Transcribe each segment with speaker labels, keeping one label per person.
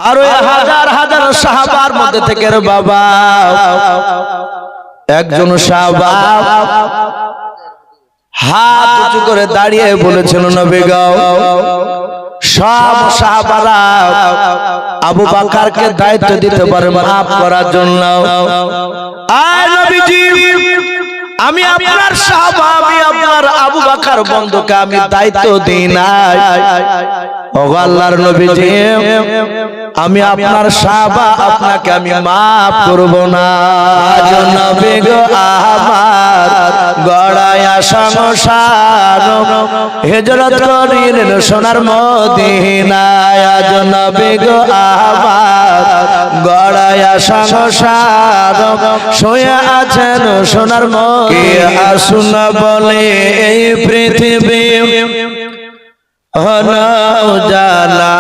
Speaker 1: আর ওই হাজার হাজার সাহাবার মধ্যে থেকে বাবা একজন সাহাবা হাত উঁচু করে দাঁড়িয়ে বলেছিল, নবী গো, সব সাহাবারা আবু বকরকে দায়িত্ব দিতে পারে মাফ করার জন্য। আর নবীজি, আমি আপনার সাহাবা, আমি আপনার আবু বকর বন্ধুকে আমি দায়িত্ব দিই নাই। ওগো আল্লাহর নবীজি, আমি আপনার সাহাবা, আপনাকে আমি মাফ করব না। নবী গো আমার গড়ায়া সংসার হিজরত করিলেন সোনার মদিনায়। নবী গো আমার গড়ায়া সংসার শুয়ে আছেন সোনার মদিনায়। আসুন বলে এই পৃথিবী হলো জালা,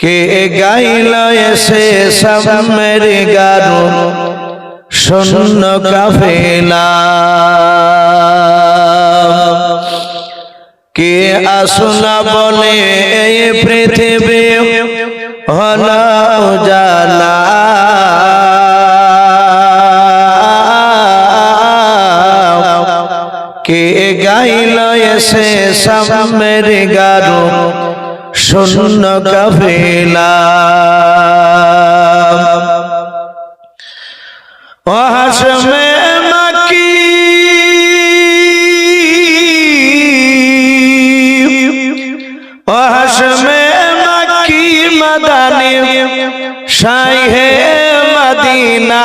Speaker 1: কে গাইল এসে সামের গারু শূন্য কাফেলা, কে আসুনা বলে এই পৃথিবী হলো জালা, কে গাইল এসে সামের গারু শূন্য কাফেলা। ও হাশমে মাকি ও হাশমে মাকি মাদানী শাহে মদিনা,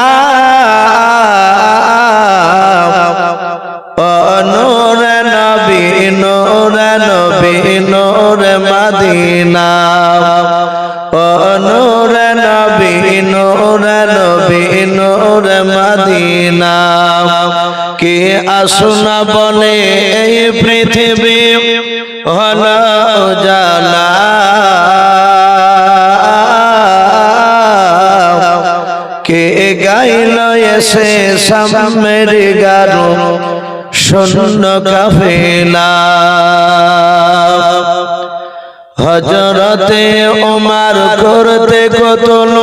Speaker 1: ও নূর নবী নূর নবী নূর মদিনা, ও নূর নবী নূর নবী নূর মদিনা, কে আসুনা বলে এই পৃথিবী হলো জালা, কে গাইল এসে সামের গারু শূন্য কাফেলা। হযরতে ওমর করতে কতল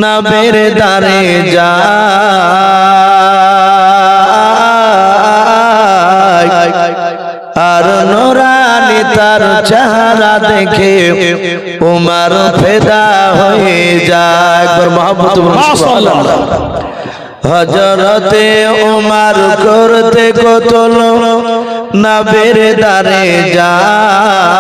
Speaker 1: নবীর দারে যায়, আর নূরানী তার চেহারা দেখে ওমর ফিদা হয়ে যায়। একবার মুহাব্বত সুবহানাল্লাহ। হযরতে ওমর করতে কতল নবীর দারে যায়,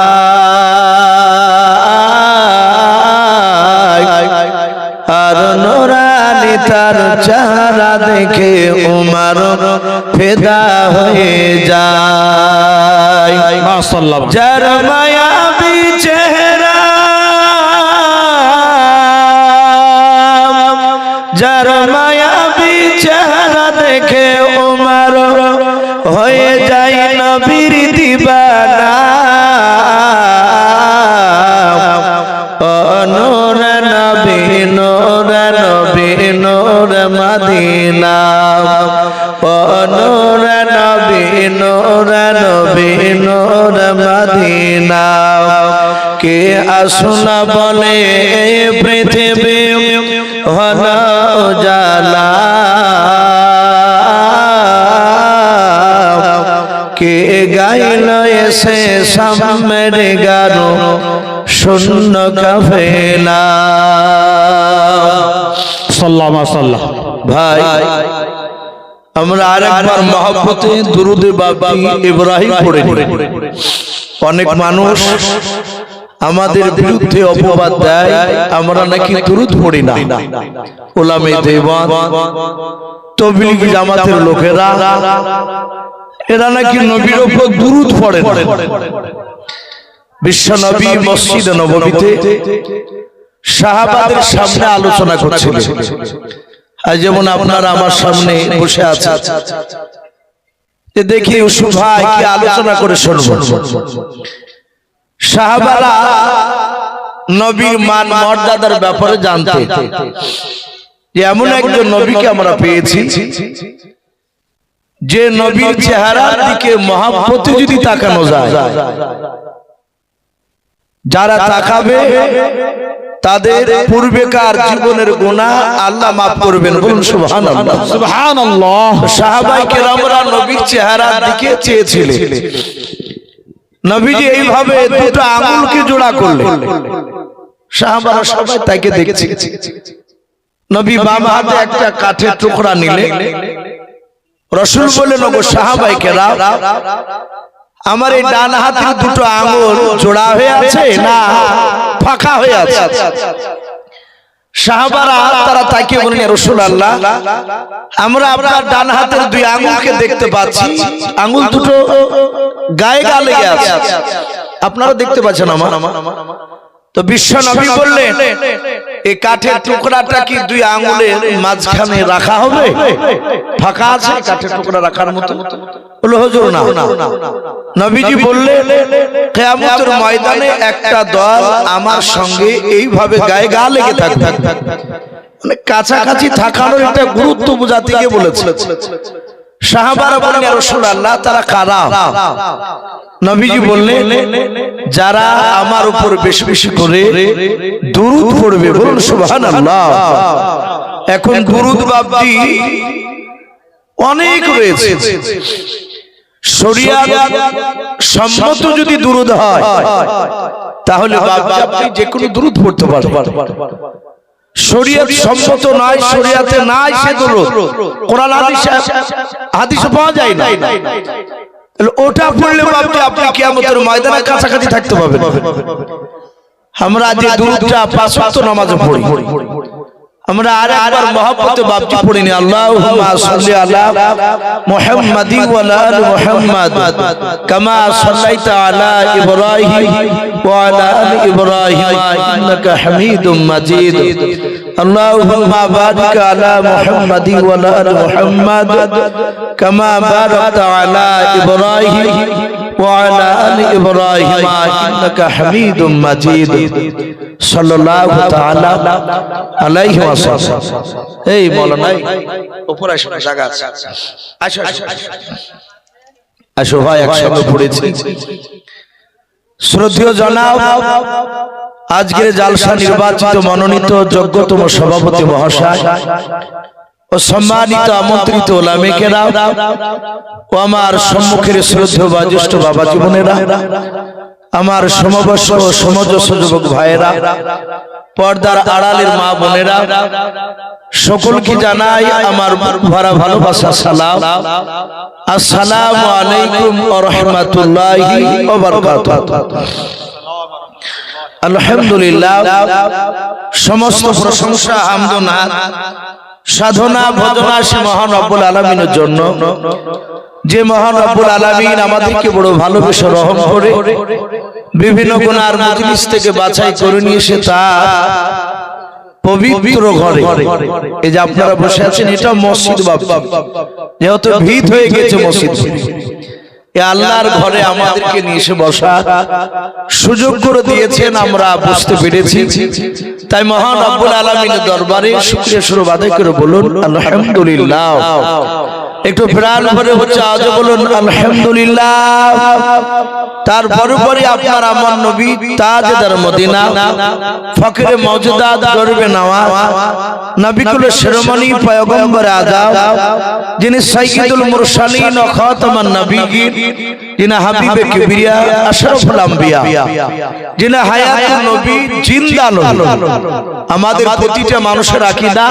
Speaker 1: আর নূরানী তার চেহারা দেখে ওমর ফিদা হয়ে যায়। মাশাআল্লাহ। যার মায়াবী চেহারা, যার মায়াবী চেহারা দেখে ওমর হয়ে যায় নবীর দিবানা, ও নূর নবী নূর নবী নূর মদিনা, ও নূর নবী নূর নবী নূর মদিনা, কে আসুনা বলে এই পৃথিবী হলো জালা, কে গাইল এসে সামের গারু শূন্য কাফেলা। সাল্লাল্লাহু আলাইহি ভাই, আমরা আরেকবার মহব্বতে দুরুদ বাকি ইব্রাহিম পড়ে নিই। অনেক মানুষ আমাদের বিরুদ্ধে অপবাদ দেয় আমরা নাকি দুরুদ পড়ি না। উলামায়ে দেওবান, তাবলীগ জামাতের লোকেরা এরা নাকি নবীর উপর দুরুদ পড়ে না। বিশ্ব নবী মসজিদে নববীতে সাহাবাদের সামনে আলোচনা করছিলেন। আজ যেমন আপনারা আমার সামনে বসে আছেন, দেখি ইউসুফ ভাই কি আলোচনা করে শুনবো। সাহাবারা নবীর মান মর্যাদার ব্যাপারে জানতে, যে এমন একজন নবীকে আমরা পেয়েছি যে নবীর চেহারার দিকে মহব্বতে যদি তাকানো যায়, যারা তাকাবে তাদের পূর্বেকার জীবনের গুনাহ আল্লাহ মাফ করবেন। বলুন সুবহানাল্লাহ।
Speaker 2: সুবহানাল্লাহ।
Speaker 1: সাহাবায়ে কেরামরা নবীর চেহারার দিকে চেয়েছিলেন। নবীজি এইভাবে দুটো আঙ্গুলকে জোড়া করলেন, সাহাবারা সবাই তাকে দেখছে। নবী বাম হাতে একটা কাঠের টুকরা নিলেন। রাসূল বললেন, ওগো সাহাবায়ে কেরাম, আমার এই ডান হাতের দুটো আঙ্গুল জোড়া হয়ে আছে না ফাঁকা হয়ে আছে? সাহাবারা তারা তাকিয়ে বলেন, ইয়া রাসূলুল্লাহ, আমরা আপনার ডান হাতের দুই আঙ্গুলকে দেখতে পাচ্ছি, আঙ্গুল দুটো গায়ে গা লেগে আছে, আপনারা দেখতে পাচ্ছেন আমার? তো বিশ্ব নবী বললেন, এই কাঠের টুকরাটা কি দুই আঙ্গুলের মাঝখানে রাখা হবে? ফাঁকা আছে কাঠের টুকরা রাখার মতো? বলল, হুজুর না। নবীজি বললেন, কিয়ামতের ময়দানে একটা দল আমার সঙ্গে এইভাবে গায়ে গা লেগে থাকবে, মানে কাছাকাছি থাকানোর একটা গুরুত্ব বোঝাতে গিয়ে বলেছে। সাহাবারা বলেন, ইয়া রাসূলুল্লাহ, তারা কারা? নবীজি বললেন, যারা আমার উপর বেশি বেশি করে দুরূদ পড়বে। বলুন সুবহানাল্লাহ। এখন দুরূদ বাবজি অনেক রয়েছে। শরীয়ত সম্মত যদি দুরূদ হয় তাহলে বাবজি আপনি যে কোনো দুরূদ পড়তে পারবেন। শরীয়ত সম্মত নয়, শরীয়তে নাই সে দুরূদ কোরআন হাদিসে পাওয়া যায় না, ওটা পড়লে বাবজি আপনি কিয়ামতের ময়দানে কাছাকাছি থাকতে পারবেন। আমরা যে দুরূদটা পাঁচ ওয়াক্ত নামাজে পড়ি, আমরা আরেকবার মহব্বতে বাবজি পড়িনি, আল্লাহুম্মা সাল্লি আলা মুহাম্মাদি ওয়া আলা আলি মুহাম্মাদ কামা সাল্লাইতা আলা ইব্রাহিম ওয়া আলা আলি ইব্রাহিম ইন্নাকা হামিদুম মাজিদ। আল্লাহুম্মা বারিক আলা মুহাম্মাদি ওয়া আলা আলি মুহাম্মাদ কামা বারাকতা আলা ইব্রাহিম ওয়া আলা আলি ইব্রাহিম ইন্নাকা হামিদুম মাজিদ। সাল্লাল্লাহু তাআলা আলাইহি ওয়াসাল্লাম। এই মাওলানা উপরে আসো, জায়গা আছে, আসো আসো আসো ভাই, একসঙ্গে পড়েছি। শ্রদ্ধেয় জনাব, আজকের জালসা নির্বাচিত মনোনীত যোগ্যতম সভাপতি মহাশয় ও সম্মানিত আমন্ত্রিত ওলামে কেরাম ও আমার সম্মুখের শ্রদ্ধেয় বা জ্যেষ্ঠ বাবা জীবনেরা, আমার সমবয়স্ক সমজস্ব যুবক ভাইয়েরা, পর্দার আড়ালের মা বোনেরা, সকলকে জানাই আমার ভরা ভালোবাসা সালাম। আসসালামু আলাইকুম ওয়া রাহমাতুল্লাহি ওয়া বারাকাতুহু। আলহামদুলিল্লাহ, সমস্ত প্রশংসা হামদ ও নাত সাধনা ভজনা সে মহান রব্বুল আলামিনের জন্য, যে মহান রব্বুল আলামিন আমাদেরকে বড় ভালোবেসে রহম করে বিভিন্ন গুনার মজলিস থেকে বাছাই করে নিয়ে এসে তার পবিত্র ঘরে, এই যে আপনারা বসে আছেন এটা মসজিদ, বাবা যেহেতু ভিত হয়ে গেছে মসজিদ, এই আল্লাহর ঘরে আমাদেরকে নিয়ে এসে বসা সুযোগ করে দিয়েছেন, আমরা বুঝতে পেরেছি। তাই মহান রব্বুল আলামিনের দরবারে শুকরিয়া স্বরূপ আদায় করে বলুন আলহামদুলিল্লাহ। একটু প্রাণ ভরে হচ্ছে আজ বলুন আলহামদুলিল্লাহ। তারপরে পরে আপনার আমার নবী তাজদার মদিনা, ফকরে মওজুদাত গর্বে নওয়াজ, নবী কুল শিরোমণি পয়গম্বর আদম, যিনি সাইয়্যিদুল মুরসালিন ও খাতামান নবিয়্যিন, যিনি হাবিবে কিবরিয়া আশরাফুল আম্বিয়া, যিনি হায়াতুন নবী জিন্দা নবী। আমাদের প্রতিটা মানুষের আকীদা,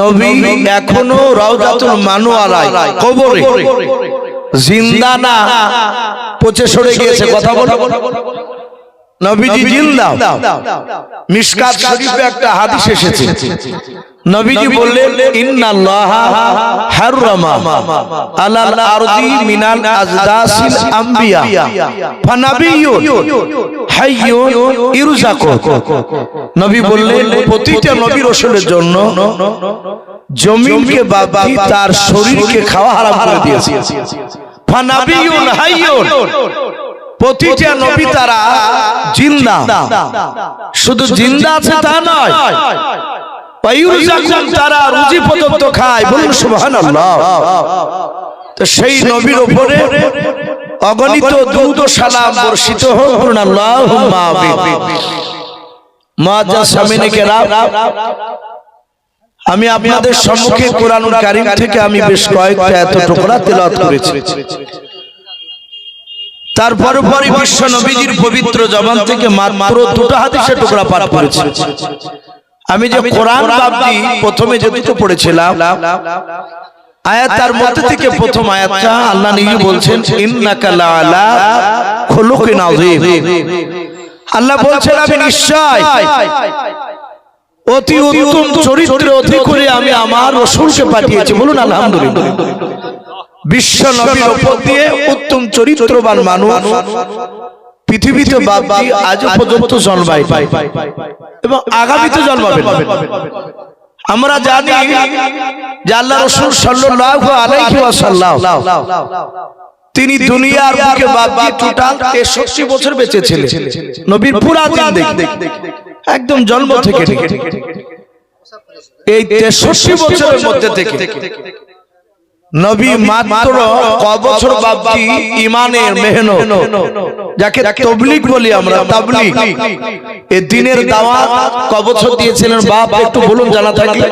Speaker 1: নবী এখনো রওজাতুল মানওয়ারায় কবরে জিন্দা না, পচে সরে গিয়েছে। কথা বলো, নবীজি জিন্দা। মিশকাত শরীফে একটা হাদিস এসেছে, নবীজি বললেন, ইন্নাল্লাহা হাররামা আলাল আরদি মিনাল আজদাসিল আম্বিয়া ফানাবিয়্যুন হাইয়্যুন ইরযাকু। নবী বললেন, প্রতিটা নবী রাসূলের জন্য জমিনকে বাবা তার শরীরকে খাওয়া হারাম করে দিয়েছে। ফানাবিয়্যুন হাইয়্যুন, প্রতিটা নবী তারা জিন্দা, শুধু জিন্দা আছে তা নয়, তারা রুজি পর্যন্ত খায়। বলুন সুবহানাল্লাহ। তো সেই নবীর উপরে অগণিত দুরূদ ও সালাম বর্ষিত হোক, বলুন আল্লাহুম্মা আমিন। মুআজ্জাজ সামিনে কেরাম, আমি আপনাদের সম্মুখে কোরআনুল কারীম থেকে আমি বেশ কয়েকটা এত টুকরা তেলাওয়াত করেছি। তারপর পরই বিশ্ব নবীজির পবিত্র জবান থেকে মাত্র দুটো হাদিসের টুকরা পাঠ করেছি। আমি যে কোরআন বাবদি প্রথমে যে দুটো পড়েছিলাম আয়াত, তার মধ্যে থেকে প্রথম আয়াতটা আল্লাহ নিজে বলছেন ইন্নাকা লাআলা খুলুকিন আযীম। আল্লাহ বলছেন আমি নিশ্চয় অতি উত্তম চরিত্র অধিকারী আমি আমার রাসূলকে পাঠিয়েছি। বলুন আলহামদুলিল্লাহ। বিশ্ব নবীর উপর দিয়ে উত্তম চরিত্রবান মানুষ পৃথিবীতে বাবদি আজ পর্যন্ত জন্মায় এবং আগামীতে জন্মাবে। আমরা জানি যে আল্লাহ রাসূল সাল্লাল্লাহু আলাইহি ওয়াসাল্লাম তিনি দুনিয়ার বুকে বাবদি টোটাল 63 বছর বেঁচে ছিলেন। নবীর পুরা জিন্দেগি একদম জন্ম থেকে এই 63 বছরের মধ্যে থেকে নবী মাত্র ক বছর বাবদি ঈমানের মেহনত, যাকে তাবলীগ বলি আমরা, তাবলীগ এই দ্বীনের দাওয়াত ক বছর দিয়েছিলেন বাপ? একটু বলুন জানা থাকলে।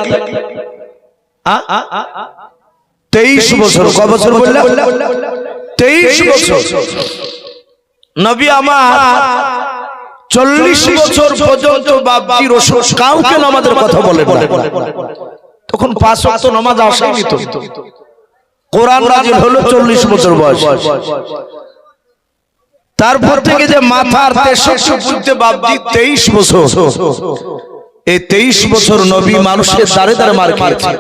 Speaker 1: 23 বছর। ক বছর বললাম? 23 বছর। নবী আমার 40 বছর পর্যন্ত বাবজি রাসূল কাউকে নামাজের কথা বলেন না। তখন 5 ওয়াক্ত নামাজ আসেনি তো। কোরআন নাযিল হলো 40 বছর বয়স। তারপর থেকে যে মাথার 63 পূর্তে বাবজি 23 বছর, এই 23 বছর নবী মানুষের দাঁড়ে দাঁড়ে মার খেয়েছে।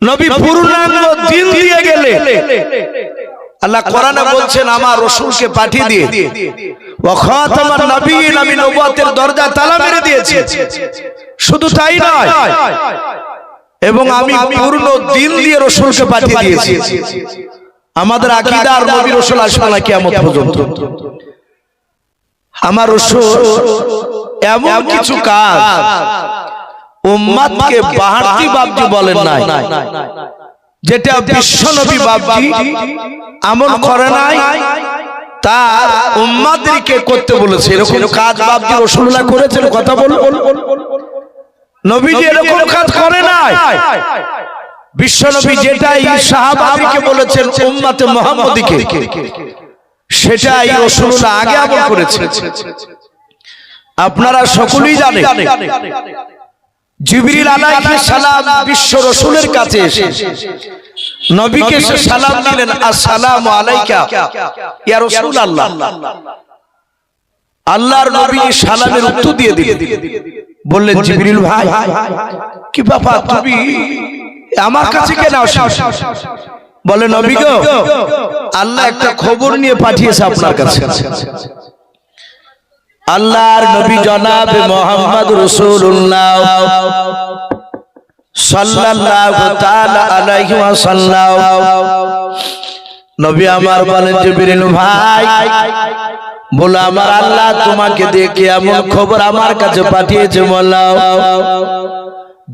Speaker 1: নবী পূর্ণাঙ্গ দিন দিয়ে গেলে আল্লাহ কোরআনে বলছেন আমার রাসূলকে পাঠিয়ে দিয়ে ওয়া খাতামান নবিয়্যিন, আমি নবুয়তের দরজা তালা মেরে দিয়েছি। শুধু তাই নয়, এবং আমি পূর্ণ দিন দিয়ে রাসূলকে পাঠিয়ে দিয়েছি। আমাদের আকীদা আর নবী রাসূল আসবে না কিয়ামত পর্যন্ত। আমার রাসূল এমন কিছু কাজ উম্মতকে বাড়তি বাবজি বলেন নাই, যেটা বিশ্ব নবী বাবজি আমল করে নাই, তার উম্মতদেরকে করতে বলেছে। এরকম কাজ বাবজি রাসূলুল্লাহ করেছেন? কথা বলুন। নবীজি এরকম কাজ করে নাই। বিশ্ব নবী যেটাই সাহাবাদেরকে বলেছেন উম্মতে মুহাম্মদীকে, সেটাই রাসূলুল্লাহ আগে আমল করেছেন। আপনারা সকলেই জানেন জিবরিল আলাইহিস সালাম বিশ্ব রাসূলের কাছে এসে নবীকে সালাম দিলেন, আসসালামু আলাইকা ইয়া রাসূলুল্লাহ। আল্লাহর নবী সালামের উত্তর দিয়ে দিলেন, বললেন জিবরিল ভাই কি ব্যাপার, তুমি আমার কাছে কেন আসছো? বলে নবী গো, আল্লাহ একটা খবর নিয়ে পাঠিয়েছে আপনার কাছে। আল্লাহর নবী জনাবে মুহাম্মদ রাসূলুল্লাহ সাল্লাল্লাহু তাআলা আলাইহি ওয়াসাল্লাম নবী আমার বলেন জিবরিল ভাই, বলে আমার আল্লাহ তোমাকে দেখে এমন খবর আমার কাছে পাঠিয়েছে বলো।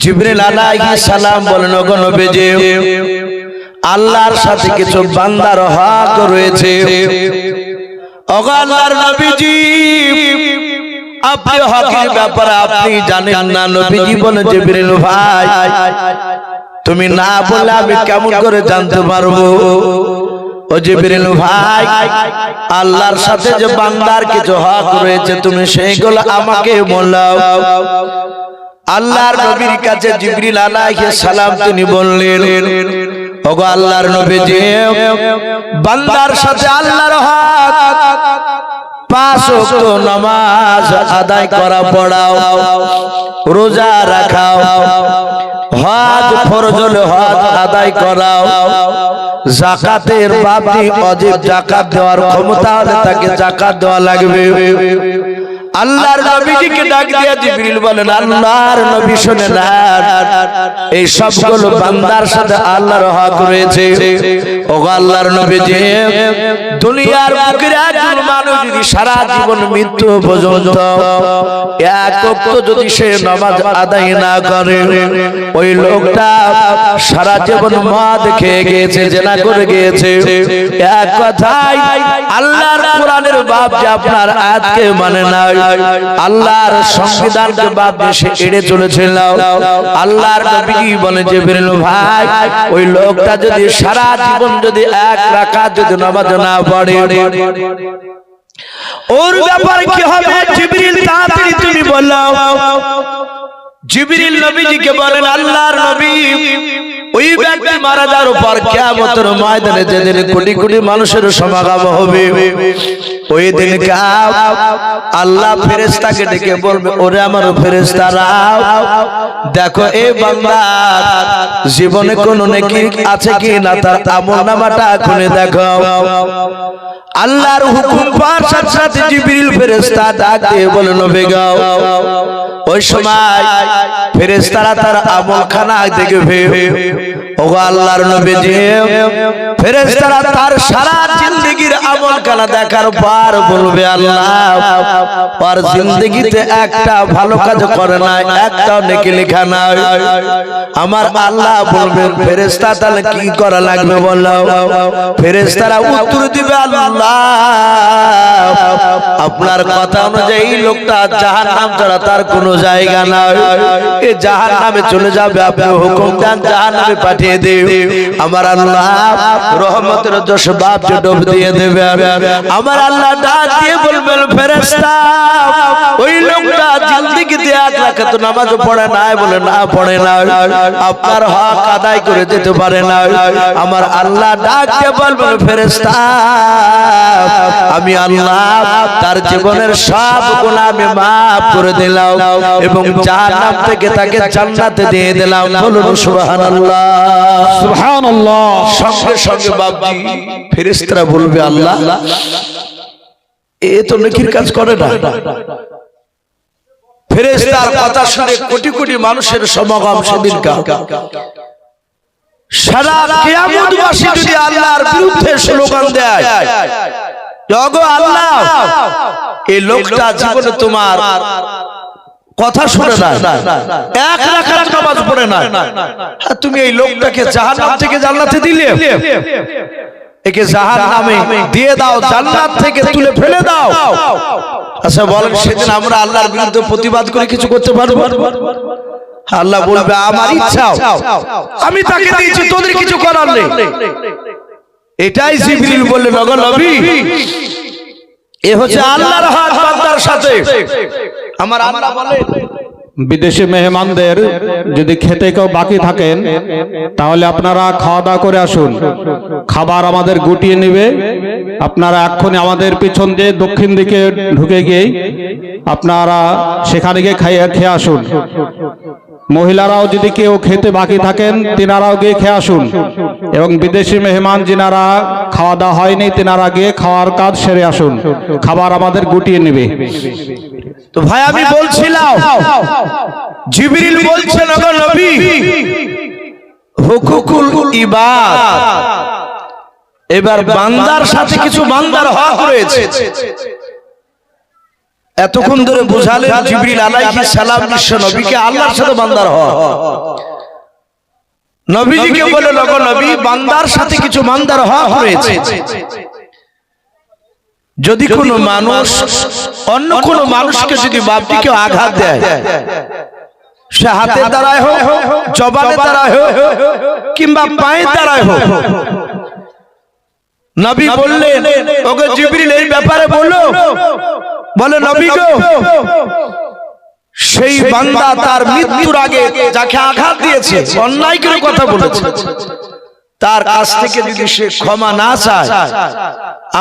Speaker 1: জিবরিল আলাইহিস সালাম বলেন ওগো নবীজি, আল্লাহর সাথে কিছু বান্দার হক রয়েছে। ওগো আল্লাহর নবীজি, আপনি হকের ব্যাপারে আপনি জানেন না। নবীজি বলেন জিবরিল ভাই, তুমি না বললে আমি কেমন করে জানতে পারবো? ও জিবরিল ভাই, আল্লাহর সাথে যে বান্দার কিছু হক রয়েছে তুমি সেইগুলো আমাকে বলো। আল্লাহর নবীর কাছে জিবরিল আলাইহিস সালাম তিনি বললেন, ওগো আল্লাহর নবীজি, বান্দার সাথে আল্লাহর হক 5 ওয়াক্ত নামাজ আদায় করা, পড়াও, রোজা রাখাও, হজ ফরজ হলে হজ আদায় করাও, যাকাতের বাবদি অজিব যাকাত দেওয়ার ক্ষমতা হলে তাকে যাকাত দেওয়া লাগবে। আল্লাহর নবীজিকে ডাক দিয়া জিবরিল বলেন আল্লাহর নবী শুনেন এই সবগুলো বান্দার সাথে আল্লাহর হক রয়েছে। ওগো আল্লাহর নবীজি দুনিয়ার বুকের একজন মানুষ যদি সারা জীবন মৃত্যু পর্যন্ত এক ওয়াক্ত যদি সে নামাজ আদায় না করে ওই লোকটা সারা জীবন মদ খেয়ে গিয়েছে, জেনা করে গিয়েছে। এক কথায় আল্লাহর কোরআনের বাপ যে আপনার আয়াতকে মানে না, আল্লাহর সংবিধানকে বাপ যে সে এড়ে চলেছিল। আল্লাহর নবী বলে জিবরিল ভাই ওই লোকটা যদি সারা জীবন যদি এক রাকাত যদি নামাজ না পড়ে ওর ব্যাপারে কি হবে? জিবরিল তাড়াতাড়ি তুমি বলো। জিবরিল নবীজিকে বলেন আল্লাহর নবী ওই ব্যক্তি মারা যাওয়ার পর কিয়ামতের ময়দানে যেদিন কোটি কোটি মানুষের সমাগম হবে ওই দিন আল্লাহ ফেরেশতাকে ডেকে বলবে ওরে আমার ফেরেশতারা দেখো এই বান্দার জীবনে কোনো নেকি আছে কি না তার আমলনামাটা খুলে দেখো। আল্লাহর হুকুম পাওয়ার সাথে সাথে জিবরিল ফেরেশতা ডাক দিয়ে বলে নবী গো ওই সময় ফেরেশতারা তার আমলখানা দেখবে। ওগো আল্লাহর নবীজি ফেরেশতারা তার সারা জিন্দেগীর আমলখানা দেখার পর বলবে আল্লাহ ওর জিন্দেগিতে একটা ভালো কাজ করে নাই, একটাও নেকি লেখা নাই। আমার আল্লাহ বলবেন ফেরেশতা তাহলে কি করা লাগবে বলো? ফেরেশতারা উত্তর দিবে আল্লাহ আপনার কথা অনুযায়ী এই লোকটা জাহান্নাম ছাড়া তার কোনো জায়গা নাই, এই জাহান্নামে চলে যাবে। আপনি হুকুম দেন জাহান্নামে পাঠিয়ে দেব। আমার আল্লাহ রহমতের দশ বাপ ডুব দিয়ে দেবে। আমার আল্লাহ ডাক দিয়ে বলবেন ফেরেশতা ওই লোকটা জিন্দেগিতে এক রাকাত নামাজ পড়ে নাই বলে না পড়ে না, আপনার হক আদায় করে যেতে পারে না। আমার আল্লাহ ডাক দিয়ে বলবেন ফেরেশতা আমি আল্লাহ তার জীবনের সব গুনাহ আমি মাফ করে দিলাম এবং জাহান্নাম থেকে তাকে জান্নাতে দিয়ে দিলাম। বলুন সুবহানাল্লাহ
Speaker 2: সুবহানাল্লাহ।
Speaker 1: সঙ্গে সঙ্গে বাপজি ফেরেশতারা বলবে আল্লাহ এ তো নেকির কাজ করে না। ফেরেশতার কথা শুনে কোটি কোটি মানুষের সমাগম সেদিনকার। সারা কিয়ামতবাসী যদি আল্লাহর বিরুদ্ধে স্লোগান দেয় ওগো আল্লাহ এই লোকটা জীবনে তোমার কথা শুনে না, এক রাকাত নামাজ পড়ে না, তুমি এই লোকটাকে জাহান্নাম থেকে জান্নাতে দিলে, একে জাহান্নামে দিয়ে দাও, জান্নাত থেকে তুলে ফেলে দাও। আচ্ছা বলেন সেদিন আমরা আল্লাহর বিরুদ্ধে প্রতিবাদ করে কিছু করতে পারবো? আল্লাহ বলবে আমার ইচ্ছা আমি তাকে দিয়েছি, তোদের কিছু করার নেই। এটাই জিবরিল বললেন ওগো নবী এ হচ্ছে আল্লাহর হক বান্দার সাথে। আমার আল্লাহ বলেন
Speaker 2: বিদেশি মেহমানদের যদি খেতে কেউ বাকি থাকেন তাহলে আপনারা খাওয়া দাওয়া করে আসুন, খাবার আমাদের গুটিয়ে নেবে। আপনারা এক্ষুনি আমাদের পিছন দিয়ে দক্ষিণ দিকে ঢুকে গিয়ে আপনারা সেখানে গিয়ে খেয়ে আসুন। মহিলারাও যদি কেউ খেতে বাকি থাকেন তিনারাও গিয়ে খেয়ে আসুন এবং বিদেশি মেহমান যিনারা খাওয়া দাওয়া হয়নি তিনারা গিয়ে খাওয়ার কাজ সেরে আসুন, খাবার আমাদের গুটিয়ে নেবে।
Speaker 1: তো ভাই আমি বলছিলাম জিবরিল বলছেন ওগো নবী হুকুকুল ইবাদ, এবার বান্দার সাথে কিছু বান্দার হক রয়েছে। এতক্ষণ ধরে বুঝালেন জিবরিল আলাইহিস সালাম বিশ্ব নবীকে আল্লাহর সাথে বান্দার হক। নবীজিকে বলে ওগো নবী বান্দার সাথে কিছু বান্দার হক রয়েছে। যদি কোনো মানুষ অন্য কোনো মানুষকে যদি বাপটিকে আঘাত দেয়, সে হাতের দ্বারায় হোক, জবানের দ্বারায় হোক কিংবা পায়ের দ্বারায় হোক, নবী বললেন ওগো জিবরিল এই ব্যাপারে বলো। বলে নবী গো সেই বান্দা তার মৃত্যুর আগে যাকে আঘাত দিয়েছে, অন্যায় করে কথা বলেছে, তার কাছ থেকে যদি সে ক্ষমা না চায়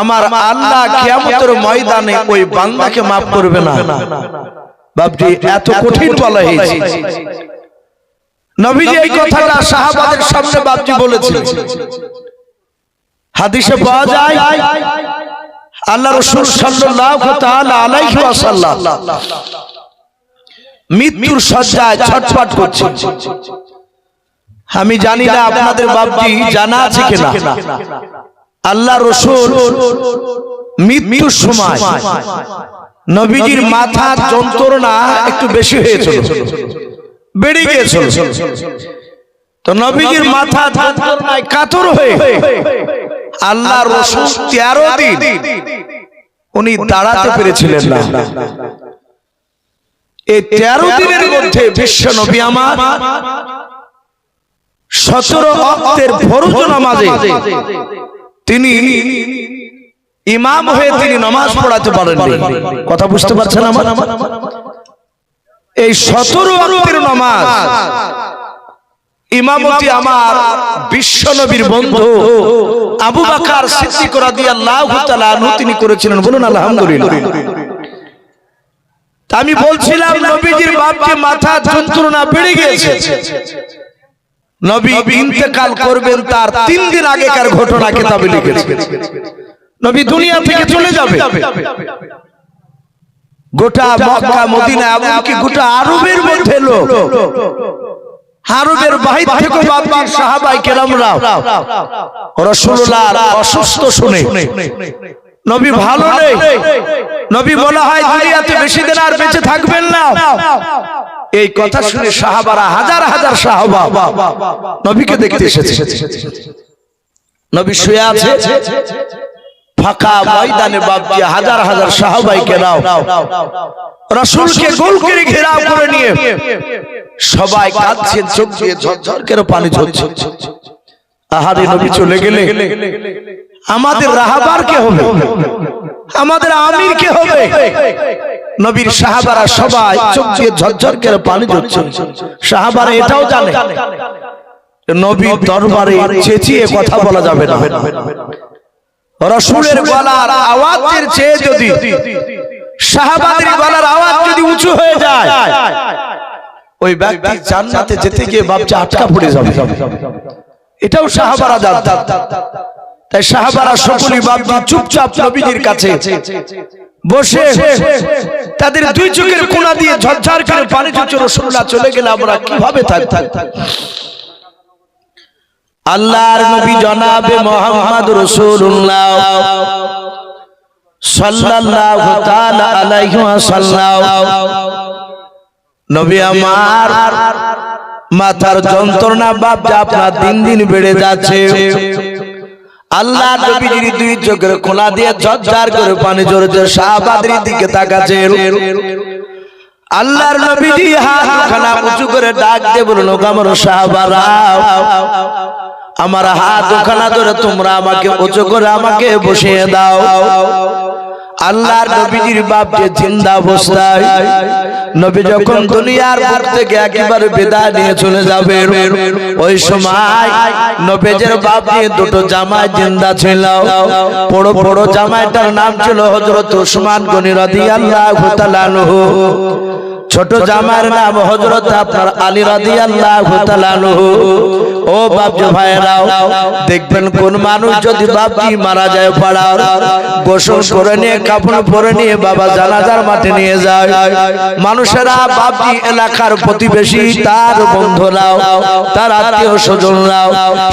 Speaker 1: আমার আল্লাহ কিয়ামতের ময়দানে ওই বান্দাকে মাফ করবে না। বাপজি এত কঠিন বলা হয়েছে। নবীজি এই কথাটা সাহাবাদের সামনে বাপজি বলেছিলেন। হাদিসে পাওয়া যায় আল্লাহ রাসূল সাল্লাল্লাহু তাআলা আলাইহি ওয়াসাল্লাম মৃত্যুর শয্যায় ছটফট করছে। আমি জানি না আপনাদের বাপজি জানা আছে কিনা, আল্লাহ রাসূল মৃত্যুর সময় নবীজির মাথার যন্ত্রণা একটু বেশি হয়েছিল, বেড়ে গিয়েছিল। তো নবীজির মাথা যন্ত্রণায় কাতর হয়ে আল্লাহ রাসূল 13 দিন উনি দাঁড়াতে পেরেছিলেন না। এই 13 দিনের মধ্যে বিশ্ব নবী আমার 17 ওয়াক্তের ফরজ নামাজে তিনি ইমাম হয়ে তিনি নামাজ পড়াতে পারেননি। কথা বুঝতে পারছেন আমার? এই 17 ওয়াক্তের নামাজ ইমামতি আমার বিশ্ব নবীর বন্ধু আবু বকর সিদ্দিক রাদিয়াল্লাহু তাআলা আনহু তিনি করেছিলেন। বলুন আলহামদুলিল্লাহ। আমি বলছিলাম নবীজির বাপকে মাথা যন্ত্রণা বেড়ে গিয়েছে। নবী ইন্তেকাল করবেন তার 3 দিন আগেকার ঘটনা কিতাবে লিখেছে। নবী দুনিয়া থেকে চলে যাবে। গোটা মক্কা মদিনা এমনকি গোটা আরবের মধ্যে লোক, আরবের বাহির থেকে বাপজি সাহাবায়ে কেরামরা রাসূলুল্লাহর অসুস্থ শুনে, নবী ভালো নেই, নবী বলা হয় দুনিয়াতে বেশি দিন আর বেঁচে থাকবেন না, এই কথা শুনে সাহাবারা হাজার হাজার সাহাবা নবীকে দেখতে এসেছে। নবী শুয়ে আছে ফাঁকা ময়দানে, বাপজি হাজার হাজার সাহাবায়ে কেরাম রাসূলকে গোল করে ঘেরাও করে নিয়ে সবাই কাঁদছেন, চোখ দিয়ে ঝরঝর করে পানি ঝরছে। আহারে নবী চলে গেলে আমাদের রাহবার কে হবে, আমাদের আমির কে হবে? নবীর সাহাবারা সবাই চোখ দিয়ে ঝরঝর করে পানি ঝরছে। সাহাবারা এটাও জানে নবীর দরবারে চেঁচিয়ে কথা বলা যাবে না। রাসূলের গলার আওয়াজের চেয়ে যদি সাহাবাদের গলার আওয়াজ যদি উঁচু হয়ে যায়, ওই ব্যক্তি জান্নাতে যেতে গিয়ে বাপচা আটকা পড়ে যাবে। এটাও সাহাবারা জানতেন। তাই সাহাবারা সকলেই বাপজি চুপচাপ নবীজির কাছে বসে তাদের দুই চোখের কোণা দিয়ে ঝরঝর করে পানি ঝরছে। রাসূলুল্লাহ চলে গেলে আমরা কিভাবে থাকতাম? আল্লাহর নবী জনাবে মুহাম্মদ রাসূলুল্লাহ সাল্লাল্লাহু তাআলা আলাইহি ওয়াসাল্লাম নবী আমার মাথার যন্ত্রণা বাপজি আপনার দিন দিন বেড়ে যাচ্ছে। আল্লাহ নবীজির দুই চোখের কোণা দিয়ে ঝরঝর করে পানি ঝরছে। সাহাবাদের দিকে তাকাচ্ছে। আল্লাহর নবীজি হাতখানা উঁচু করে ডাক দিয়ে বলল, আমার সাহাবারা আমার হাতখানা ধরে তোমরা আমাকে উঁচু করে আমাকে বসিয়ে দাও। আল্লাহর নবীজির বাপ যে জিন্দা অবস্থায় নবী যখন দুনিয়ার বুক থেকে একেবারে বিদায় নিয়ে চলে যাবে, ওই সময় নবীজির বাপ যে দুটো জামাই জিন্দা ছিল। বড় বড় জামাইটার নাম ছিল হযরত ওসমান গনি রাদিয়াল্লাহু তাআলা আনহু, ছোট জামার নাম হযরত আপনার আলী রাদিয়াল্লাহু তাআলা আনহু। ও বাপজি ভাইরাও, দেখবেন কোন মানুষ যদি বাপজি মারা যায় পাড়ার গোসল করে নিয়ে কাফন পরে নিয়ে বাবা জানাজার মাঠে নিয়ে যায়, মানুষেরা বাপজি এলাকার প্রতিবেশী তার বন্ধুরাও তার আত্মীয় স্বজনরাও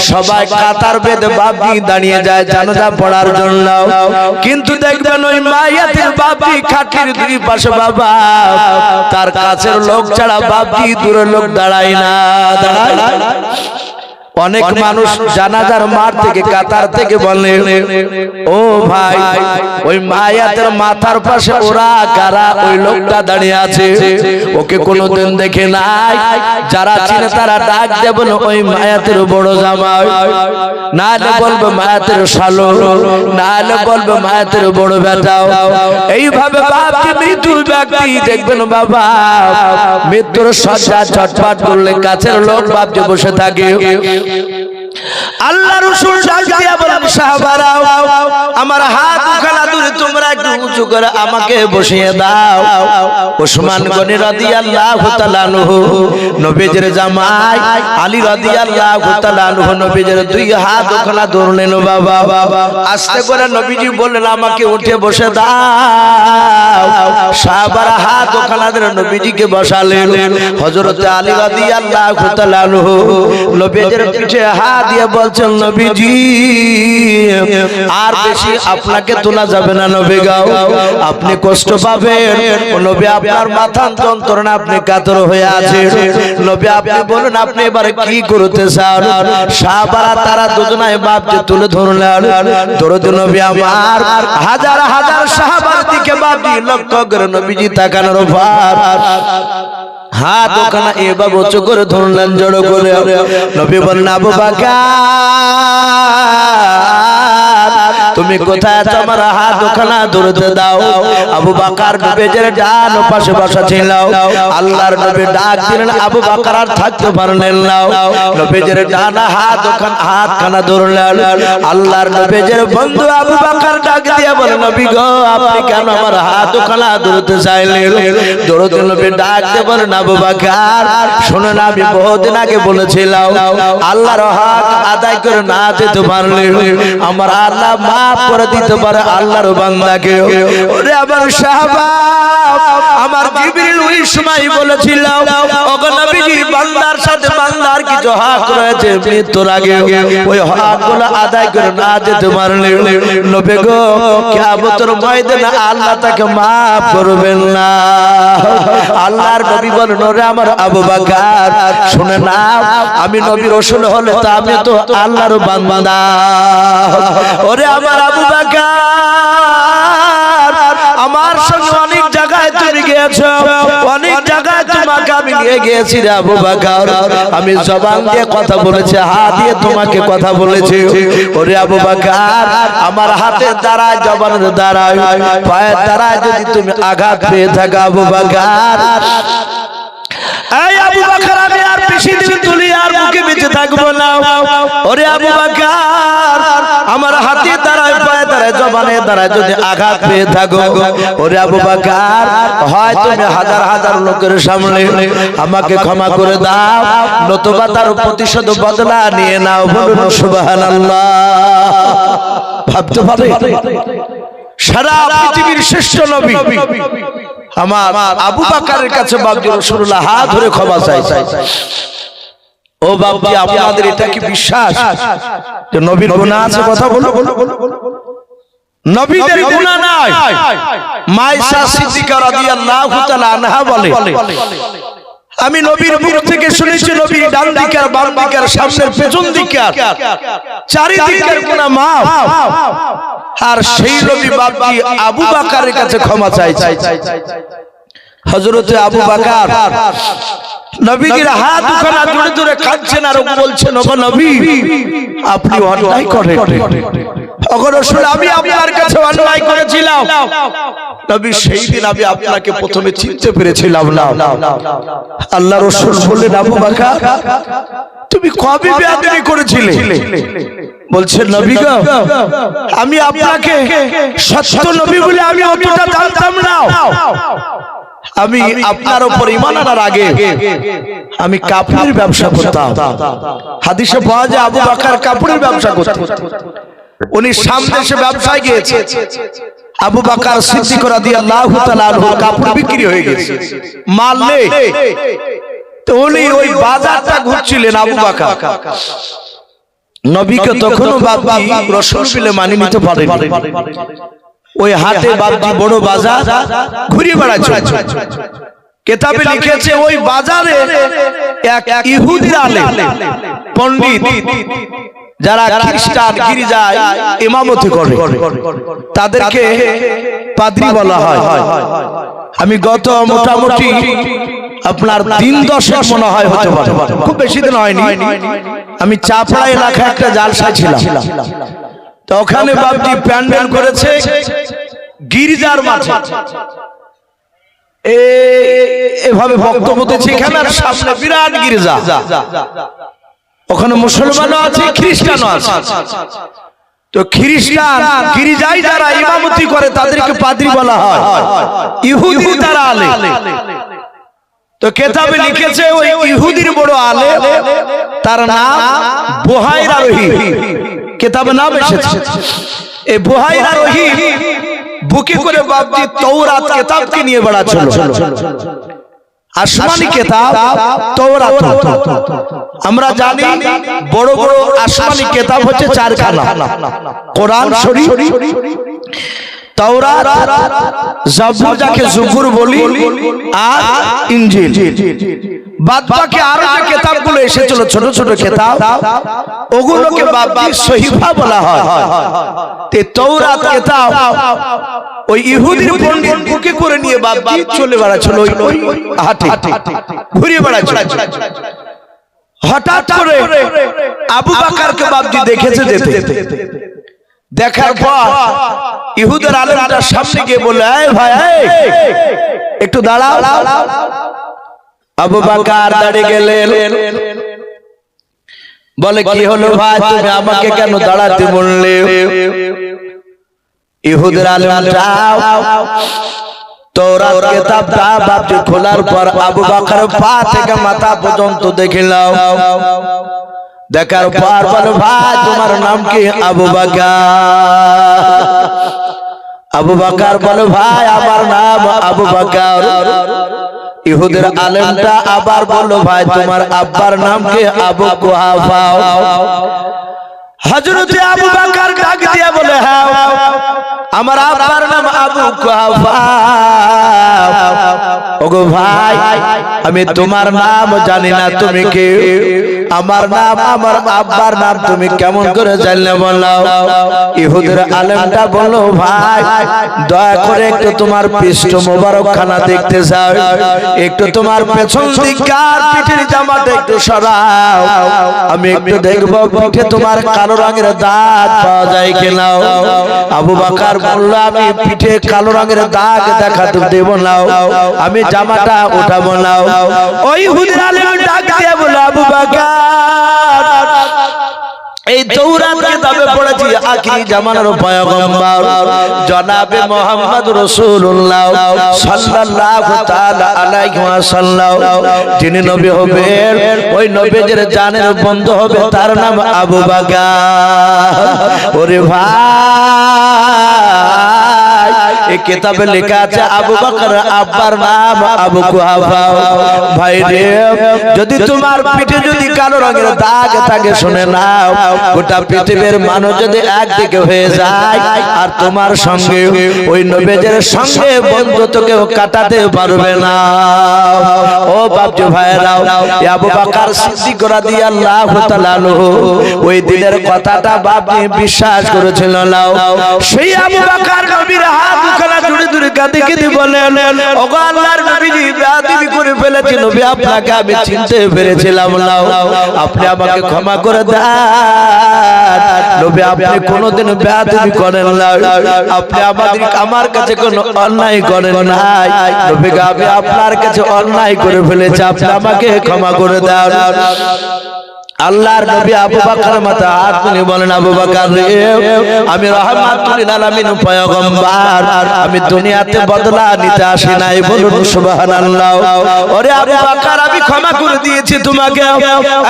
Speaker 1: সবাই কাতার বেঁধে বাপজি দাঁড়িয়ে যায় জানাজা পড়ার জন্য। কিন্তু দেখবেন ওই মাইয়াতের বাপজি খাটির দুই পাশে বাবা তার কাছের লোক ছাড়া বাপজি দূরের লোক দাঁড়ায় না, দাঁড়ায়। অনেক মানুষ জানাজার মাঠ থেকে কাতার থেকে বলে, ও ভাই ওই মায়াতের মাথার পাশে ওরা কারা ওই লোকটা দাঁড়িয়ে আছে, ওকে কোনোদিন দেখে নাই। যারা চিনে তারা ডাক দেব ওই মায়াতের বড় জামাই, নাহলে বলবে মায়াতের শালো, নাহলে বলবে মায়াতের বড় বেটা। এইভাবে বাপজি মৃত্যুর ব্যক্তি দেখবেন বাবা মৃত্যুর শয্যা ছটফট করলে কাছের লোক বাপজি বসে থাকে। আল্লাহ রাসূল ডাক দিয়া বলেন সাহাবারা আমার হাত দুখানা দূরে তোমরা একটু উঁচু করে আমাকে বসিয়ে দাও। ওসমান গনি রাদিয়াল্লাহু তাআলা আনহু নবীজির জামাই আলী রাদিয়াল্লাহু তাআলা আনহু নবীজির দুই হাত দুখানা ধরলেন বাবা আস্তে করে নবীজি বললেন আমাকে উঠে বসে দাও। সাহাবারা হাত দুখানা ধরে নবীজিকে বসালেন। হযরত আলী রাদিয়াল্লাহু তাআলা আনহু নবীজির পিঠে হাত দিয়ে বলছেন নবীজি আর বেশি আপনাকে তোলা যাবে না নবী গো, আপনি কষ্ট পাবেন। নবী আপনার মাথার যন্ত্রণা, আপনি কাতর হয়ে আছেন। নবী আপনি বলুন আপনি এবারে কি করতে চান? সাহাবারা তারা দুজনায় বাপকে তুলে ধরলেন। দরুদ নবী আমার হাজার হাজার সাহাবার দিকে বাপজি লক্ষ্য করে নবীজি তাকানোর পর হাত ওখানে এভাবে উঁচু করে ধরলেন জড়ো করে। নবী বললেন আবু বকর তুমি কোথায় আছো? আমার হাত ওখানে ধরতে দাও। আবু বকর নবীর ডান পাশে বসা ছিল। আল্লাহর নবী ডাক দিলেন আবু বকর আর থাকতে পারলেন না। নবীর ডান হাত ওখানে হাতখানা ধরলেন। আল্লাহর নবীর বন্ধু আবু বকর ডাক দিয়ে বলে নবী গো আপনি কেন আমার হাত ওখানে ধরতে চাইলেন? ধরতে নবী ডাক দিয়ে বলেন আবু বকর শুনুন আমি বহুদিন আগে বলেছিলাম আল্লাহর হক আদায় করে না দিতে পারলে আমার আল্লাহ মাফ করে দিতে পারে আল্লাহর বান্দাকে। ওরে আমার সাহাবা আমার জিবরিল ওই সময় বলেছিল ওগো নবীজি বান্দার সাথে বান্দার কিছু হক রয়েছে মৃত্যুর আগে ওই হকগুলো আদায় করে না দিতে পারলে নবী গো কিয়ামতের ময়দানে আল্লাহ তাকে মাফ করবেন না। আল্লাহর নবী বলেন ওরে আমার আবু বকর শুনে না আমি নবী রাসূল হলে তো আমি তো আল্লাহর বান্দা। ওরে আমার আবু বকর আমার সঙ্গে অনেক জায়গায় তুমি গিয়েছো, অনেক জায়গায় তোমাকে আমি নিয়ে গিয়েছি রে আবু বকর। আমি জবান দিয়ে কথা বলেছি, হাত দিয়ে তোমাকে কথা বলেছি। ওরে আবু বকর আমার হাতের দ্বারায় জবানের দ্বারায় পায়ের দ্বারায় যদি তুমি আঘাত পেয়ে থাকো আবু বকর এই আবু বকর আমি আর বেশি দিন দুনিয়ার মুখে বেঁচে থাকবো না। ওরে আবু বকর আমার হাতে দ্বারায় পায়ে দ্বারায় জবানের দ্বারায় যদি আঘাত পেয়ে থাকো ওরে আবু বকর হয় তুমি হাজার হাজার লোকের সামনে আমাকে ক্ষমা করে দাও নতুবা তার প্রতিশোধ বদলা নিয়ে নাও। বলুন সুবহানাল্লাহ। ভাবতে পারে সারা পৃথিবীর শ্রেষ্ঠ নবী আমার আবু বকরের কাছে বাপজি রাসূলুল্লাহ হাত ধরে ক্ষমা চাইছে। ও বাপজি আপনাদের এটা কি বিশ্বাস যে নবীর গুনাহ আছে? কথা বলো। নবীদের গুনাহ নাই। মায়েশা সিদ্দিকা রাদিয়াল্লাহু তাআলা আনহা বলে আমি নবীর মুখ থেকে শুনেছি নবী ডান দিকে আর বাম দিকে আর সামনের পেছন দিকে চারিদিকের গুনাহ মাফ। আর সেই নবী বাপজি আবু বকরের কাছে ক্ষমা চাইছে। হযরত আবু বকর নবীজির হাত দুখানা জোরে জোরে কাঁদছেন আর বলছেন ওগো নবী আপনি অন্যায় করেন। ওগো রাসূল আমি আপনার কাছে অন্যায় করেছিলাম। নবী সেই দিন আমি আপনাকে প্রথমে চিনতে পেরেছিলাম না। আল্লাহ রাসূল বললেন আবু বকর তুমি কবে বেয়াদবি করেছিলে? বলছেন নবী গো আমি আপনাকে সত্য নবী বলে আমি অতটা জানতাম না। আমি আপনার উপর ঈমান আনার আগে আমি কাপড়ের ব্যবসা করতাম। হাদিসে পাওয়া যায় আবু বকর কাপড়ের ব্যবসা করতেন। উনি সামনে এসে ব্যবসায় গিয়েছে। আবু বকর সিদ্দিক রাদিয়াল্লাহু তাআলা আনহু কাপড় বিক্রি হয়ে গেছে, মাল নেই। তো উনি ওই বাজারটা ঘুরছিলেন আবু বকর। নবীকে তখনও বাপজি রাসূল বলে মানি নিতে পারেন। ওই হাতে বাপজি বড় বাজার ঘুরে বেড়াচ্ছে। কিতাবে লিখেছে ওই বাজারে এক ইহুদি আলেম পণ্ডিত যারা খ্রিস্টান গির্জায় ইমামতি করে তাদেরকে পাদ্রী বলা হয়। আমি গত মোটামুটি আপনার দিন 10 মনে হয় হতে পারে, খুব বেশি দিন হয়নি। আমি চাপড়া এলাকায় একটা জালসায় ছিলাম। তো ওখানে বাপজি প্যান্ডেল করেছে গির্জার মাঠে। এভাবে বক্তব্য দিচ্ছে এখানে আর সামনে বিরাট গির্জা। ওখানে মুসলমানও আছে, খ্রিস্টানও আছে। তো খ্রিস্টান গির্জায় যারা ইমামতি করে তাদেরকে পাদ্রী বলা হয়, ইহুদি তারা আলেম। তো কেতাবে লিখেছে ওই ইহুদির বড় আলেম, তার নাম বুহাইরা রহিম, কেতাবে নাম এসেছে। এই বুহাইরা রহিম বুকে করে বাপজি তওরাত কিতাবকে নিয়ে বেড়াচ্ছিল। আসমানি কিতাব তওরাত। আমরা জানি বড় বড় আসমানি কিতাব হচ্ছে চারখানা, কোরআন শরীফ, তাওরাত, জাবুর যাকে জুবুর বলি, আর ইনজিল। বাদ বাকি আরো যে কিতাবগুলো এসেছিল ছোট ছোট কিতাব, ওগুলোকে বাপজি সহিফা বলা হয়। তে তাওরাত কিতাব ওই ইহুদির পণ্ডিত বুকে করে নিয়ে বাপজি চলে বেড়াচ্ছিল, ওই হাটে ঘুরে বেড়াচ্ছিল। হঠাৎ করে আবু বকরকে বাপজি দেখেছে যেতে। দেখার পর ইহুদের আলেমটা সামনে গিয়ে বলল, এই ভাই একটু দাঁড়াও। আবু বকর দাঁড়িয়ে গেলেন, বলে কি হলো ভাই, তুমি আমাকে কেন দাঁড়াতে বললে? ইহুদের আলেমটা তাওরাত কিতাবটা বাপজি খোলার পর আবু বকর পা থেকে মাথা পর্যন্ত দেখিলাম। দেখার পর বলে, ভাই তোমার নাম কি? আবু বকর। আবু বকর বলে, ভাই আমার নাম আবু বকর। ইহুদের আলেমটা আবার বলল, ভাই তোমার আব্বার নাম কি? আবু কুহাফা। হযরত আবু বকর ডাক দিয়ে বলে, হ্যাঁ আমার আব্বার নাম আবু কুহাফা। ওগো ভাই আমি তোমার নাম জানি না, তুমি কে? আমার নাম আমার আব্বার নাম তুমি কেমন করে জানলে বলো? ইহুদের আলেমটা বলল, ভাই দয়া করে একটু তোমার পৃষ্ঠ মোবারক খানা দেখতে চাও, একটু তোমার পেছন দিককার পিঠের জামাটা একটু সরাও, আমি একটু দেখবো পিঠে তোমার কালো রঙের দাগ পাওয়া যায় কিনা। আবু বকর বলল, আমি পিঠে কালো রঙের দাগ দেখাতে দেব না, আমি জামাটা উঠাবো না। ওই ইহুদের আলেম ডাক দিয়ে বলল, আবু বকর এই তাওরাত কিতাবে পড়েছি আখিরি জামানার পয়গম্বর জনাবে মুহাম্মদ রাসূলুল্লাহ সাল্লাল্লাহু তাআলা আলাইহি ওয়াসাল্লাম যিনি নবী হবেন, ওই নবীর জানের বন্ধু হবে, তার নাম আবু বকর। ওরে ভাই এই কিতাবে লেখা আছে আবু বকর আব্বার নাম আবু কুহাফা। ভাই রে, যদি তোমার পিঠে যদি কালো রঙের দাগ থাকে শুনে নাও, গোটা পৃথিবীর মানুষ যদি একদিকে হয়ে যায় আর তোমার সঙ্গে ওই নবীর সঙ্গে বন্ধুত্ব কেউ কাটাতে পারবে না। ও বাপজি ভাইরাও, আবু বকর সিদ্দিক রাদিয়াল্লাহু তাআলা আনহু ওই দিনের কথাটা বাপজি বিশ্বাস করেছিল না। সেই আবু বকর নবীর হাত দুখানা জুড়ে জুড়ে কাঁদে কেঁদে বলেন, ওগো আল্লাহর নবীজি বেয়াদবি করে ফেলেছি নবী, আপনাকে আমি চিনতে পেরেছিলাম না, আপনি আমাকে ক্ষমা করে দেন নবী, আপনি কোনোদিন বেয়াদবি করেন না, আপনি আমার কাছে কোনো অন্যায় করেন নাই নবী, আমি আপনার কাছে অন্যায় করে ফেলেছি, আপনি আমাকে ক্ষমা করে দেন। আল্লাহর নবী আবু বকর মাথা হাত তুলে বলেন, আবু বকর রে, আমি রাহমাতুল লিল আলামিন পয়গম্বর, আমি দুনিয়াতে বদলা নিতে আসি নাই, বলুন সুবহানাল্লাহ। ওরে আবু বকর আমি ক্ষমা করে দিয়েছি তোমাকে।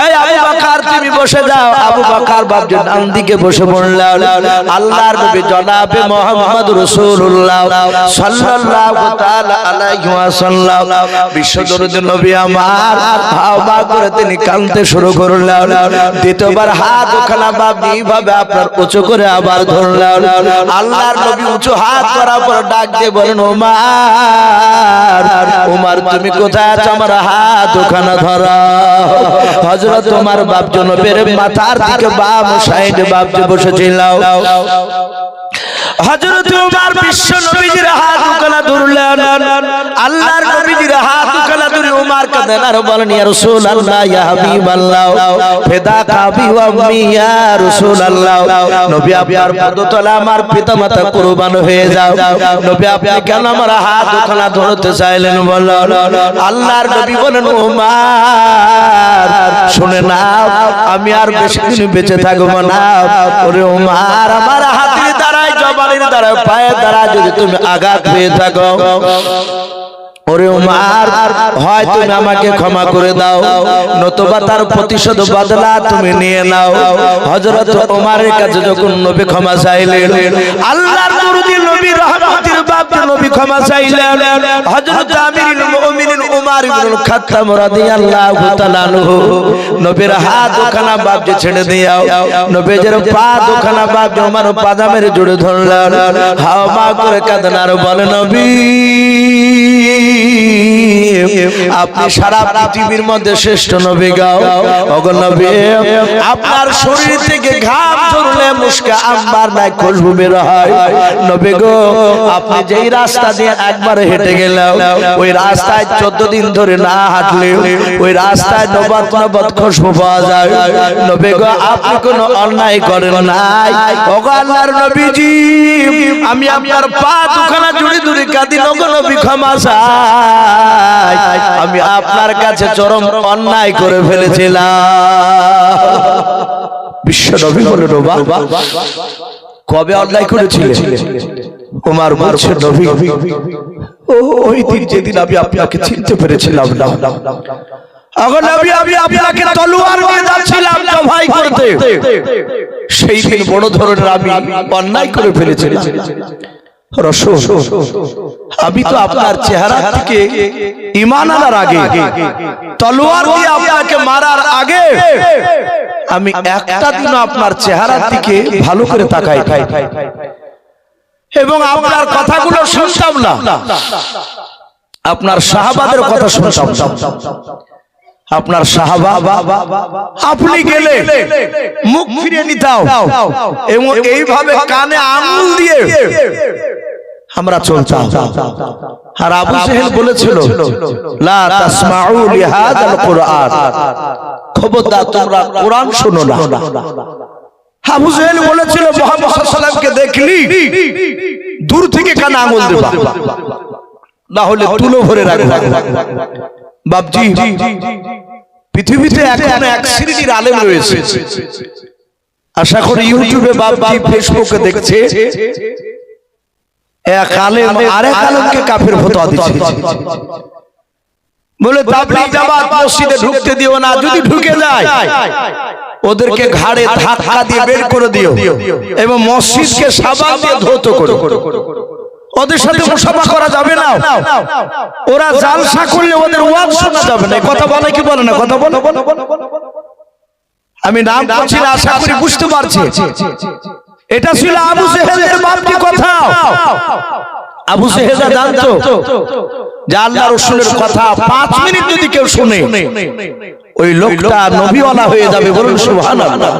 Speaker 1: এই আবু বকর তুমি বসে যাও। আবু বকর বাপজি ডান দিকে বসে পড়লেন। আল্লাহর নবী জনাবে মুহাম্মদ রাসূলুল্লাহ সাল্লাল্লাহু তাআলা আলাইহি ওয়াসাল্লাম বিশ্ব দরুদ নবী আমার হাওয়া করে তিনি কাঁদতে শুরু করলেন। দ্বিতীয়বার হাত ওখানা বাপজি ভাবে আপনার উঁচু করে আবার ধরলেন। আল্লাহর নবী উঁচু হাত করার পর ডাক দিয়ে বলেন, ওমর ওমর তুমি কোথায় আছো? আমার হাত ওখানা ধরো। হযরত ওমর বাপজি নবীর মাথার দিকে বাম সাইডে বাপজি বসেছিল। হযরত ওমর বিশ্ব নবীজির হাত দুখানা ধরলেন, আল্লাহর নবীজির হাত দুখানা ধরে ওমর কাঁদেন আর বলেন, ইয়া রাসূলুল্লাহ, ইয়া হাবিবাল্লাহ, ফিদাকা বি ওয়া উম্মি, ইয়া রাসূলুল্লাহ, নবী আপনার পদতলে আমার পিতামাতা কুরবান হয়ে যাও, নবী আপনি কেন আমার হাত দুখানা ধরতে চাইলেন? বললেন, আল্লাহর নবী বলেন, ওমর শুনে নাও, আমি আর বেশি দিন বেঁচে থাকবো না। ওরে ওমর, আমার হাতের দ্বারাই, জবানের দ্বারাই, পায়ের দ্বারা যদি তুমি আঘাত পেয়ে থাকো, ওরে ওমর, হয় তুমি আমাকে ক্ষমা করে দাও, নতুবা তার প্রতিশোধ বদলা তুমি নিয়ে নাও। হযরত ওমরের কাছে যখন নবী ক্ষমা চাইলেন, আল্লাহর দরুদি নবী রহমতের বাপ নবী ক্ষমা চাইলেন, হযরত আমিরুল মুমিনিন ওমর ইবনে খাত্তাব রাদিয়াল্লাহু তাআলা আনহু নবীর হাত দুখানা বাপ যে ছেড়ে দিয়াও, নবীর পা দুখানা বাপ ওমর পাজামের জুড়ে ধরলেন, হাওয়া করে কাঁদেন আর বলেন, নবী আপনি সারা পৃথিবীর মধ্যে শ্রেষ্ঠ নবী গাও। ওগো নবী, আপনার শরীর থেকে ঘাম ঝরলে মুশকে আম্বার নাই খুশবু বের হয়। নবী গো, আপনি যেই রাস্তা দিয়ে একবার হেঁটে গেলেন, ওই রাস্তায় 14 দিন ধরে না হাঁটলে ওই রাস্তায় নবত নবত খুশবু পাওয়া যায়। নবী গো, আপনি কোনো অন্যায় করেন নাই। ওগো আল্লাহর নবীজি, আমি আপনার পা দুখানা জুড়ে জুড়ে কাঁদি, ওগো নবী ক্ষমা চাই, আমি আপনার কাছে চরম অন্যায় করে ফেলেছিলাম। বিশ্ব নবী বলেন, কবে অন্যায় করেছিলেন? ওমর বলছে, নবী ওই দিন যেদিন আমি আপনাকে চিনতে পেরেছিলাম না, আগো নবী আমি আপনাকে তলোয়ার নিয়ে যাচ্ছিলাম জবাই করতে, সেই দিন বড় ধরনের আমি অন্যায় করে ফেলেছিলাম। রাসূল, আমি তো আপনার চেহারা থেকে ঈমান আনার আগে, তলোয়ার দিয়ে আপনাকে মারার আগে আমি একটা দিন আপনার চেহারার দিকে ভালো করে তাকাই এবং আপনার কথাগুলো শুনতাম না, আপনার সাহাবাদের কথা শুনতাম। আপনার সাহাবা, আপনি গেলে মুখ ফিরিয়ে নিতাম এবং এইভাবে কানে আঙুল দিয়ে আমরা চলতাম। আর আবু জেহেল বলেছিল, লা তাসমাউ লিহাদাল কুরআন, খবরদার তোমরা কোরআন শোনো না। আবু জেহেল বলেছিল, মুহাম্মদ সাল্লাল্লাহু আলাইহি ওয়াসাল্লামকে দেখলি দূর থেকে কানে আঙুল দেবা, না হলে তুলো ভরে রাখবা। বাপজি, পৃথিবীতে এখন এক শ্রেণীর আলেম রয়েছে, আশা করি ইউটিউবে বাপজি ফেসবুকে দেখছে, এক আলেম আরেক আলেমকে কাফের ফতোয়া দিচ্ছে, বলে তাবলীগ জামাত মসজিদে ঢুকতে দিও না, যদি ঢুকে যায় ওদেরকে ঘাড়ে ধাক্কা দিয়ে বের করে দিও এবং মসজিদকে সাবান দিয়ে ধৌত করো, ওদের সাথে মুসাফা করা যাবে না, ওরা জালসা করলে ওদের ওয়াজ শোনা যাবে না। কথা বলে কি বলে না? কথা বলো। আমি নাম করছি না, আশা করি বুঝতে পারছি। এটা ছিল আবু জেহেলের বাপটি কথা। আবু জেহেল জানতো যে আল্লাহর রাসূলের কথা 5 মিনিট যদি কেউ শুনে ওই লোকটা নবীওয়ালা হয়ে যাবে। বলুন সুবহানাল্লাহ।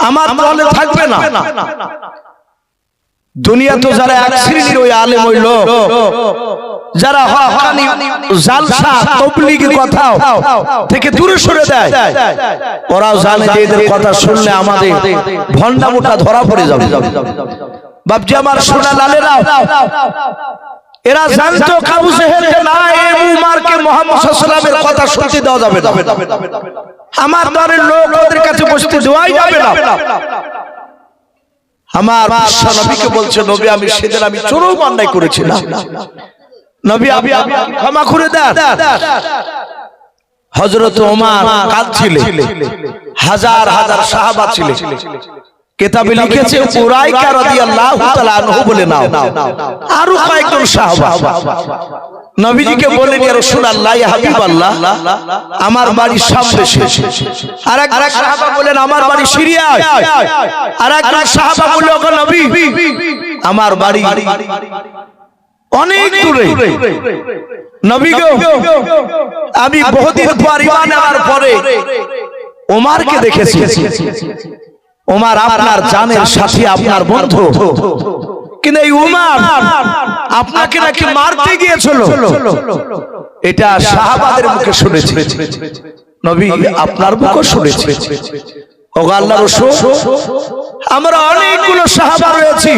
Speaker 1: আমার দলে থাকবে না। দুনিয়া তো যারা এক শ্রেণীর ওই আলেম, ওই লোক যারা হকানি জালসা তাবলীগের কথা থেকে দূরে সরে দেয়, ওরাও জানে যে এদের কথা শুনলে আমাদের ভন্ডামোটা ধরা পড়ে যাবে। বাপজি আমার সোনা লালেরা, এরা জানতো আবু জেহেলকে না, উমরকে মুহাম্মদ সাল্লাল্লাহু আলাইহি ওয়াসাল্লামের কথা শুনতে দেওয়া যাবে না, আমার দলের লোক ওদের কাছে বসতে দেওয়াই যাবে না। আমার বিশ্ব নবীকে বলছে, নবী আমি সেদিন আমি চরম অন্যায় করেছিলাম, নবী আপনি ক্ষমা করে দেন। হযরত ওমর কাঁদছিলেন, হাজার হাজার সাহাবা ছিলেন। কিতাবে লিখেছে উরাইকা রাদিয়াল্লাহু তাআলা আনহু বলে নাও, আরো কয়েকজন সাহাবা নবীজিকে বললেন, ইয়া রাসূলুল্লাহ, ইয়া হাবিবাল্লাহ, আমার বাড়ি শাম দেশে। আরেক সাহাবা বলেন, আমার বাড়ি সিরিয়ায়। আরেক সাহাবা বলল, ওগো নবী, আমার বাড়ি অনেক দূরে। নবী গো, আমি বহুদিন পর ঈমান আনার পরে ওমরকে দেখেছি, ওমর আপনার জানের সাথী, আপনার বন্ধু, কিন্তু এই উমর আপনাকে নাকি মারতে গিয়েছিল, এটা সাহাবাদের মুখে শুনেছি, নবী আপনার মুখে শুনেছি। ওগো আল্লাহর রাসূল, আমরা অনেকগুলো সাহাবা রয়েছি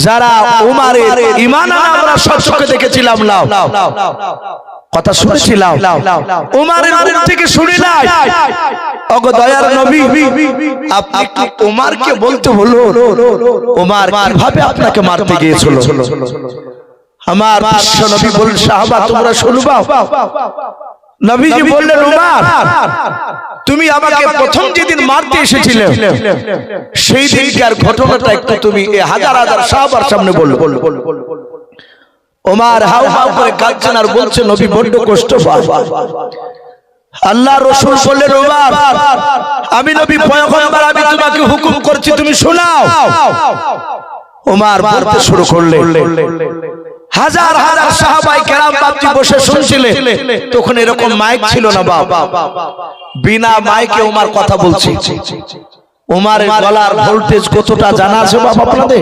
Speaker 1: যারা উমরের ঈমান আমরা সচক্ষে দেখেছিলাম, কথা শুনেছিলাম, উমরের মুখ থেকে শুনি নাই। ওগো দয়ার নবী, আপনি একটু উমরকে বলতে হলো উমর কিভাবে আপনাকে মারতে গিয়েছিল। আমার বিশ্ব নবী বলেন, সাহাবা তোমরা শুনবা। নবীজি বললেন, উমর তুমি আমাকে প্রথম যেদিন মারতে এসেছিলে সেই দিনকার ঘটনাটা একটু তুমি এই হাজার হাজার সাহাবার সামনে বলো। ওমর হাউ হাউ করে কাঁদছেন আর বলছে, নবী বড্ড কষ্ট পায়। আল্লাহ রাসূল বললেন, ওমর আমি নবী পয়গম্বর, আমি তোমাকে হুকুম করছি, তুমি শোনাও। ওমর বলতে শুরু করলেন। হাজার হাজার সাহাবায়ে কেরাম বাপজি বসে শুনছিলেন, তখন এরকম মাইক ছিল না বাবা, বিনা মাইকে ওমর কথা বলছে। ওমরের গলার ভোল্টেজ কতটা জানা আছে বাবা আপনাদের?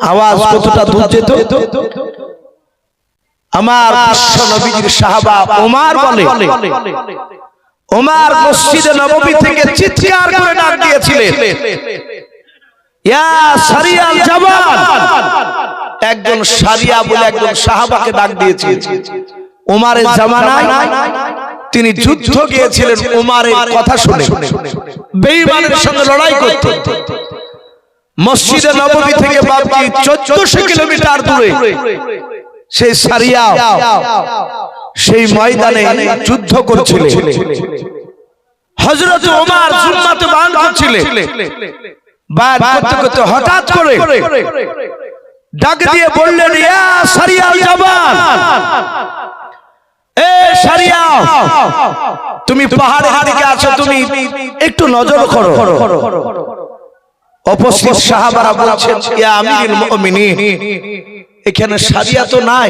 Speaker 1: আওয়াজ কতটা দূর যেত? আমার বিশ্ব নবীর সাহাবা ওমর বলে, ওমর মসজিদে নববী থেকে চিৎকার করে ডাক দিয়েছিলেন, ইয়া সারিয়াল জাবাল। একজন সারিয়া বলে একজন সাহাবাকে ডাক দিয়েছে। ওমরের জামানায় তিনি যুদ্ধ গিয়েছিলেন, ওমরের কথা শুনে বেঈমানের সঙ্গে লড়াই করতে। মসজিদে নববী থেকে বাপজি 1400 কিলোমিটার দূরে সেই সারিয়া সেই ময়দানে যুদ্ধ করছিলেন। হযরত ওমর জুম্মাতে বায়ান করছিলেন, বায়ান করতে করতে হঠাৎ করে ডাক দিয়ে বললেন, ইয়া সারিয়াল জাবাল, এ সারিয়া তুমি পাহাড়ের দিকে আছো, তুমি একটু নজর করো। উপস্থিত সাহাবারা বলছেন, ইয়া আমিরুল মুমিনিন, এখানে সারিয়া তো নাই,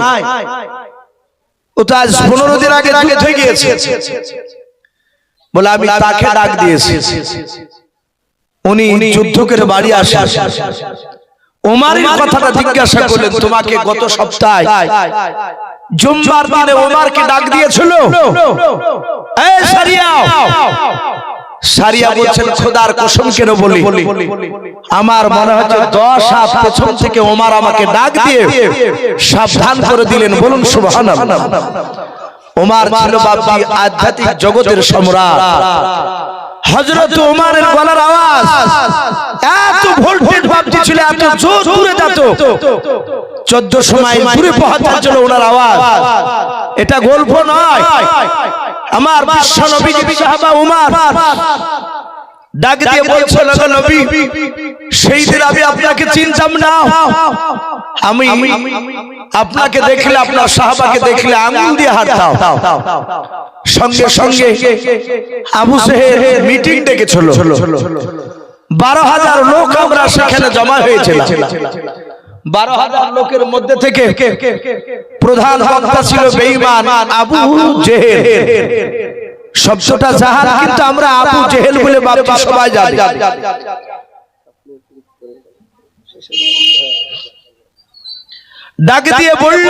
Speaker 1: ও তো আজ 15 দিন আগে যুদ্ধ হয়ে গিয়েছে। বলে আমি তাকে ডাক দিয়েছি, উনি যুদ্ধ করে বাড়ি আসেন। ওমরের কথাটা জিজ্ঞাসা করলেন, তোমাকে গত সপ্তাহে জুম্মার দিনে ওমরকে ডাক দিয়েছিল? এই সারিয়া, সারিয়া বলছেন, খোদার কসম কেন বলি, আমার মনে হচ্ছে 10 হাত পেছন থেকে ওমর আমাকে ডাক দিয়ে সাবধান করে দিলেন। বলুন সুবহানাল্লাহ। ওমর ছিল বাপজি আধ্যাত্মিক জগতের সম্রাট। হযরত ওমরের গলার আওয়াজ এত ভোল্টেজ বাপজি ছিল, এত জোর দূরে যেত, 1400 মাইল দূরে পৌঁছার জন্য ওনার আওয়াজ, এটা গল্প নয়। আমার বিশ্ব নবীজি সাহাবা ওমর ডাক দিয়ে বলছেন, নবী সেই দিন আমি আপনাকে চিনতাম না, আমি আপনাকে দেখলে, আপনার সাহাবাকে দেখলে আঙ্গুল দিয়ে হাত দাও। সঙ্গে সঙ্গে আবু জেহেল মিটিং ডেকেছিল, 12,000 লোক আমরা সেখানে জমা হয়েছিল। 12,000 লোকের মধ্যে থেকে প্রধান বক্তা ছিল বেঈমান আবু জেহেল। শব্দটা জাহাল, কিন্তু আমরা আবু জেহেল বলে বাবা সবাই জানি। ডাক দিয়ে বলল,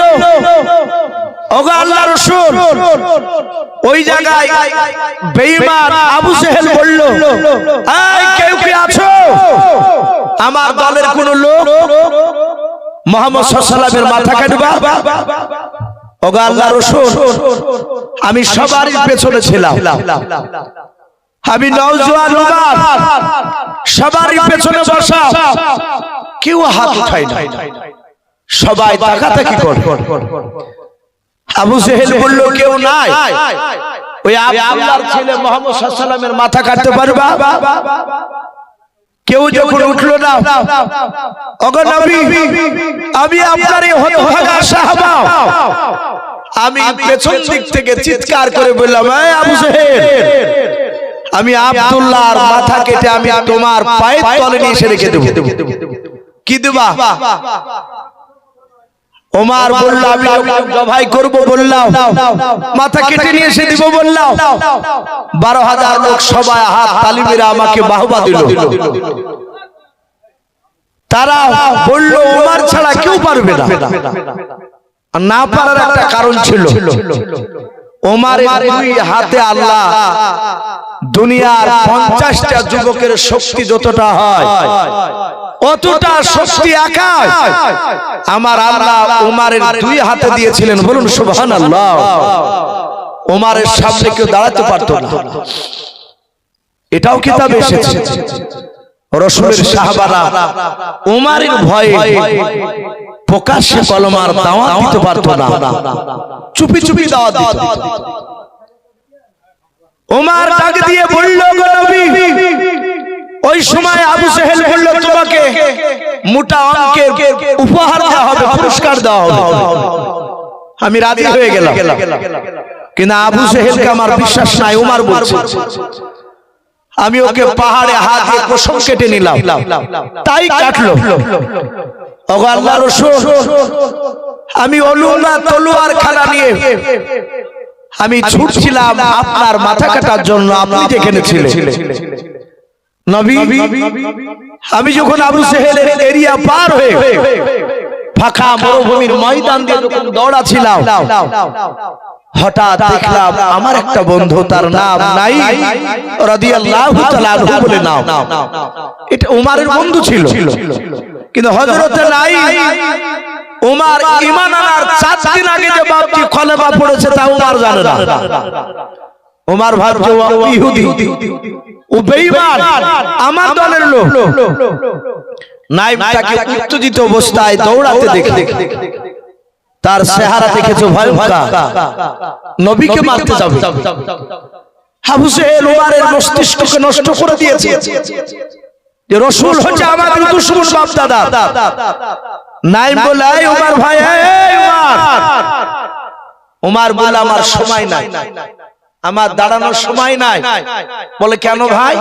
Speaker 1: ওগো আল্লাহর রাসূল, ওই জায়গায় বেঈমান আবু জেহেল বলল, এই কেউ কি আছো? আমার দলের কোন লোক মুহাম্মদ সাল্লাল্লাহু আলাইহি ওয়াসাল্লামের মাথা কাটবা? ওগো আল্লাহর রাসূল, আমি সবারই পেছনে ছিলাম, আমি নওজোয়ান উমর সবারই পেছনে বসা, কেউ হাত উঠায় না, সবাই তাকাতাকি করে। আবু জেহেল বলল, কেউ নাই, ওই আব্দুল্লাহর ছেলে মুহাম্মদ সাল্লাল্লাহু আলাইহি ওয়াসাল্লামের মাথা কাটতে পারবা? কেউ যখন উঠলো না, ওগো নবী, আমি আপনার এই হতভাগা সাহাবা, আমি পেছন দিক থেকে চিৎকার করে বললাম, এই আবু জেহেল, আমি আব্দুল্লাহর মাথা কেটে আমি তোমার পায়ের তলে নিয়ে এসে রেখে দেব। কি দেবা? ওমর বলল আমি জবাই করব বললাম, মাথা কেটে নিয়ে এসে দিব বললাম, 12,000 লোক সবাই হাত তালি মেরে আমাকে বাহবা দিল। তারা বলল ওমর ছাড়া কেউ পারবে না। না পারার একটা কারণ ছিল, ওমরের দুই হাতে আল্লাহ দুনিয়ার 50টা যুবকের শক্তি যতটা হয় অতটা শক্তি একা আমার আল্লাহ ওমরের দুই হাতে দিয়েছিলেন। বলুন সুবহানাল্লাহ। ওমরের সামনে কেউ দাঁড়াতে পারতো না, এটাও কিতাবে এসেছে। রাসূলের সাহাবারা ওমরের ভয়ে প্রকাশ্যে কলমার দাওয়াত দিতে পারতো না, চুপি চুপি দাওয়াত দিত। ওমর ডাক দিয়ে বলল, গো নবী, ওই সময় আবু জেহেল বলল তোমাকে মোটা অঙ্কের উপহার দেওয়া হবে, পুরস্কার দেওয়া হবে। আমি রাজি হয়ে গেলাম, কিন্তু আবু জেহেলকে আমার বিশ্বাস নাই। ওমর বলছে, আমি ওকে পাহাড়ে হাত দিয়ে কসম কেটে নিলাম, তাই কাটলো। ওগো আল্লাহর রাসূল, আমি অলুনা তলোয়ার খানা নিয়ে আমি ছুটছিলাম আপনার মাথা কাটার জন্য, আপনি যেখানে ছিলেন নবী। আমি যখন আবু জেহেলের এরিয়া পার হয়ে ফাঁকা মরুভূমির ময়দান দিয়ে যখন দৌড়াচ্ছিলাম, হঠাৎ দেখলাম আমার একটা বন্ধু, তার নাম নাই রাদিয়াল্লাহু তাআলা আনহু বলে নাম, এটা ওমরের বন্ধু ছিল। কিন্তু হযরত নাই ওমর ঈমান আনার 4 দিন আগে যে বাপজি খলেমা পড়েছে তা ওমর জানে না। ওমর ভাবছে ও ইহুদি, ও বেঈমান, আমার দলের লোক। নাইমটাকে উত্তেজিত অবস্থায় দৌড়াতে দেখে তার চেহারা দেখেছো ভয়ঙ্কর, নবীকে মারতে যাবে। আবু জেহেল ওমরের মস্তিষ্ককে নষ্ট করে দিয়েছে যে রাসূল হচ্ছে আমাদের দুশমন বাপ দাদা। নাইম বলে, এই ওমর ভাই, এই ওমর। ওমর বলে আমার সময় নাই, আমার দাঁড়ানোর সময় নাই। বলে কেন ভাই?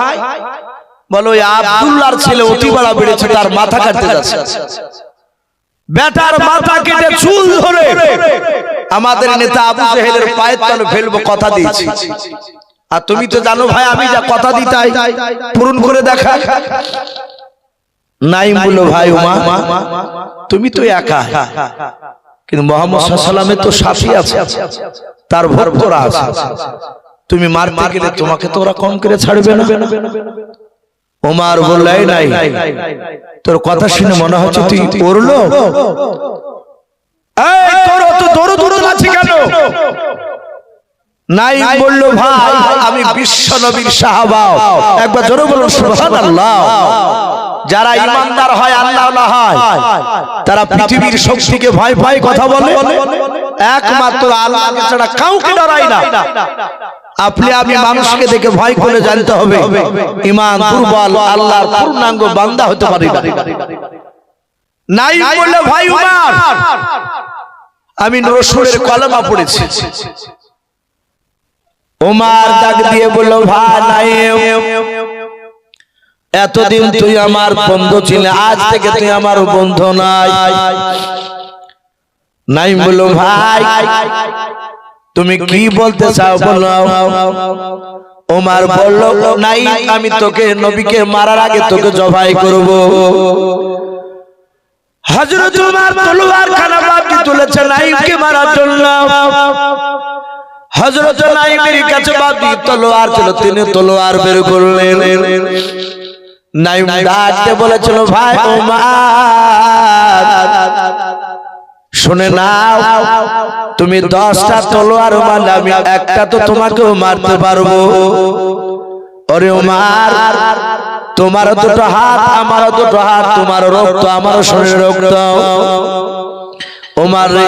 Speaker 1: বলো ওই আব্দুল্লাহর ছেলে অতি বড় বেড়েছে, তার মাথা কাটতে যাচ্ছে। বেটার মাথা কেটে চুল ধরে আমাদের নেতা আবু জেহেলের পায়ের তলে ফেলবো, কথা দিয়েছি। আর তুমি তো জানো ভাই, আমি যা কথা দিতাই পূরণ করে দেখা। নাইম বলল, ভাই ওমর, তুমি তো একা, কিন্তু মুহাম্মদ সাল্লাল্লাহু আলাইহি ওয়াসাল্লামের তো সাথী আছে, তার ভক্তরা আছে, তুমি মারতে গেলে তোমাকে তো ওরা কম করে ছাড়বে না। ওমর বলল, এই নাই, তোর কথা শুনে মনে হচ্ছে তুই ওর লোক। এই তোর তো দরদ আছে কেন? নাইম বলল, ভাই আমি বিশ্ব নবীর সাহাবা। একবার জোরে বলুন সুবহানাল্লাহ। যারা ইমানদার হয়, আল্লাহওয়ালা হয়, তারা পৃথিবীর শক্তিকে ভয় ভয় কথা বলে, একমাত্র আল্লাহকে ছাড়া কাউকে ডরায় না। আপনি আমি মানুষকে দেখে ভয় করে জানতে হবে ঈমান দুর্বল, আল্লাহর পূর্ণাঙ্গ বান্দা হতে পারি না। নাইম বলল, ভাই ওমর, আমি রাসূলের কলেমা পড়েছি। ওমর ডাক দিয়ে বলল, ভাই নাইম, এতদিন তুই আমার বন্ধু ছিলে, আজ থেকে তুই আমার বন্ধু নাই। নাইম বলল, ভাই তুমি কি বলতে চাও বলো। ওমর বলল, নাই আমি তোকে নবীকে মারার আগে তোকে জবাই করব। হযরত ওমর তলোয়ার খানা বাকি তুলেছে নাইমকে মারার জন্য। হযরত নাইমের কাছে বাকি তলোয়ার ছিল, তিনি তলোয়ার বের করলেন। নাইম ডাকতে বলেছিল, ভাই ওমর শুনে নাও, তুমি 10টা তলোয়ার মারলে আমি একটা তো তোমাকেও মারতে পারবো। ওরে ওমর, তোমারও দুটো হাত, আমারও দুটো হাত, তোমারও রক্ত, আমারও শরীরে রক্ত। ওমর রে,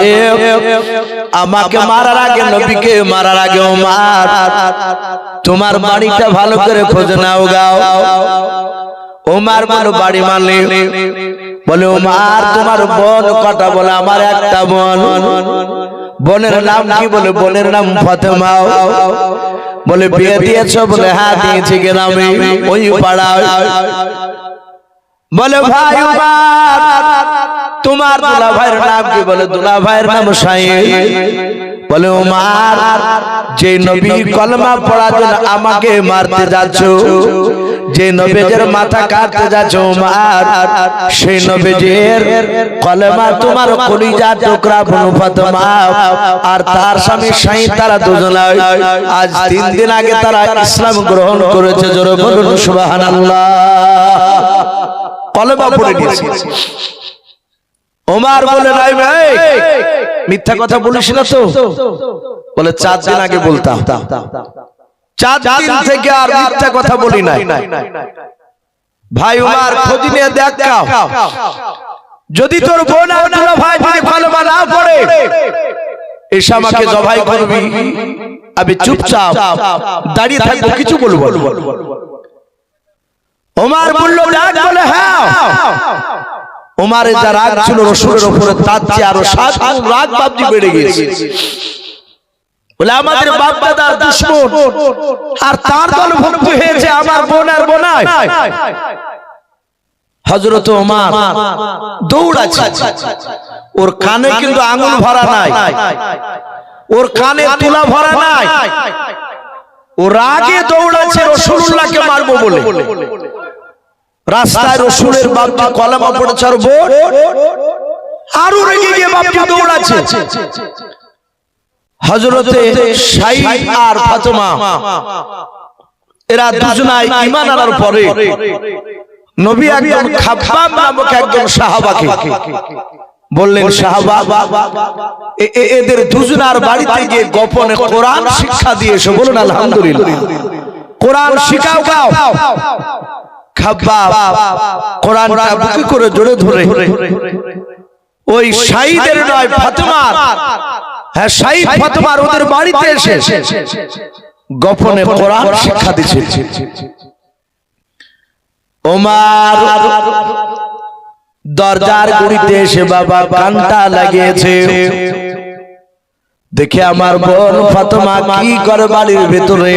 Speaker 1: আমাকে মারার আগে, নবীকে মারার আগে ওমর তোমার বাড়িটা ভালো করে খোঁজ নাও গাও। ওমর বলো, বাড়ি মানে? বলে, ওমর তোমার বোন কটা? বলে, আমার একটা বোন। বোনের নাম কি? বলে, বোনের নাম ফাতেমা। বলে, বিয়ে দিয়েছো? বলে, হ্যাঁ দিয়েছি, গ্রামে ওই পাড়ায়। বলে, ভাই ওমর তোমার দুলা ভাইয়ের নাম কি? বলে দুলা ভাইয়ের নাম সাঈদ। বলে ওমর, যে নবী কলমা পড়ার জন্য আমাকে মারতে যাচ্ছ, যে নবীর মাথা কাটতে যাচ্ছ ওমর, সেই নবীর কলমা তোমার কলিজার টুকরা বনু ফাতেমা আর তার স্বামী সাঈদ, তারা দুজনে আজ 3 দিন আগে তারা ইসলাম গ্রহণ করেছে। জোরে বলুন সুবহানাল্লাহ। কলমা পড়ে দিয়েছে। ওমর বলে নাই ভাই, মিথ্যা কথা বলিস না তো। বলে 4 দিন আগে বলতাম, 4 দিন থেকে আর মিথ্যা কথা বলি নাই। ভাই ওমর, খোঁজ নিয়ে দেখ, যদি তোর বোন আব্দুল্লাহ ভাই যদি কলমা না পড়ে এসে আমাকে জবাই করবি, আমি চুপচাপ দাঁড়িয়ে থাকবো, কিছু বলবো। ওমর বলল ডাক, বলে হ্যাঁ। ওমরের যা রাগ ছিল রাসূলের উপরে, তার চেয়ে আরো 7 গুণ রাগ বাপজি বেড়ে গেছে। বলে আমাদের বাপ দাদার দুশমন আর তার দল ভক্তি হয়েছে আমার বোন আর বোনাই। হযরত ওমর দৌড়াচ্ছে, ওর কানে কিন্তু আঙ্গুল ভরা নাই, ওর কানে তুলা ভরা নাই, ও রাগে দৌড়াচ্ছে রাসূলুল্লাহকে মারবো বলে। রাস্তায় রাসূলের বাপজি কলমা পড়েছে আর বোন আরো রেগে গিয়ে বাপজি দৌড়াচ্ছে। হযরতে সাঈদ আর ফাতেমা এরা দুজনাই ঈমান আনার পরে নবী একজন খাব্বাব নামক একজন সাহাবাকে বললেন, সাহাবা এদের দুজনার বাড়িতে গিয়ে গোপনে কোরআন শিক্ষা দিয়ে এসো। বলুন আলহামদুলিল্লাহ। কোরআন শিখাও গাও। খাব্বাব কোরআনটা বুকে করে জোরে ধরে ওই সাঈদের নয় ফাতেমার, হ্যাঁ সাঈদ ফাতেমার ওদের বাড়িতে এসে গোপনে কোরআন শিক্ষা দিচ্ছে। ওমর দরজার গুড়িতে এসে বাবা কানটা লাগিয়েছে, দেখে আমার বোন ফাতেমা কি করে বাড়ির ভিতরে।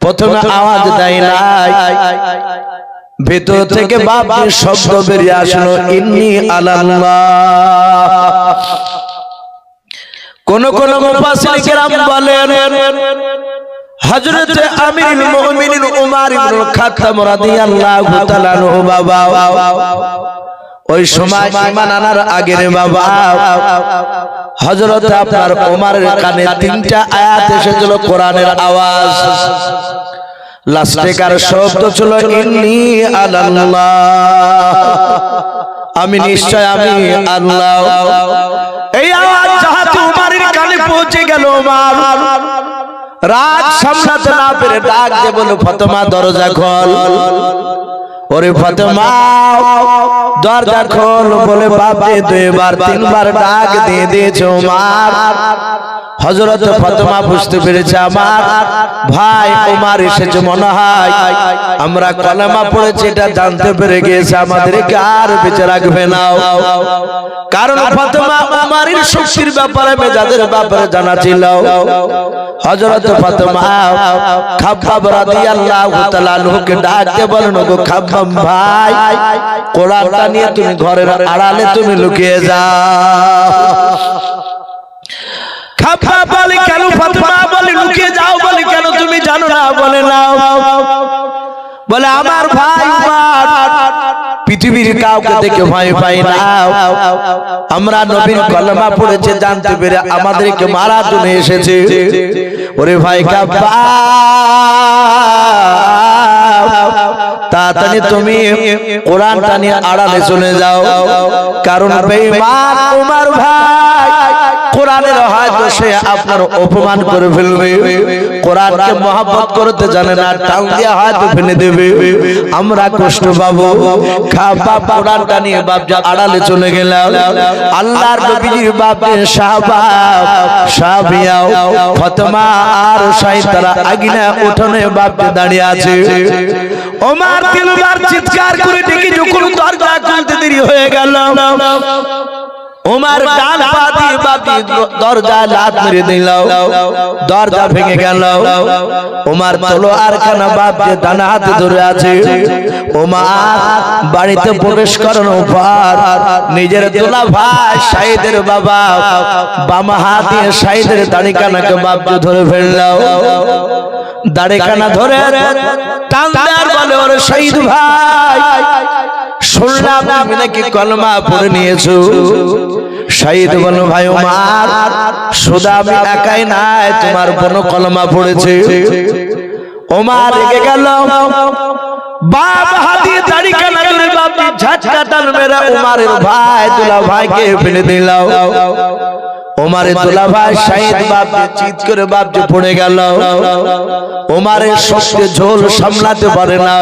Speaker 1: প্রথমে আওয়াজ দেয় নাই, ভেতর থেকে বাপের শব্দ বেরিয়ে আসলো, ইন্নী আলাল্লাহ। কোন কোন মুফাসসির কিরাম বলেন হযরত আমিরুল মুমিনিন উমর ইবনে খাত্তাব রাদিয়াল্লাহু তাআলা আনহু বাবা ওই সময় ঈমান আনার আগে রে বাবা হযরত আপনার ওমরের কানে 3টা আয়াত এসেছিল কোরআনের আওয়াজ। লাস্টে কার শব্দ ছিল ইন্নী আলাল্লাহ, আমি নিশ্চয় আমি আল্লাহ। এই আওয়াজ যাহাতে ওমরের কানে পৌঁছে গেল, ওমর রাগ সামলাতে না পেরে ডাক দিয়ে বলল, ফাতেমা দরজা খোল। ওরে ফাতেমা দরজা খোল বলে বাপে 2বার 3বার ডাক দিয়ে দিয়েছে ওমর। হযরত ফাতেমা বুঝতে পেরেছে আমার ভাই ওমর এসেছে, মনে হয় আমরা কলেমা পড়েছি এটা জানতে পেরে গিয়েছে, আমাদেরকে আর বেঁচে রাখবে না। কারণ ফাতেমা ওমরের শক্তির ব্যাপারে মেজাজের ব্যাপারে জানা ছিল। হযরত ফাতেমা খাব্বাব রাদিয়াল্লাহু তাআলা আনহুকে ডাক দিয়ে বলেন, গো খাব্বাব ভাই কোরআনটা নিয়ে তুমি ঘরের আড়ালে তুমি লুকিয়ে যাও। খাব্বাব বলে কেন? ফাতেমা বলে লুকিয়ে যাও বলে কেন? তুমি জানো না? বলে না। বলে আমার ভাই পৃথিবীর কাউকে দেখে ভয় পাই না, আমরা নবীর কলেমা পড়েছে জানতে পেরে আমাদেরকে মারার জন্য এসেছে। ওরে ভাই খাব্বাব তাড়াতাড়ি তুমি কোরআনটা নিয়ে আড়ালে চলে যাও, কারণ বেঈমান ওমর ভাই কোরআনের হয়তো সে আপনার অপমান করে ফেলবে, কোরআনকে মহব্বত করতে জানে না, টাল দিয়ে হয়তো ফেলে দেবে, আমরা কষ্ট পাবো। খাব্বাব কোরআনটা নিয়ে বাপজা আড়ালে চলে গেলাম। আল্লাহর নবীর বাপের সাহাবিয়াও ফাতেমা আর সাঈদ তারা আগিনা উঠোনে বাপে দাঁড়িয়ে আছে। ওমর 3বার চিৎকার করে ডেকে যখন দরজা খুলতে দেরি হয়ে গেল, ওমার ডান পা দিয়ে বাপজি দরজা লাত মেরে দিল, দরজা ভেঙে গেল। ওমার তলোয়ার খানা বাপজি ডান হাতে ধরে আছে। ওমার বাড়িতে প্রবেশ করানোর পর নিজের দোলা ভাই শাহিদের বাবা বাম হাত দিয়ে শাহিদের দাড়ি কানাকে বাপজি ধরে ফেলল। দাড়ি কানা ধরে টান দেওয়ার বলে, ওরে শহীদ ভাই, শুনলাম তুমি নাকি কলমা পড়ে নিয়েছো। শহীদ বলো, ভাই ওমর, শুধু আমি একাই নাই, তোমার বোন কলমা পড়েছে। ওমর রেগে গেল, বাপ হাতে দাড়ি কানা ধরে বাপজি ঝাটকা টান মেরে ওমরের ভাই দুলা ভাইকে ফেলে দিল। ওমরের দুলা ভাই শহীদ বাপজি চিৎ করে বাপজি পড়ে গেল। ওমরের শক্তি ঝোল সামলাতে পারে না,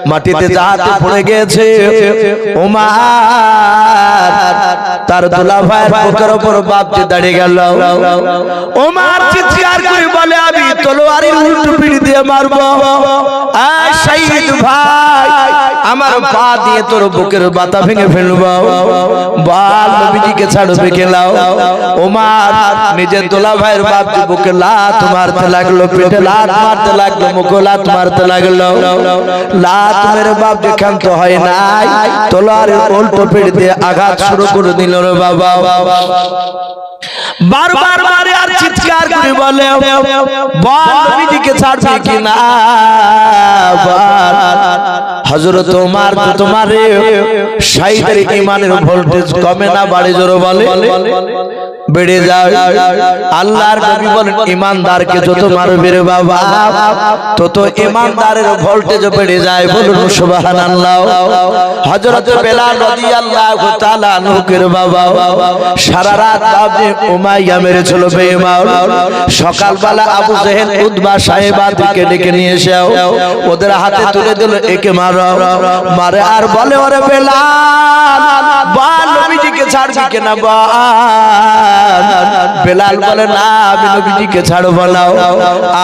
Speaker 1: মাটিতে যাতে পড়ে গেছে। ওমর তার দুলা ভাইয়ের বুকের উপর বাপজি দাঁড়িয়ে গেল। ওমর চিৎকার করে বলে, আমি তলোয়ারের উল্টো পিঠ দিয়ে মারবো। আয় শহীদ ভাই, আমার পা দিয়ে তোর বুকের বাতা ভেঙে ফেলবো, বল নবীজিকে ছাড়বে কেলাও। ওমর নিজের দোলা ভাইয়ের বাপজি বুকে লাত মারতে লাগলো, পেটে লাত মারতে লাগলো, মুখে লাত মারতে লাগলো। লাত মেরে বাপজি ক্ষান্ত হয় নাই, তলোয়ারের উল্টো পিঠ দিয়ে আঘাত শুরু করে দিল রে বাবা। বারবার মারে আর চিৎকার করে বলে, বল নবীজিকে ছাড়বে কিনা। হযরত ওমর তো তোমারে শহীদের ঈমানের ভোল্টেজ কমে না বাড়ে, জোরে বলে বেড়ে যায়। আল্লাহর নবী বলেন, ঈমানদারকে যত মারবে রে বাবা, তত ঈমানদারের ভোল্টেজ বেড়ে যায়। বলুন সুবহানাল্লাহ। হযরত বেলাল রাদিয়াল্লাহু তাআলা আনহুর বাবা সারা রাত বাপজি উমাইয়া মেরেছিল বেঈমান। সকালবেলা আবু জেহেল উতবা সাহেবাদেরকে ডেকে নিয়ে এসে ওদের হাতে তুলে দিল, একে মারো। মারে আর বলে, ওরে বেলাল, বল নবীজিকে ছাড়বি কিনা বল। বেলাল বলে, না আমি নবীজিকে ছাড়বো না।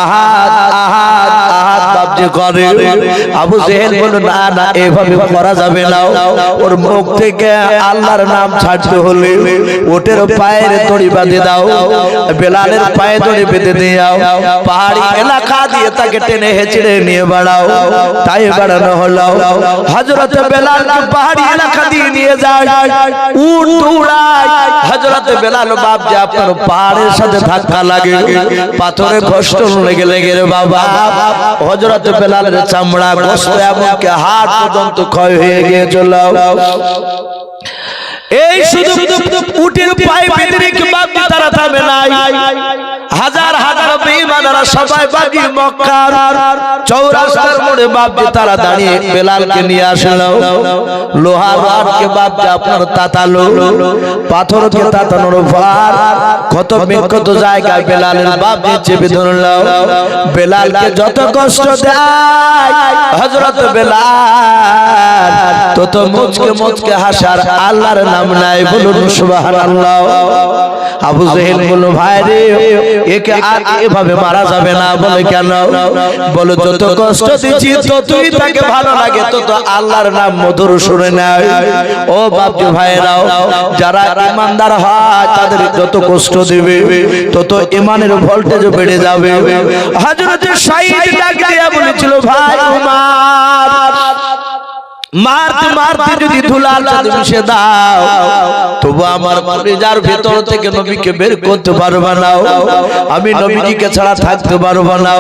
Speaker 1: আহাদ আহাদ আহাদ বাপজি করে। আবু জেহেল বলে, না না এভাবে করা যাবে না, ওর মুখ থেকে আল্লাহর নাম ছাড়তে হলে ওটের পায়ের দড়ি বাঁধে দাও, বেলালের পায়ে দড়ি বেঁধে দাও, পাহাড়ি এলাকা দিয়ে তাকে টেনে হেঁচড়ে নিয়ে বাড়াও। তাই বাড়ানো হলো। হযরত বেলালকে পাহাড়ি এলাকা দিয়ে নিয়ে যায়, উট দৌড়ায়। হযরত বেলাল বাপজি আপনার পাহাড়ের সাথে ধাক্কা লাগে, পাথরে কষ্ট লেগে লেগে রে বাবা হযরত বেলালের চামড়া গোশত এমনকি হাড় পর্যন্ত ক্ষয় হয়ে গিয়েছিল। এই শুধু উটের পায়ে বেঁধে রেখে বাপজি তারা থামে নাই। হাজার হাজার বেঈমানরা সবাই বাগি মক্কার চৌরাস্তার মোড়ে বাপজি তারা দাঁড়িয়ে বেলালকে নিয়ে আসলো। লোহার রডকে বাপজি আপনার তাতালো, পাথরকে তাতানোর পর কত বিক্ষত জায়গায় বেলালের বাপজি চেপে ধরলো। বেলালকে যত কষ্ট দেয় হযরত বেলাল তত মুচকে মুচকে হাসার আল্লাহর নাম নাই। বলুন সুবহানাল্লাহ। আবু জেহেল বলল, ভাই রে, একে আর এভাবে মারা যাবে না। বলে কেন? বলো, যত কষ্ট দিচ্ছি ততই তাকে ভালো লাগে, তত আল্লাহর নাম মধুর শুনে নেয়। ও বাপজি ভাইরাও, যারা ঈমানদার হয় তাদের যত কষ্ট দিবে তত ঈমানের ভোল্টেজ বেড়ে যাবে। হযরত শহীদ ডাক দিয়ে বলেছিল, ভাই উমর, মারতে মারতে যদি ধুলার চাঁদ মিশে দাও তবু আমার কলিজার ভেতর থেকে নবীকে বের করতে পারবে না, আমি নবীজিকে ছাড়া থাকতে পারবো না।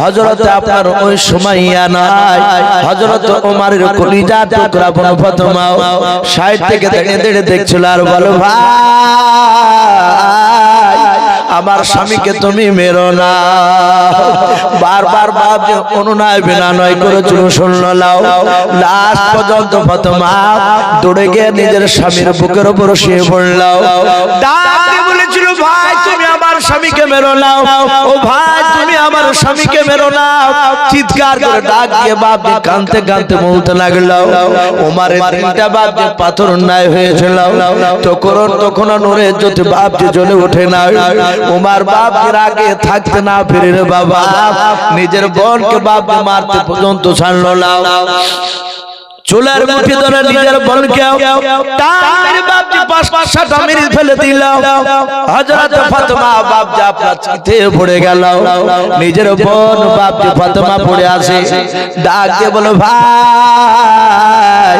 Speaker 1: হযরত আপনার ওই সুমাইয়া নাই, হযরত ওমরের কলিজার টুকরা বোন ফাতেমা সাইড থেকে দাঁড়িয়ে দাঁড়িয়ে দেখছিল আর বলো, ভাই আমার স্বামীকে তুমি মেরো না। বারবার বাপজি অনুনয় বিনয় করেছিল, শুনল নাও। লাস্ট পর্যন্ত ফাতেমা দৌড়ে গিয়ে নিজের স্বামীর বুকের উপর শুয়ে পড়ল। ডাক দিয়ে বলেছিল, ভাই তুমি আমার স্বামীকে মেরো না, ও ভাই তুমি আমার স্বামীকে মেরো না। চিৎকার করে ডাক দিয়ে বাপজি কাঁদতে কাঁদতে বলতে লাগলো। ওমরের দিলটা বাপজি পাথর ন্যায় হয়েছিল, তখন নূরের জ্যোতি বাপজি জ্বলে ওঠে না। ওমর বাপজির আগে থাকতে না পেরে রে বাবা নিজের বোনকে বাপজি মারতে পর্যন্ত ছাড়লো না। চুলার মুঠি ধরে নিজের বোনকে টান বাপজি পাঁচটা মেরে ফেলে দিল। হযরত ফাতেমা বাপজি আপনার চিতে পড়ে গেল। নিজের বোন বাপজি ফাতেমা পড়ে আছে, ডাক দিয়ে বলে ভাই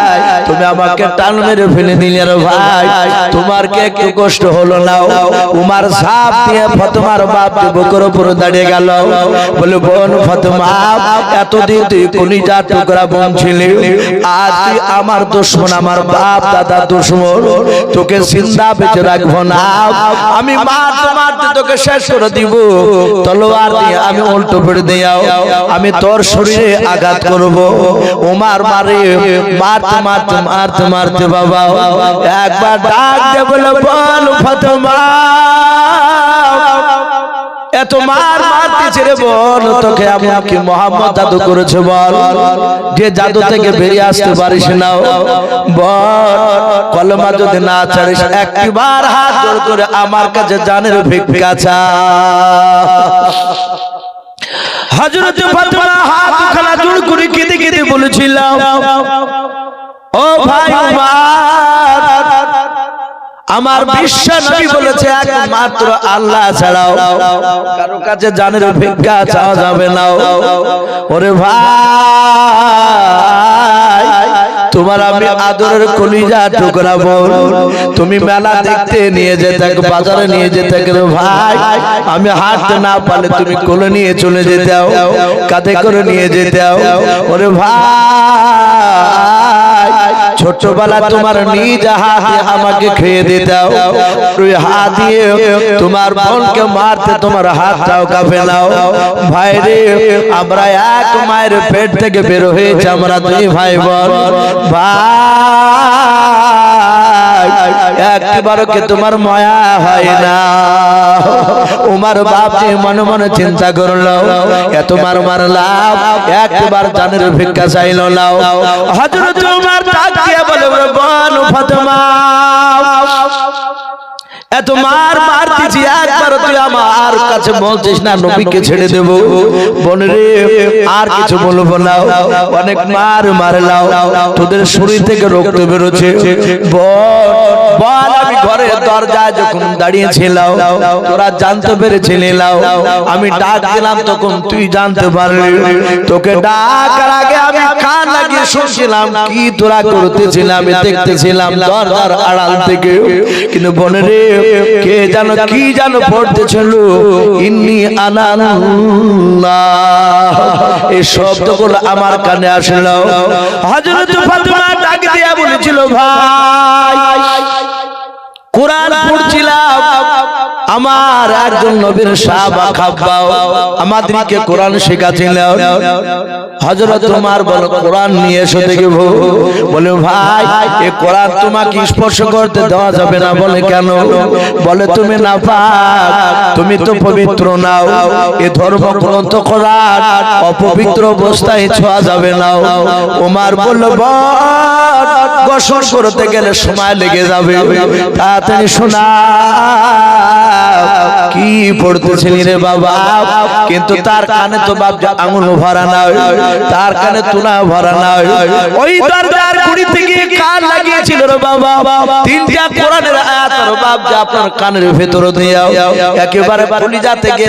Speaker 1: তুমি আমাকে টান মেরে ফেলে দিলে রে ভাই, তোমার কি একটু কষ্ট হলো না? উমার সাপ দিয়ে ফাতেমার বাপজি বুকের উপর দাঁড়িয়ে গেল, বলে বোন ফাতেমা এতদিন তুই কলিজার টুকরা বোন ছিলি, আজ তুই আমার দুশমন, আমার বাপ দাদা দুশমন, তোকে জিন্দা বেঁচে রাখবো না, আমি মারতে মারতে তোকে শেষ করে দিব, তলোয়ার দিয়ে আমি উল্টো পেড়ে দিয়াও আমি তোর শরীরে আঘাত করব। ওমার মারে মারতে মারতে মারতে মারতে বাবা একবার ডাক দিয়ে বলে বল ফাতেমা এত মার মারতেছে রে বল, তোকে এমন কি মোহাম্মদ জাদু করেছে বল, যে জাদু থেকে বেরিয়ে আসতে পারিস না? বল কলমা যদি না ছাড়িস একবার হাত জোড় করে আমার কাছে জানের ভিক্ষা চা। হযরত ফাতেমা হাত খানা জোড় করে কেঁদে কেঁদে বলেছিল, ও ভাই উমার, আমার বিশ্ব নবী বলেছে একমাত্র আল্লাহ ছাড়াও কারো কাছে জানের ভিক্ষা চাওয়া যাবে না। ওরে ভাই তোমার আমি আদরের কলিজা টুকরা বল, তুমি মেলা দেখতে নিয়ে যেতে, বাজারে নিয়ে যেতে গেলে ভাই আমি হাঁটতে না পারলে তুমি কোলে নিয়ে চলে যেতে, কাঁধে করে নিয়ে যেতে। ওরে ভাই ছোটবেলা তোমার নিজ হাতে আমাকে খেয়ে দিতে, তুই হাত দিয়ে তোমার বোনকে মারতে তোমার হাতটাও কাঁপে নাও। ভাই রে আমরা এক মায়ের পেট থেকে বের হয়েছে, আমরা দুই ভাই বোন, ভাই একবারও কি তোমার মায়া হয় না? উমার বাপ যে মনে মনে চিন্তা করলো এত মার মারলাম একবার জানের ভিক্ষা চাইলো না। হযরত উমার ডাক দিয়ে বলে বল ফাতেমা এত মার মারতেছি একবার তুই আমার কাছে বলছিস না নবীকে ছেড়ে দেব? বোনরে আর কিছু বলবো না, অনেক মার মারলাও, তোদের শরীর থেকে রক্ত বেরোচ্ছে, বল আমি ঘরের দরজায় যখন দাঁড়িয়েছিলাম তোরা জানতে পেরেছিলি, আমি ডাক দিলাম তখন তুই জানতে পারলি, তোকে ডাকার আগে আমি কান লাগিয়ে শুনছিলাম কি তোরা করতেছিলাম, আমি দেখতেছিলাম দরজার আড়াল থেকে, কিন্তু বোনরে কে জানো কি জানো পড়তেছিল ইন্নী আনা আল্লাহ, এই শব্দগুলো আমার কানে আসলো। হযরত ফাতেমা ডাক দিয়া বলেছিল ভাই কোরআন পড়ছিলাম, আমার একজন নবীর সাহাবা খাব্বাও আমাদেরকে কোরআন শেখাচ্ছিল। হযরত ওমর বলে কোরআন নিয়ে এসো দেখব, বলে ভাই এই কোরআন তোমাকে স্পর্শ করতে দেওয়া যাবে না। বলে কেন? বলে তুমি নাপাক, তুমি তো পবিত্র নাও, এই ধর্মগ্রন্থ কোরআন অপবিত্র অবস্থায় ছোঁয়া যাবে না। ওমর বলল গোসল করতে গেলে সময় লেগে যাবে, তাড়াতাড়ি শোনা কি পড়তেছিলি রে বাবা? কিন্তু তার কানে তো বাপ আঙুল ভরা নাই, তার কানে তুলা ভরা নাই, ওই দরজার কুড়ি থেকে কান লাগিয়েছিল রে বাবা, তিনটা কোরআনের আয়াত রে বাপ যা আপনার কানের ভেতর দিয়ে একেবারে কলিজা থেকে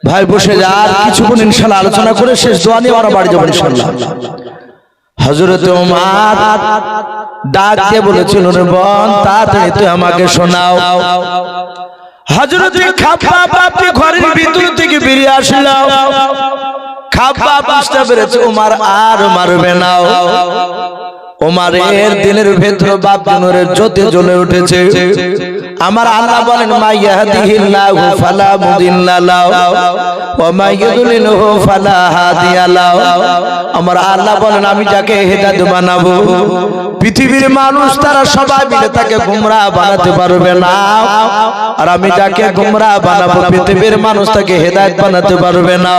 Speaker 1: ভাই বসে যা, আর কিছুক্ষণ ইনশাআল্লাহ আলোচনা করে শেষ দোয়া নিয়ে আমরা বাড়ি যাব ইনশাআল্লাহ। হযরত ওমর ডাক দিয়ে বলেছিল রে বোন তাড়াতাড়ি তুই আমাকে শোনাও। হযরত খাব্বাব আপনি ঘরের ভিতর থেকে বেরিয়ে আসলেন। খাব্বাব বুঝতে পেরেছে ওমর আর মারবে না। ওমরের দিলের ভেতর বাপ নূরের জ্যোতি জ্বলে উঠেছে। আমার আল্লাহ বলেন মা ইয়াহদিহিল্লাহু ফালা মুদিল্লা লাহু ওয়া মা ইউদ্লিলহু ফালা হাদিয়া লাহু। আমার আল্লাহ বলেন আমি যাকে হেদায়েত বানাবো পৃথিবীর মানুষ তারা সবাই মিলে তাকে গোমরাহ বানাতে পারবে না, আর আমি যাকে গোমরাহ বানাবো পৃথিবীর মানুষ তাকে হেদায়েত বানাতে পারবে না।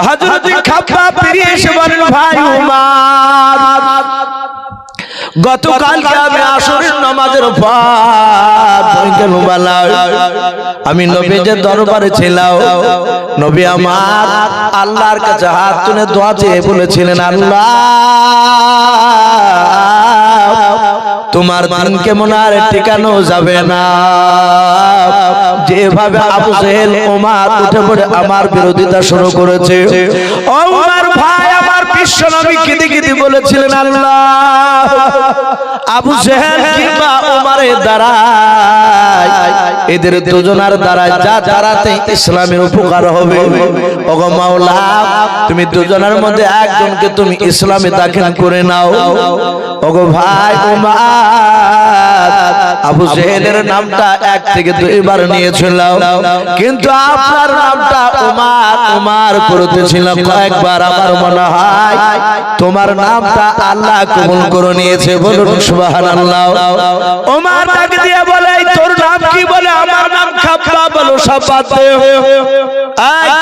Speaker 1: হযরত খাব্বাব ফিরে এসে বলেন ভাই ওমর, গতকালকে আমি আসরের নামাজের পর আমি নবীর দরবারে ছিলাম। নবী আমার আল্লাহর কাছে হাত তুলে দোয়া চেয়ে বলেছিলেন, আল্লাহ তোমার দিন কেমন আর টিকানো যাবে না। যেভাবে আবু জেহেল ওমর উঠে পড়ে আমার বিরোধিতা শুরু করেছে, ওমর ভাই আমার বিশ্ব নবী কেঁদে কেঁদে বলেছিলেন, আল্লাহ আবু জেহেল কিংবা ওমরের দ্বারায় এদের দুজনার দ্বারায় যা দ্বারাতে ইসলামের উপকার হবে, ওগো মাওলা তুমি দুজনের মধ্যে একজনকে তুমি ইসলামে দাখিল করে নাও। ওগো ভাই ওমর আবু জেহেলের নামটা এক থেকে দুইবার নিয়েছিল, কিন্তু আপনার নামটা ওমর ওমর করতেছিল কয়েকবার। আমার মনে হয় তোমার নামটা আল্লাহ কবুল করে নিয়েছে, বলুন সুবহানাল্লাহ। ওমর ডাক দিয়ে বলে তোর নাম কি? বলে আমার নাম খাব্বাব। বলো সব বাদ দে,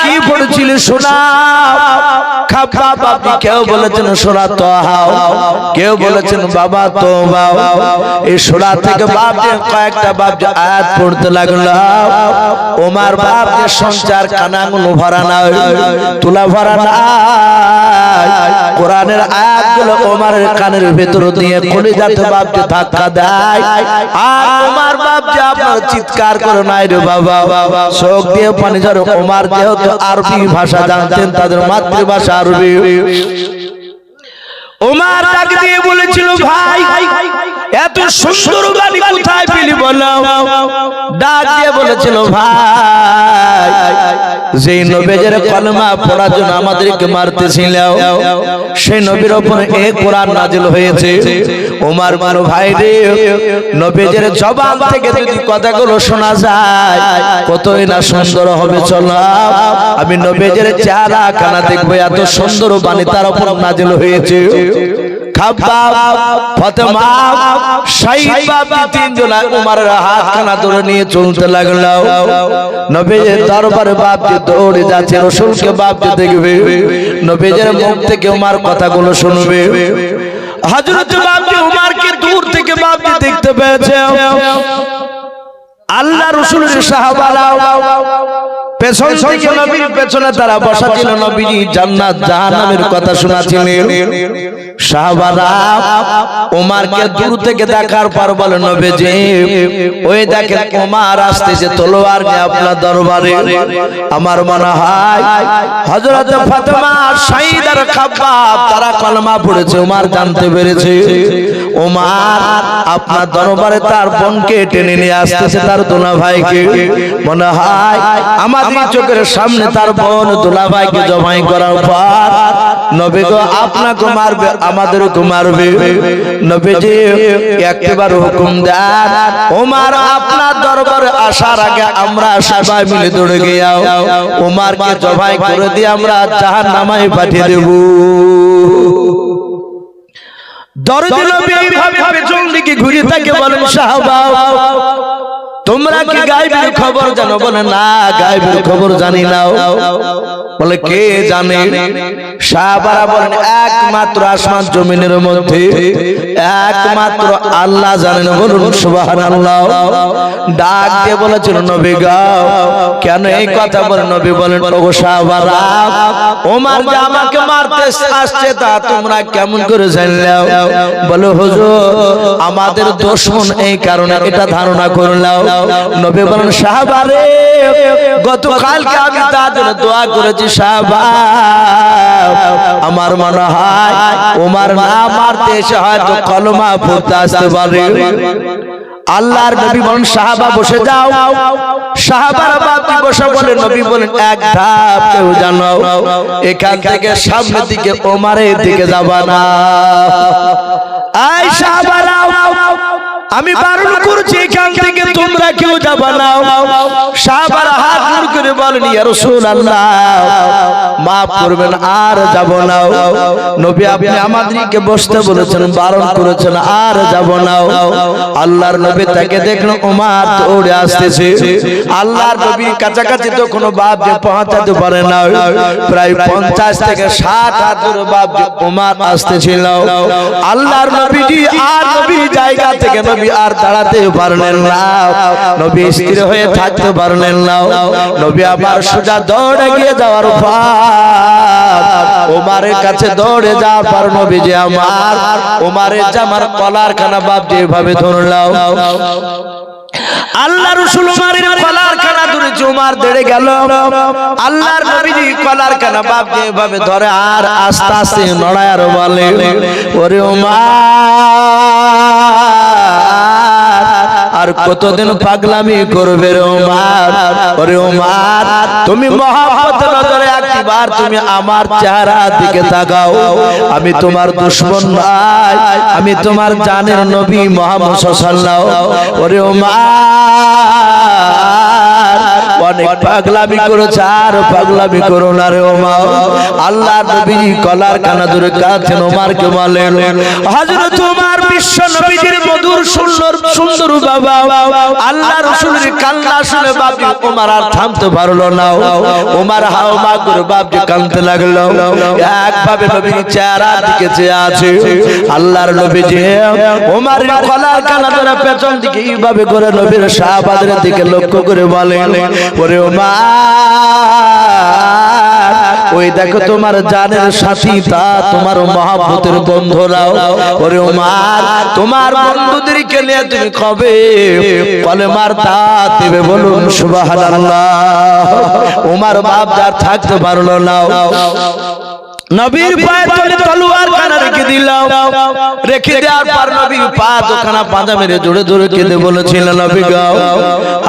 Speaker 1: কি পড়েছিল শোনা। খাব্বাব আপনি কেউ বলেছেন সূরা তাহা, কেউ বলেছেন বাবা তওবা। এই সূরা থেকে বাপের কয়েকটা বাপ যে আয়াত পড়তে লাগলো। ওমর বাপের সঞ্চার কানাগুলো ভরা নাই, তুলা ভরা নাই। কোরআনের আয়াতগুলো ওমরের কানের ভেতর দিয়ে কলিজাতে বাপকে ধাক্কা দেয়। আর ওমর বাপ যে আপনার চিৎকার করে নাই রে বাবা, চোখ দিয়ে পানি ঝরে। ওমর যেহেতু আরবি ভাষা জানতেন, তাদের মাতৃভাষা আরবি। ওমর ডাক দিয়ে বলেছিল, ভাই এত সুন্দর গালি কোথায় পেলি বলো। ডাক দিয়ে বলেছিল, ভাই যেই নবীর কলমা পড়ার জন্য আমাদেরকে মারতেছিল সেই নবীর উপর এই কোরআন নাজিল হয়েছে। ওমর বলো ভাই রে, নবীর জবান থেকে যদি কথাগুলো শোনা যায় কতই না সুন্দর হবে। চলো আমি নবীর চেহারা কানা দেখবো, এত সুন্দর বাণী তার উপর নাজিল হয়েছে। খাব্বাব, ফাতেমা, সাইবা তিনজন ওমরের হাতখানা ধরে নিয়ে চলতে লাগলো। নবীর দরবারে বাপ যে দৌড়ে যাচ্ছে, রাসূলকে বাপ যে দেখবে, নবীর মুখ থেকে ওমর কথাগুলো শুনবে। হযরত বাপ যে ওমরকে দূর থেকে বাপ যে দেখতে পেয়েছে। আল্লাহ রাসূলের সাহাবারা পেছন থেকে নবীর পেছনে তারা বসা ছিল, নবীজি জান্নাত জাহান্নামের কথা শোনাচ্ছিলেন। সাহাবারা ওমরকে দূর থেকে দেখার পর বলে, নবীজি ওই দেখেন ওমর আসতেছে তলোয়ার নিয়ে আপনার দরবারে। আমার মনে হয় হযরত ফাতেমা, সাইদ আর খাব্বাব তারা কলমা পড়েছে, ওমর জানতে পেরেছে ওমর আপনার দরবারে তার বোনকে টেনে নিয়ে আসতেছে, তার দুলাভাইকে। মনে হয় আমাদের চোখের সামনে তার বোন দুলাভাইকে জবাই করার পর নবী গো আপনাকে মারবে, আমাদেরকে মারবে। নবীজি একবার হুকুম দেন, ওমর আপনার দরবারে আসার আগে আমরা সবাই মিলে দৌড়ে গিয়ে ওমরকে জবাই করে দিয়ে আমরা জাহান্নামে পাঠিয়ে দেব। দরদি নবী এইভাবে পেছন দিকে ঘুরে তাকে বলেন, সাহাবা তোমরা কি গায়বের খবর জানো? বলে না, গায়বের খবর জানি না। বলে কে জানে? সাহাবারা বলেন একমাত্র আসমান জমিনের মধ্যে একমাত্র আল্লাহ জানেন, বলুন সুবহানাল্লাহ। ডাক দিয়ে বলেছিল, নবী গো কেন এই কথা বলে? নবী বলেন, ওগো সাহাবারা ওমর যে আমাকে মারতে আসছে তা তোমরা কেমন করে জানলে? বলে হুজুর আমাদের দুশমন, এই কারণে এটা ধারণা করলাম। নবী বলেন, সাহাবারে গতকালকে আমি তাদের দোয়া করেছি। সাহাবা আমার মনে হয় ওমর না মারতে এসে হয়তো কলমা পড়তে আসতে পারে। আল্লাহর নবী বলেন সাহাবা বসে যাও। সাহাবারা বাপজি বসে বলে নবী বলেন এক ধাপ কেউ জানো এখান থেকে সামনের দিকে ওমরের দিকে যাবা না। এই সাহাবারা আমি বারণ করছি এখান থেকে তোমরা কেউ যাবা না। সাহাবারা হাত জোড় করে বলেন ইয়া রাসূলুল্লাহ মাফ করবেন আর যাব না। নবী আপনি আমাদেরকে বসতে বলেছেন বারণ করেছেন আর যাব না। আল্লাহর নবী তাকে দেখলেন ওমর দৌড়ে আসতেছে। আল্লাহর নবীর কাছাকাছি তো কোনো বাপ যে পৌঁছাতে পারে না, প্রায় 50 থেকে 60 হাত দূরে বাপ যে ওমর আসতেছিল। আল্লাহর নবীজি আর নবীর জায়গা থেকে নবী আর দাঁড়াতে পারলেন না, নবী স্থির হয়ে থাকতে পারলেন না। নবী আবার সোজা দৌড়ে গিয়ে যাওয়ার পর ওমরের কাছে দৌড়ে যাওয়ার পর নবী যে আমার ওমরের জামার কলার খানা বাপ যেভাবে ধরলাম, আল্লাহ রাসূল ওমরের কলার খানা ধরে ওমর দেড়ে গেল। আল্লাহর নবীজি কলার খানা বাপ যেভাবে ধরে আর আস্তে আস্তে নড়ায় আর বলে ওরে ওমর আর কতদিন পাগলামি করবে রে ওমর। ওরে ওমর তুমি মহব্বতের নজরে একবার তুমি আমার চেহারা দিকে তাকাও। আমি তোমার দুশমন নই, আমি তোমার জানের নবী মুহাম্মদ সাল্লাল্লাহু আলাইহি ওয়াসাল্লাম। ওরে ওমর অনেক পাগলামি করেছে আর পাগলামি করো না রে ওমর। আল্লাহর নবী কলার কানা ধরে কাঁদছেন। ওমরকে বলেন হযরত ওমর বিশ্ব নবীজির মধুর সুন্দর সুন্দর বাবা আল্লাহ রাসূলের কান্না শুনে বাপ ওমর আর থামতে পারলো না। ওমর হাওমা করে বাপ কাঁদতে লাগলো। একভাবে নবীর চেহারার দিকে চেয়ে আছে। আল্লাহর নবীজি ওমরের কলার কানা ধরে পেছন দিকে এইভাবে করে নবীর সাহাবাদের দিকে লক্ষ্য করে বলেন ওরে ওমর ওই দেখো তোমার জানের সাথী তা তোমার মহব্বতের বন্ধুরাও। ওরে ওমর তোমার বন্ধুদেরকে নিয়ে তুমি কবে কলেমার দাওয়াত দেবে বলুন সুবহানাল্লাহ। ওমর বাপ যার থাকতে পারলো না, নবীর পায়ে তলে তলোয়ার কানা রেখে দিলাম। রেখে দেওয়ার পর নবী পা দুখানা পাঁজা মেরে জোরে জোরে কেঁদে বলেছিলেন নবী গো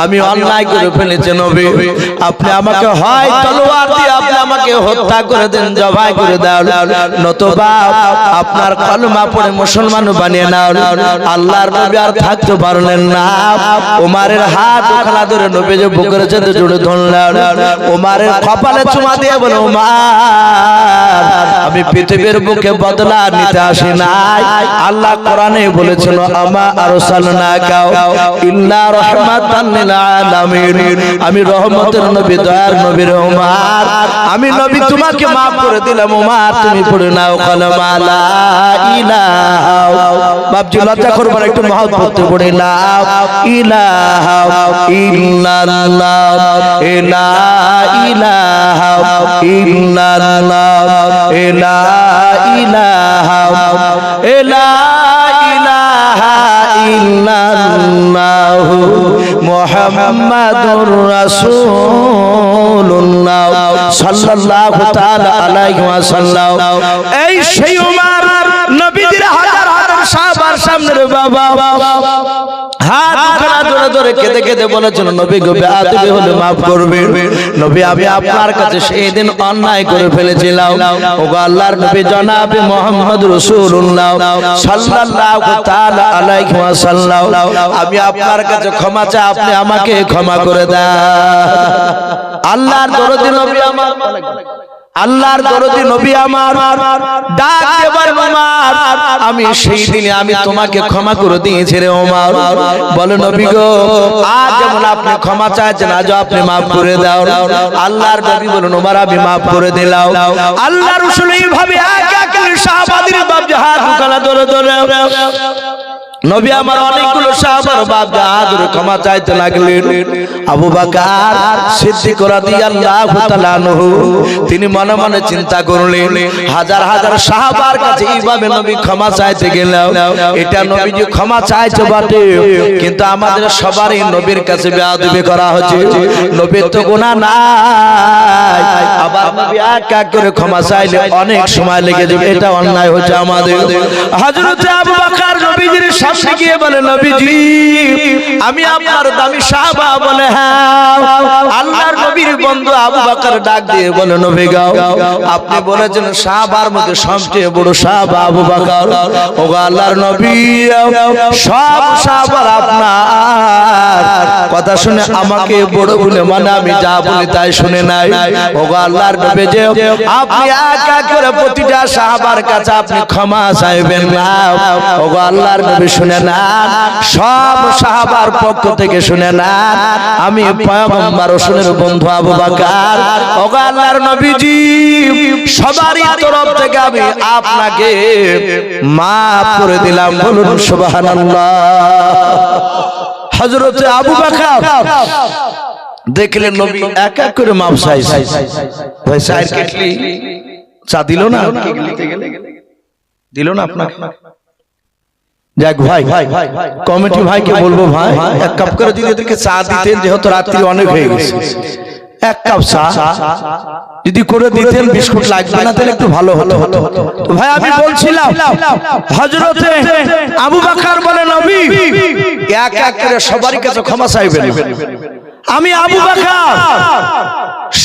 Speaker 1: আমি অন্যায় করে ফেলেছি নবী, আপনি আমাকে হয় তলোয়ার দিয়ে আপনি আমাকে হত্যা করে দেন, জবাই করে দাও, নতুবা আপনার কলমা পড়ে মুসলমান বানিয়ে নাও। আল্লাহর নবী আর থাকতে পারলেন না। ওমরের হাত দুখানা ধরে নবী যে বুকের সাথে জোরে ধরলেন। ওমরের কপালে চুমা দিয়ে বলে ওমর আমি পৃথিবীর বুকে বদলা নিতে আসি নাই। আল্লাহ কোরআনে বলেছিল আমা আরসালনাকা ইল্লা রাহমাতান লিল আলামিন, আমি রহমতের নবী দয়ার নবী ওমর আমি নবী তোমাকে maaf করে দিলাম। ওমর তুমি পড়ে নাও কালেমা লা ইলাহা বাপজি লজ্জা করবেন একটু মহব্বতে পড়ে নাও ইলাহা ইল্লাল্লাহ লা ইলাহা ইল্লাল্লাহ লা ইলাহা ইল্লাল্লাহু মুহাম্মাদুর রাসূলুল্লাহ সাল্লাল্লাহু তাআলা আলাইহি ওয়াসাল্লাম। এই সেই ওমর নবীজির হাজার হাজার সাহাবার সামনে বাবা হাত খানা ধরে ধরে কেঁদে কেঁদে বলেছেন নবী গো বেয়াদবি হলে maaf করবেন নবী, আমি আপনার কাছে সেই দিন অন্যায় করে ফেলেছিলাম। ওগো আল্লাহর নবী জনাবে মুহাম্মদ রাসূলুল্লাহ সাল্লাল্লাহু তাআলা আলাইহি ওয়াসাল্লাম আমি আপনার কাছে ক্ষমা চাই, আপনি আমাকে ক্ষমা করে দেন। আল্লাহর দরদি নবী আমার আল্লাহর দরদি নবী আমার ডাক দেবার ওমর আমি সেই দিনে আমি তোমাকে ক্ষমা করে দিয়েছি রে ওমর। বলে নবী গো আজ যেমন আপনি ক্ষমা চাইছেন আজ আপনি maaf করে দাও। আল্লাহর নবী বলেন ওমর আমি maaf করে দিলাম। আল্লাহর রাসূল এইভাবে এক এক করে সাহাবাদের বাপ হাত দুখানা ধরে ধরে নবী আমার অনেকগুলো সাহাবার বাপ হাত ধরে ক্ষমা চাইতে লাগলেন। আবু বকর সিদ্দিক রাদিয়াল্লাহু তাআলা আনহু তিনি মনে মনে চিন্তা করলেন হাজার হাজার সাহাবার কাছে এইভাবে নবী ক্ষমা চাইতে গেলেন, এটা নবীজি ক্ষমা চাইছে বটে কিন্তু আমাদের সবারই নবীর কাছে বেয়াদবি করা হচ্ছে। নবীর তো গুনাহ নাই, আবার নবী এক এক করে ক্ষমা চাইলে অনেক সময় লেগে যাবে, এটা অন্যায় হচ্ছে আমাদের। হযরত আবু বকর নবীজির সামনে গিয়ে বলে নবীজি আমি আপনার দামি সাহাবা। বলে হ্যাঁ। আল্লাহর নবীর বন্ধু আবু বকর ডাক দিয়ে বলে নবী গো আপনি বলেছেন সাহাবার মধ্যে সবচেয়ে বড় সাহাবা আবু বকর। ওগো আল্লাহর নবী সব সাহাবার আপনার কথা শুনে আমাকে বড় বলে মানে আমি যা বলি তাই শুনে নাই। ওগো আল্লাহর নবী যে আপনি এক এক করে প্রতিটা সাহাবার কাছে আপনি ক্ষমা চাইবেন না। ওগো আল্লাহর নবী শুনে না সব সাহাবার পক্ষ থেকে শুনে না আমি পয়গম্বর রাসূলের বন্ধু আবু বকর। ওগো আল্লাহর নবীজি সবারই তরফ থেকে আমি আপনাকে মাফ করে দিলাম। বলুন সুবহানাল্লাহ। হযরত আবু বকর দেখলেন নবী এক এক করে মাপ চাইছে। ভাই চায়ের কেটলি চা দিল না, দিল না আপনাকে? যাক ভাই কমিটি ভাইকে বলবো ভাই এক কাপ করে যদি এদেরকে চা দিতেন, যেহেতু রাত্রি অনেক হয়ে গেছে, এক কাপ চা যদি করে দিতেন, বিস্কুট লাগবে না, তাহলে একটু ভালো হতো। তো ভাই আমি বলছিলাম হযরতে আবু বকর বলে নবী এক এক করে সবারই কাছে ক্ষমা চাইবেন। আমি আবু বকর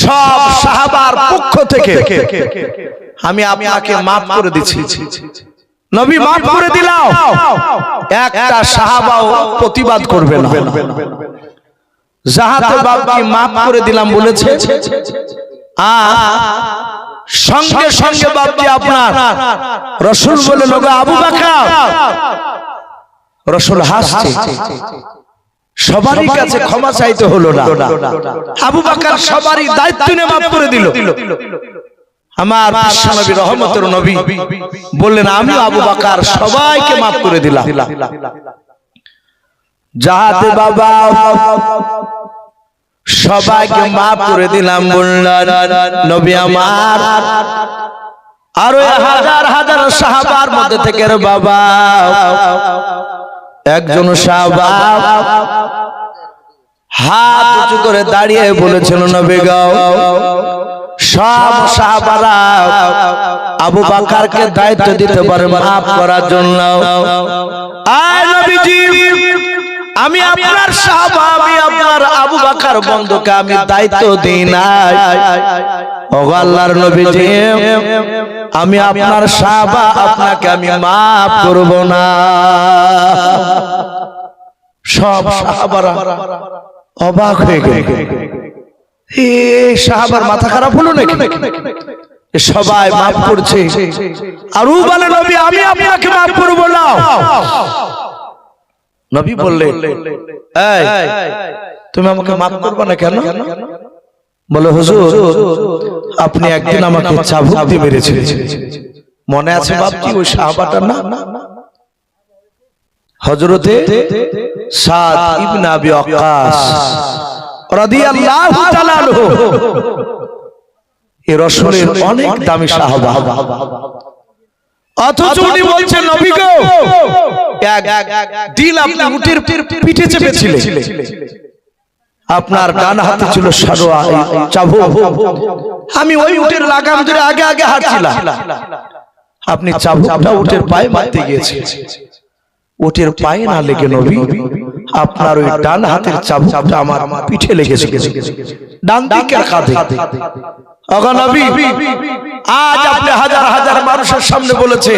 Speaker 1: সব সাহাবার পক্ষ থেকে আমি আপনাকে মাফ করে দিচ্ছি। নবী মাফ করে দিলাম, একটা সাহাবাও প্রতিবাদ করবে না। যাহাতে বাপকে মাফ করে দিলাম বলেছে সঙ্গে সঙ্গে বাপকে আপনার রাসূল বলে লোক আবু বকর। রাসূল হাসছে, সবারই কাছে ক্ষমা চাইতে হলো না। আবু বকর সবারই দায়িত্ব নিয়ে মাফ করে দিল। আমার বিশ্বনবী রহমতের নবী বললেন আমি আবু বকর সবাইকে মাফ করে দিলাম। যাহাতে বাবা সবাইকে মাফ করে দিলাম বললেন নবী আমার আরো হাজার হাজার সাহাবার মধ্যে থেকে বাবা একজন সাহাবা হাত উঁচু করে দাঁড়িয়ে বলেছিল নবী গো সব সাহাবারা আবু বকরকে দায়িত্ব দিতে পারে মাফ করার জন্য। আয় নবীজি আমি আপনার সাহাবা, আমি আপনার আবু বকর বন্ধুকে আমি দায়িত্ব দিই নাই। ওগো আল্লাহর নবীজি আমি আপনার সাহাবা, আপনাকে আমি মাফ করব না। সব সাহাবারা অবাক হয়ে গেল, এই সাহাবার মাথা খারাপ হলো নাকি? সবাই মাফ করছে আর ও বলে নবী আমি আপনাকে মাফ করব না। নবী বললেন এই তুমি আমাকে মাফ করবে না কেন? বলে হুজুর আপনি একদিন আমাকে চাবুক দিয়ে মেরেছিলেন, মনে আছে বাপজি ওই সাহাবাটার নাম? হযরতে সাদ ইবনে আবি ওয়াক্কাস রাদিয়াল্লাহু তাআলা আনহু। এই রাসূলের অনেক দামি সাহাবা, অথচ উনি বলছেন নবী গো এক দিল আপনি উটের পিঠে চেপেছিলেন, আপনার ডান হাতে ছিল সারোয়া চাবুক, আমি ওই উটের লাগাম ধরে আগে আগে হাঁটছিলাম, আপনি চাবুকটা উটের পায়ে মারতে গিয়েছেন, উটের পায়ে না লেগে নবী আপনার ওই ডান হাতের চাবুকটা আমার পিঠে লেগেছে, ডান দিকের কাঁধে। ওগো নবী আজ আপনি হাজার হাজার মানুষের সামনে বলেছে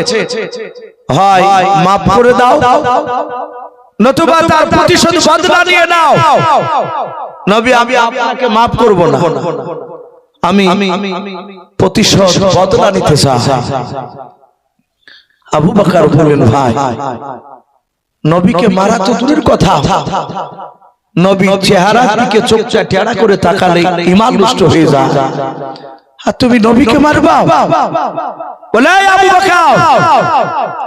Speaker 1: হয় মাফ করে দাও নতুবা তার প্রতিশোধ বদলা নিয়ে নাও। নবী আমি আপনাকে মাফ করব না, আমি প্রতিশোধ বদলা নিতে চাই। আবু বকর বললেন ভাই নবীকে মারা তো দূরের কথা, নবী চেহারার দিকে চোখটা টেড়া করে তাকালে ঈমান নষ্ট হয়ে যায়, আর তুমি নবীকে মারবা? বলে আবু বকর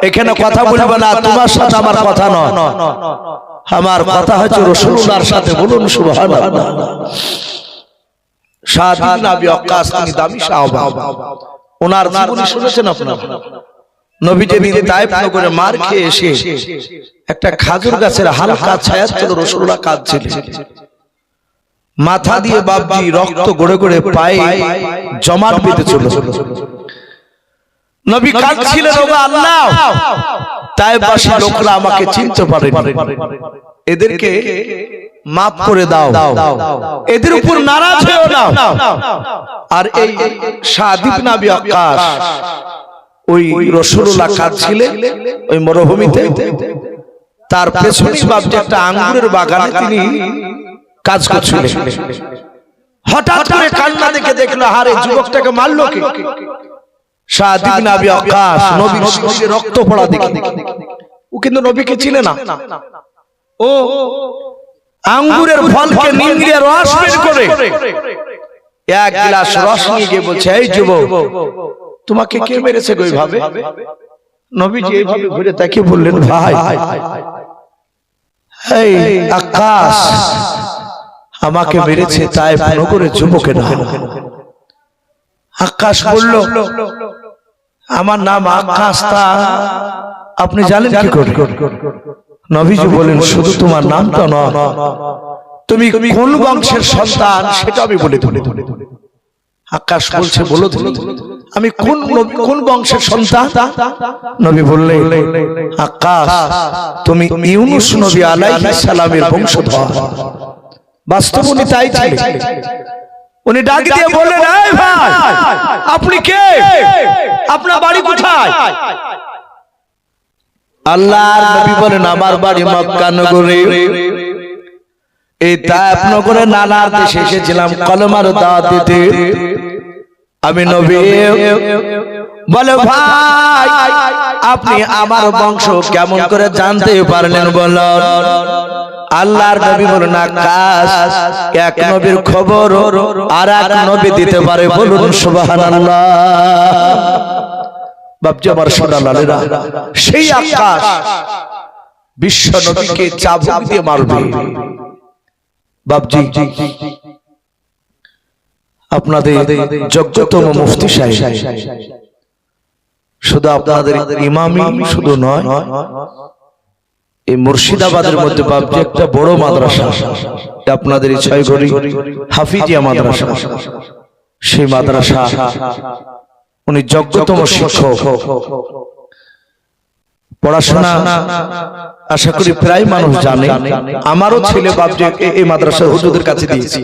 Speaker 1: এখানে কথা বলবে না, তোমার সাথে আমার কথা নয়, আমার কথা হচ্ছে রাসূলুল্লাহর সাথে। বলুন সুবহানাল্লাহ। সাদ ইবনে আবি ওয়াক্কাস তিনি দামি সাহাবা, ওনার জীবনী শুনেছেন আপনারা? নবী যেদিন তায়েফ নগরে মার খেয়ে এসে একটা খাজুর গাছের হালকা ছায়ার তলে রাসূলুল্লাহ কাঁদছিলেন, মাথা দিয়ে বাপজি রক্ত গড়ে গড়ে পায়ে জমাট বেঁধে চলেছিল। নবী কাঁদছিলেন ওগো আল্লাহ তাইফবাসী লোকরা আমাকে চিনতে পারেনি, এদেরকে মাফ করে দাও, এদের উপর নারাজ হও না। আর এই সাদ ইবনে আবি ওয়াক্কাস ওই রাসূলুল্লাহ কাঁদছিলেন ওই মরুভূমিতে, তার পেছনে বাপজি একটা আঙ্গুরের বাগানে তিনি কাজ করছিলেন। হঠাৎ করে কান্না দেখে দেখলো, হারে যুবকটাকে মারলো কে? সাদ ইবনে আবি ওয়াক্কাস নবীর শরীরে রক্ত পড়া দেখে, ও কিন্তু নবীকে চিনে না। ও আঙ্গুরের ফলকে নিংড়ে রস বের করে এক গ্লাস রস নিয়ে গিয়ে বলছে, এই যুবক, তোমাকে কে মেরেছে গো এইভাবে? নবীজি এইভাবে ঘুরে তাকিয়ে বললেন, ভাই এই আকাশ আমাকে মেরেছে তাইফ নগরের যুবকেরা। আকাশ বলল, আমার নাম আকাশ, তা আপনি জানেন কি করে? নবীজি বলেন, শুধু তোমার নামটা নয়, তুমি কোন বংশের সন্তান সেটা আমি বলে দিই। আকাশ বলছে, বলো তুমি, আমি কোন বংশের সন্তান? নবী বললেন, আকাশ তুমি ইউনুস নবী আলাইহিস সালামের বংশধর। বাস্তব উনি তাই ছিলেন। উনি ডাক দিয়ে বললেন, এই ভাই, আপনি কে? আপনার বাড়ি কোথায়? আল্লাহর নবী বলেন, আমার বাড়ি মক্কা নগরে। এই তাইফ নগরে নানার দেশে এসেছিলাম কলমার দাওয়াত দিতে। আমি নবী বলে, ভাই আপনি আমার বংশ কেমন করে জানতে পারলেন বলুন? আল্লাহর নবী বলেন, আকাশ এক নবীর খবর আর এক নবী দিতে পারে, বলুন সুবহানাল্লাহ। বাপজি আমার সোনা লালেরা, সেই আকাশ বিশ্ব নবীকে চাবুক দিয়ে মারবে। বাপজি আপনাদের যোগ্যতম মুফতি সাহেব, শুধু আপনাদের ইমামই শুধু নয়, এই মুর্শিদাবাদের মধ্যে বাপজি একটা বড় মাদ্রাসা, আপনাদের এই ছয়ঘড়ি হাফিজিয়া মাদ্রাসা, সেই মাদ্রাসা উনি যোগ্যতম শিক্ষক। পড়াশোনা আশা করি প্রায় মানুষ জানে। আমারও ছেলে বাপজি এই মাদ্রাসার হুজুরদের কাছে দিয়েছি।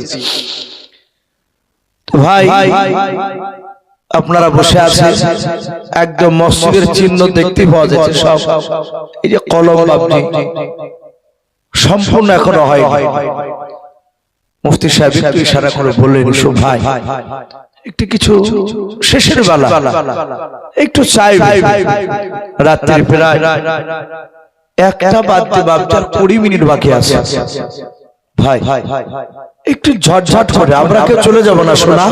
Speaker 1: ভাই আপনারা বসে আছেন, একদম মসজিদের চিহ্ন দেখতে পাওয়া যাচ্ছে। সব এই যে কলম বাপজি সম্পূর্ণ এখনো হয়। মুফতি সাহেব একটু ইশারা করে বললেন, ভাই একটু কিছু শেষের বেলা একটু চাই, রাত্রি প্রায় 1টা বাজতে বাপজি 20 মিনিট বাকি আছে। ভাই একটু ঝটঝট করে, আমরা কেউ চলে যাব না শোনা,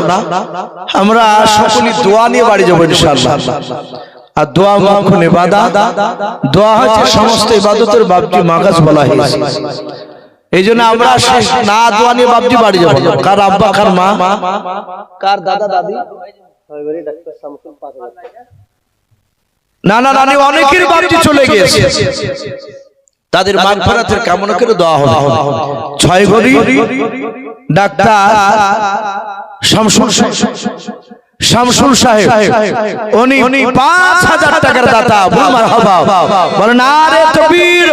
Speaker 1: আমরা সকলেই দোয়া নিয়ে বাড়ি যাবো ইনশাআল্লাহ। আর দোয়া মুখ্য ইবাদত, দোয়া হচ্ছে সমস্ত ইবাদতের বাপজি মাগাজ বলা হয়েছে। এই জন্য আমরা শেষ না দোয়া নিয়ে বাপজি বাড়ি যাবো না। কার আব্বা, কার মা, কার দাদা দাদি, নানা নানি অনেকের বাপজি চলে গিয়েছে, তাদের মাগফিরাতের কামনা করে দোয়া হবে। ছয়ঘড়ি ডাক্তার শামসুল সাহেব, উনি 5000 টাকার দাতা। মারহাবা বলেন, আরে তাকবীর।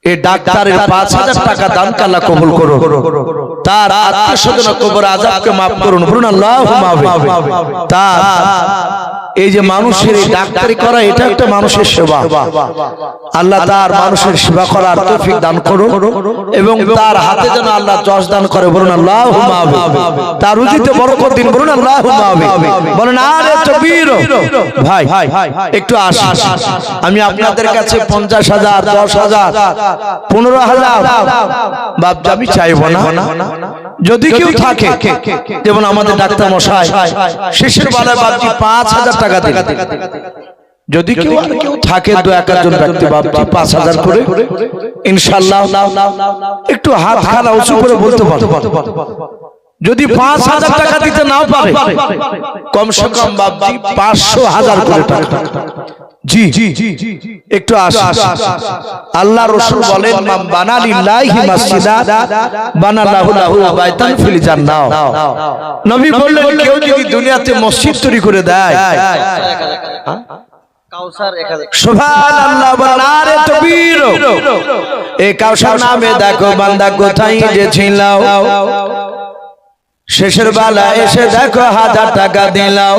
Speaker 1: এই ডাক্তারের 5000 টাকা দান আল্লাহ কবুল করুন, তার আত্মীয়-স্বজন কবর আযাবকে maaf করুন, বলুন আল্লাহুম্মা আমিন। তার এই যে মানুষের এই ডাক্তারি করা, এটা একটা মানুষের সেবা। আল্লাহ তার মানুষের সেবা করার তৌফিক দান করুন এবং তার হাতে যেন আল্লাহ যশ দান করে, বলুন আল্লাহুম্মা আমিন। তার রুজিতে বরকত দিন, বলুন আল্লাহুম্মা আমিন। বলেন আরে তাকবীর। ভাই একটু আসুন, আমি আপনাদের কাছে 50,000, 10,000, 15,000 বাপ আমি চাইবো না। যদি কেউ থাকে, যেমন আমাদের ডাক্তার মশাই শেষের বেলায় বাপজি 5,000 টাকা দিন। যদি কেউ থাকে, দু একজন ব্যক্তি বাপজি 5,000 করে ইনশাআল্লাহ একটু হাত খাড়া উঁচু করে বলতে পারো। যদি 5,000 টাকা দিতে না পারে, কমসে কম বাপজি 500,000 করে টাকা। জি একটু আসুন। আল্লাহ রাসূল বলেন, মান বানা লিল্লাহি মাসজিদা বানাল্লাহু লাহু বাইতান ফিল জান্নাহ। নবী বললেন, কেউ যদি দুনিয়াতে মসজিদ তৈরি করে দেয়, সুবহানাল্লাহ, নারে তাকবীর। এই কাউসার নামে দেখো বান্দা কোথায় যে ছিল, শেষের বেলা এসে দেখো 1000 টাকা দিলাও,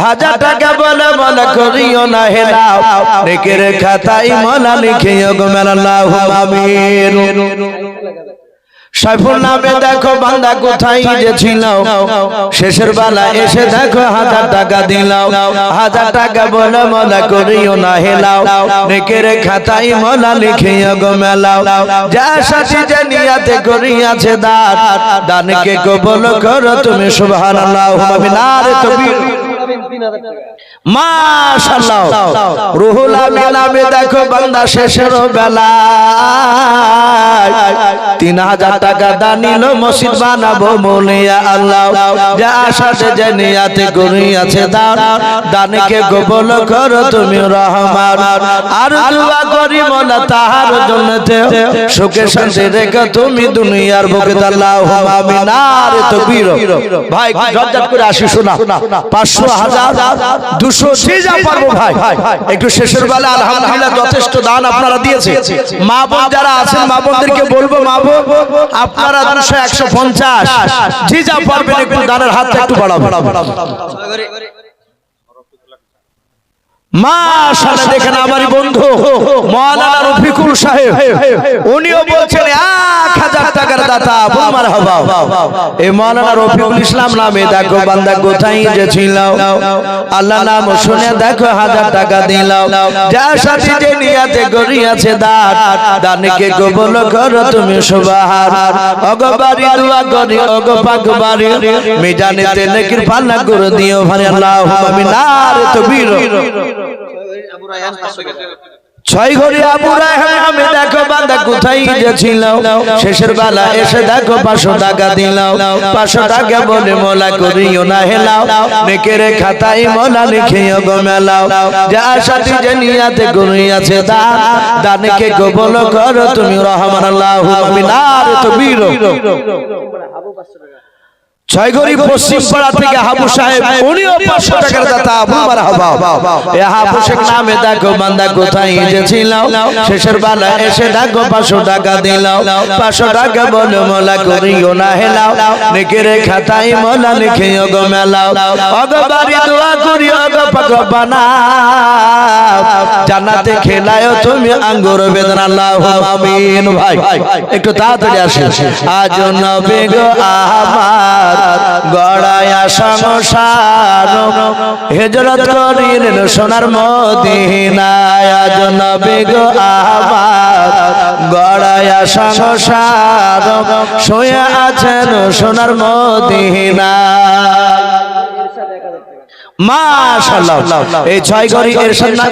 Speaker 1: 1000 টাকা বলে মনে করিও না হেলাও, নেকের খাতায় মোলা লিখিও গো আল্লাহু আমিন। সাইফুল নামে দেখো বান্দা কোথায় যে ছিল, শেষের বেলা এসে দেখো 1000 টাকা দিলাও, 1000 টাকা বলে মনে করিও না হেলাও, নেকের খাতায় মোলা লিখিও গো মেলাও, যা সাথী যে নিয়াতে করিয়াছে দান, দানকে কবুল করো তুমি সুবহানাল্লাহ আমিন। নারে তাকবীর, মাশাআল্লাহ। রুহুল আমিন নামে দেখো বান্দা শেষের বেলা 3000 টাকা দানিল মসজিদ বানাবো বলিয়া আল্লাহ, যা সাথে যে নিয়াতে করিয়াছে দান, দানকে কবুল করো তুমি রহমান। আর দোয়া করি মোলা তাহার জন্নতে, সুখে শান্তি রেখো তুমি দুনিয়ার বুকে আল্লাহু আমিন। নারে তাকবীর। ভাই জবজাত করে আসি, শোনা 500 1000 200 যে যা পারবো ভাই, একটু শেষের বেলা আলহামদুলিল্লাহ যথেষ্ট দান আপনারা দিয়েছে। মা বোন যারা আছেন মা বোনদেরকে বলবো, মা বোন আপনারা 200 150 যে যা পারবেন একটু দানের হাতটা একটু বাড়াবো। মাশাআল্লাহ, দেখেন আমারই বন্ধু মাওলানা রফিকুল সাহেব, উনিও বলছেন 1000 টাকার দাতা, বল মারহাবা। এই মাওলানা রফিকুল ইসলাম নামে দেখো বান্দা কোথায় যে ছিল, আল্লাহ নাম শুনে দেখো 1000 টাকা দিলাও, যা সাথী যে নিয়াতে করিয়াছে দান, দানকে কবুল করো তুমি সুবহান। ওগো বাড়ি দোয়া করি ওগো পাক বাড়ি, মিজানেতে নেকির পাল্লা করে দিও ভাই আল্লাহু আমিন। নারে তাকবীর। 6 ঘড়ি আবু রায়হান নামে দেখো বান্দা কোথায় যে ছিল, শেষের বেলা এসে দেখো 500 টাকা দিলাও, 500 টাকা বলে মোলা করিও না হেলাও, নেকের খাতায় মোলা লিখিও গো মেলাও, যা সাথী যে নিয়াতে করিয়াছে দান, দানকে কবুল করো তুমি রহমান আল্লাহু আমিন। নারে তাকবীর। 6 ঘড়ি পশ্চিম পাড়া থেকে হাবু সাহেব, উনিও 500 টাকার দাতা, বল মারহাবা। এই হাবু শেখ নামে দেখো বান্দা কোথায় যে ছিল, শেষের বেলা এসে দেখো 500 টাকা দিলাও, 500 টাকা বলে মোলা করিও না হেলাও, নেকের খাতায় মোলা লিখিও গো মেলাও, ওগো বাড়ি দোয়া করি ওগো পাক বানাও, জান্নাতে খেলায়ও তুমি আঙ্গুর বেদন আল্লাহু আমিন। ভাই একটু তাড়াতাড়ি আসেন। আজ নবী গো আমার গড়ায়া সংসার, হিজরত করিলেন সোনার মদিনায়, আজ নবী গো আমার গড়ায়া সংসার, শুয়ে আছেন সোনার মদিনায়। মাশাআল্লাহ, এই 6 ঘড়ি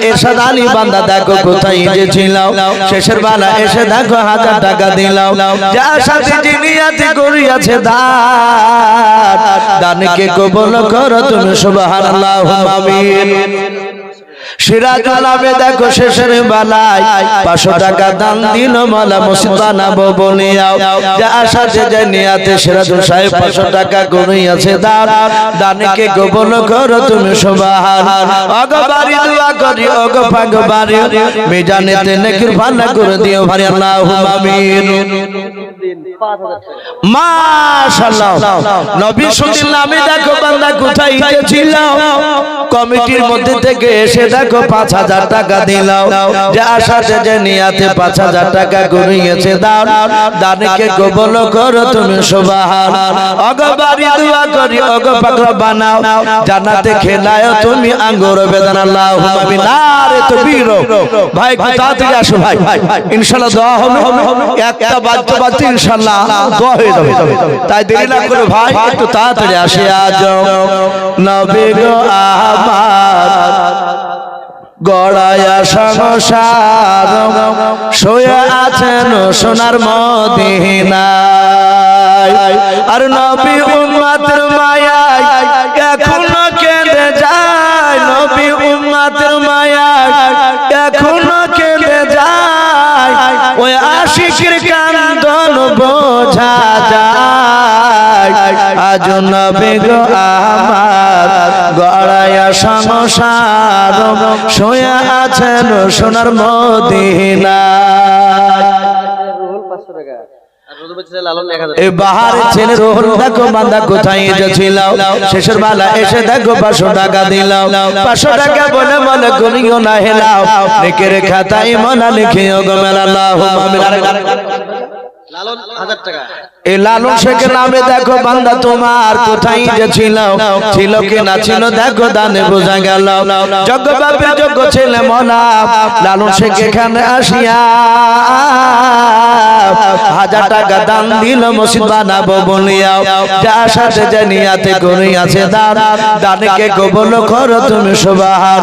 Speaker 1: এরশাদ আলী বান্দা দেখো কোথায় যে ছিল, শেষের বেলা এসে দেখো 1000 টাকা দিলাও, যা সাথী যে নিয়াতে করিয়াছে দান, দানকে কবুল করো তুমি সুবহানাল্লাহু আমিন। সিরাজুল নামে দেখো শেষের বেলায় 500 টাকা দান দিল মালা মসজিদ বানাবো বলিয়াও, যা সাথে যে নিয়াতে সিরাজুল সাহেব 500 টাকা করিয়াছে দান, দানকে কবুল করো তুমি সুবহান। ওগো বাড়ি দোয়া করি ওগো পাক বাড়ি, মিজানেতে নেকির পাল্লা করে দিও ভাই আল্লাহু আমিন। মাশাআল্লাহ, নবী সুন্দর নামে দেখো বান্দা কোথায় যে ছিল, কমিটির মধ্যে থেকে এসে দেখো 5000 টাকা দিলাও, যা সাথে যে নিয়াতে 5000 টাকা করিয়েছে দান, দানকে কবুল করো তুমি সুবহান। ওগো বাড়ি দোয়া করি ওগো পাক বানাও, জান্নাতে খেলায়ও তুমি আঙ্গুর বেদন আল্লাহু আমিন। নারে তাকবীর। ভাই তাড়াতাড়ি আসো ভাই, ইনশাআল্লাহ দোয়া হবে, একটা বাজতে ইনশাআল্লাহ দোয়া হয়ে যাবে, তাই দেরি না করে ভাই একটু তাড়াতাড়ি আসে। আজ নবী গো আমার গড়ায়া সংসার, শুয়ে আছেন সোনার মদিনায়, আর নবী উম্মতের মায়ায় এখনো কেঁদে যায়, নবী উম্মতের মায়ায় এখনো কেঁদে যায়, ওই আশিকের কান্দন বোঝা যায়, আজ নবী গো আমার গড়াইয়া সংসার শুয়ে আছেন সোনার মদিনায়। এ বাহারের ছেলে রোহন দেখো বান্দা কোথায় এসেছিল, শেষের বেলা এসে দেখো 500 টাকা দিলাও, 500 টাকা বলে বলে করিও না হেলাও, নেকের খাতায় মনা লিখিও গো আল্লাহুম্মা আমিন। লালন 1000 টাকা এ লালন শেখ নামে দেখো বান্দা তোমার কোথায় ছিল, ছিল কি না ছিল দেখো দানে বোঝা গেল, যোগ্য বাপের যোগ্য ছেলে মনা লালন শেখ এখানে আসিয়া 1000 টাকা দান দিল মসজিদ বানাবো বলিয়া, যার সাথে জানিয়াতে করিয়াছে দান, দানকে কবুল করো তুমি সুবহান,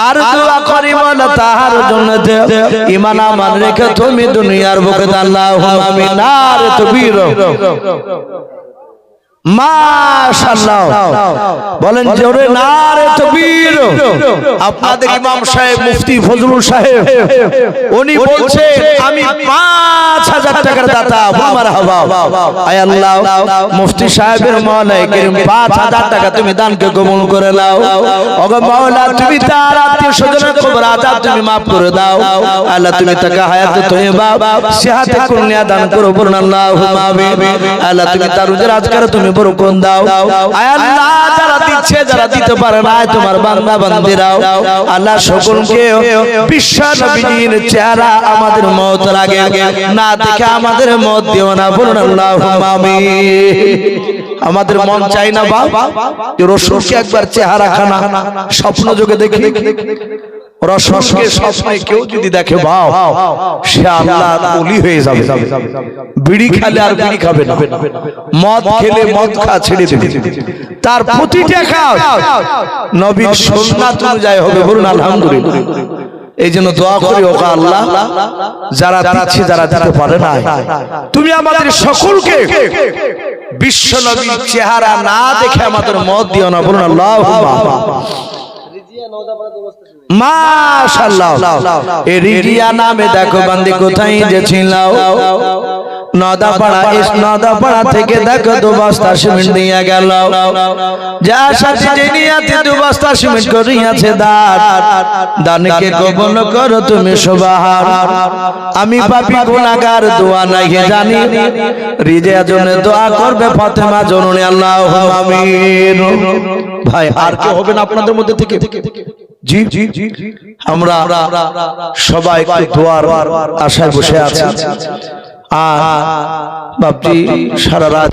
Speaker 1: আর দোয়া করি বল তাহার জন্য ঈমান আমান রেখে তুমি দুনিয়ার বুকে আল্লাহুম্মা আমিন। নারে তাকবীর, মাশাআল্লাহ বলেন জোরে নারে তাকবীর। আপনাদের ইমাম সাহেব মুফতি ফজলুল সাহেব উনি বলছেন আমি 5000 টাকার দাতা, মারহাবা। আয় আল্লাহ মুফতি সাহেবের মওলাই করিম 5000 টাকা তুমি দানকে কবুল করে নাও, ওগো মাওলা তুমি তার আত্মীয় স্বজনের কবর আযাব তুমি maaf করে দাও, আল্লাহ তুমি তাকে হায়াতে তয়্যিবা সিহাতে কুল্লিয়া দান করো, বলুন আল্লাহুম্মা আমিন। আল্লাহ তুমি তার রুজির আজকার তুমি বরকত দাও, আয় আল্লাহ যারা দিচ্ছে যারা দিতে পারে না তোমার বান্দা বান্দিরাও আল্লাহ সকলকে বিশ্ব নবীর চেহারা আমাদের মত লাগে না দেখে আমাদের মত দিও না, বলুন আল্লাহুম্মা আমিন। আমাদের মন চাই না বাবা যে রাসূলকে একবার চেহারা খানা স্বপ্ন যোগে দেখি, রাসূলকে স্বপ্নে কেউ যদি দেখে বাও সে আল্লাহর ওলি হয়ে যাবে, বিড়ি খেলে আর বিড়ি খাবে না, মদ খেলে মদ খা ছেড়ে দেবে, তার প্রতিটা কাজ নবীর সুন্নাত অনুযায়ী হবে, বলুন আলহামদুলিল্লাহ। এই জন্য দোয়া করি ওগো আল্লাহ যারা দিচ্ছে যারা দিতে পারে না তুমি আমাদের সকলকে বিশ্ব নবীর চেহারা না দেখে আমাদের মত দিও না, বলুন আল্লাহুম্মা মাশাআল্লাহ। এই রিজিয়া নামে দেখো বান্দি কোথায় যে ছিল, নদাপাড়া থেকে দেখো 2 বস্তা সিমেন্ট দিয়া গেল, যার সাথে যে নিয়াতে 2 বস্তা সিমেন্ট করিয়াছে দান, দানকে কবুল করো তুমি সুবহান। আমি পাপী গুনাহগার দোয়া নাই জানি, রিজিয়ার জন্য দোয়া করবে ফাতেমা জননী, আল্লাহুম্মা আমিন। ভাই আর কি হবে না আপনাদের মধ্যে থেকে? জি আমরা সবাই দোয়ার আশায় বসে আছি, আর বাপজি সারা রাত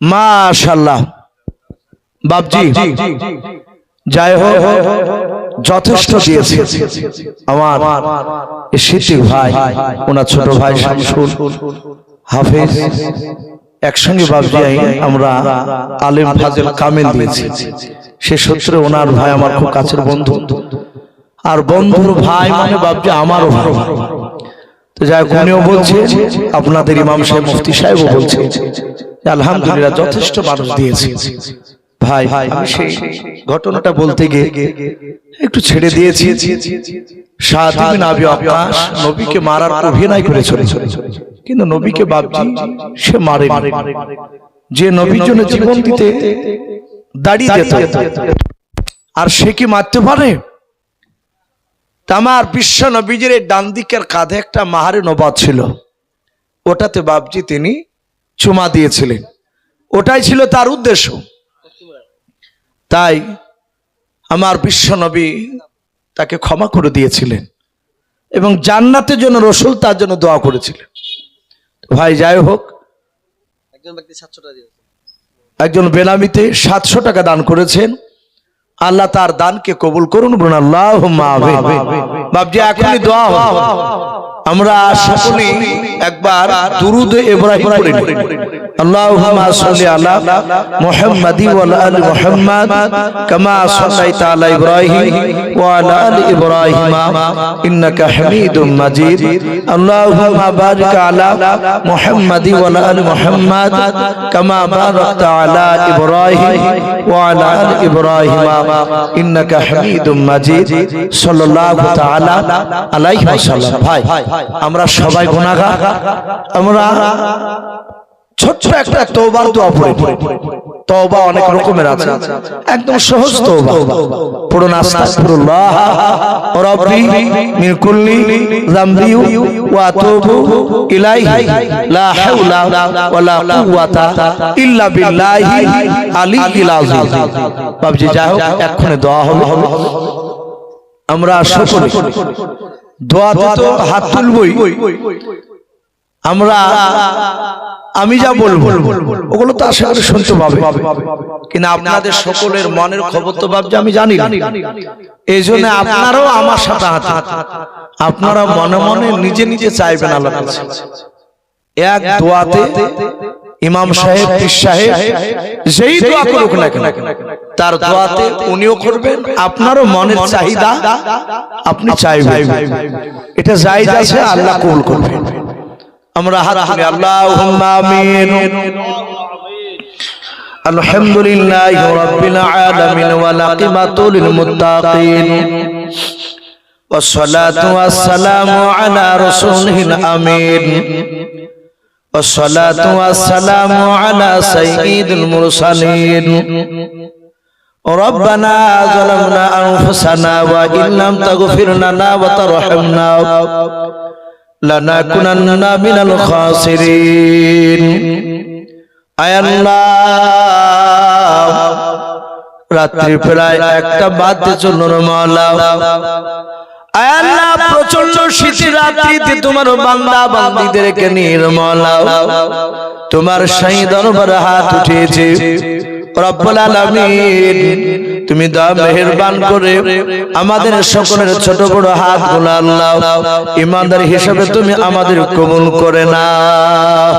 Speaker 1: মাশাআল্লাহ বাপজি যাই হোক যথেষ্ট দিয়েছে আমার সিদ্দিক ভাই, ওনার ছোট ভাই শামসুল হাফেজ একসঙ্গে বাপজি আমরা আলেম ফাজিল কামিল দিয়েছি, সে সূত্রে ওনার ভাই আমার খুব কাছের বন্ধু, আর বন্ধুর ভাই মানে বাপজি আমারও ভাই। তো যাই হোক উনিও বলছে, আপনাদের ইমাম সাহেব মুফতি সাহেবও বলছে আলহামদুলিল্লাহ যথেষ্ট মানুষ দিয়েছে। ভাই আমি সেই ঘটনাটা বলতে গিয়ে একটু ছেড়ে দিয়েছি। সাদ ইবনে আবি ওয়াক্কাস নবীকে মারার অভিনয় করেছিল, কিন্তু নবীকে বাপজি সে মারেনি, যে নবীর জন্য জীবন দিতে দাঁড়িয়ে যেত আর সে কি মারতে পারে? আমার বিশ্ব নবীজির ডান দিকের কাঁধে একটা মাহারে নবাত ছিল, ওটাতে বাপজি তিনি চুমা দিয়েছিলেন, ওটাই ছিল তার উদ্দেশ্য। তাই আমার বিশ্ব নবী তাকে ক্ষমা করে দিয়েছিলেন এবং জান্নাতের জন্য রাসূল তার জন্য দোয়া করেছিলেন। ভাই যাই হোক একজন ব্যক্তি 700 টাকা দিয়েছেন, একজন বেনামিতে 700 টাকা দান করেছেন, আল্লাহ তার দানকে কবুল করুন, বলুন আল্লাহুম্মা আমিন। বাপজি এখনই দোয়া হবে, আমরা সকলে একবার দুরুদ ইব্রাহিম পড়ে নিই। আল্লাহুম্মা সাল্লি আলা মুহাম্মাদি ওয়া আলা আলি মুহাম্মাদ কামা সাল্লাইতা আলা ইব্রাহিম ওয়া আলা আলি ইব্রাহিম ইন্নাকা হামিদুম মাজিদ। আল্লাহুম্মা বারিক আলা মুহাম্মাদি ওয়া আলা আলি মুহাম্মাদ কামা বারাকতা আলা ইব্রাহিম ওয়া আলা আলি ইব্রাহিম ইন্নাকা হামিদুম মাজিদ। সাল্লাল্লাহু তাআলা আলাইহি ওয়াসাল্লাম। ভাই আমরা সবাই গুনাহগার, আমরা ছোট্ট একটা তওবার দোয়া পড়ি। তওবা অনেক রকমের আছে, একদম সহজ তওবা পড়ুন। আস্তাগফিরুল্লাহ রাব্বি মিন কুল্লি যামবি ওয়া আতুবু ইলাইহি লা হাওলা ওয়ালা কুওয়াতা ইল্লা বিল্লাহি আলিয়্যিল আযীম। বাবজি যাই হোক, এক্ষুনি দোয়া হবে। আমরা সকলে দোয়াতে তো হাত তুলবই, আমরা আমি যা বলবো ওগুলো তো আশা করি শুনতে পাবে, কিন্তু আপনাদের সকলের মনের খবর তো ভাবছি আমি জানি না। এই জন্য আপনারাও আমার সাথে হাত, আপনারা মনে মনে নিজে নিজে চাইবেন আল্লাহর কাছে। এক দোয়াতে ইমাম সাহেব, পীর সাহেব যেই দোয়া করুক না কেন, তার দোয়াতে উনিও করবেন, আপনারও মনের চাহিদা আপনি চাইবেন। এটা জায়েজ আছে, আল্লাহ কবুল করবেন। আমরা হাত তুলে আল্লাহুম্মা আমিন। আলহামদুলিল্লাহি রাব্বিল আলামিন ওয়াল আকিবাতু লিল মুত্তাকিন ওয়াসসালাতু ওয়াসসালামু আলা রাসূলিল আমিন ওয়াসসালাতু ওয়াসসালামু আলা সাইয়্যিদিল মুরসালিন। ربنا ظلمنا أنفسنا وإن لم تغفر لنا وترحمنا لنكونن من الخاسرين। আয় আল্লাহ, রাত্রি প্রায় 1টা বাজতে চলল মাওলা। আয় আল্লাহ, প্রচন্ড শীতের রাত্রিতে তোমার বান্দা বান্দীদেরকে নিয়ে মাওলা তোমার শাহী দরবারে হাত উঠিয়েছে। রব্বুল আলামিন, তুমি দয়া মেহেরবান করে আমাদের সকলের ছোট বড় হাতগুলো আল্লাহ ঈমানদার হিসেবে তুমি আমাদের কবুল করে নাও।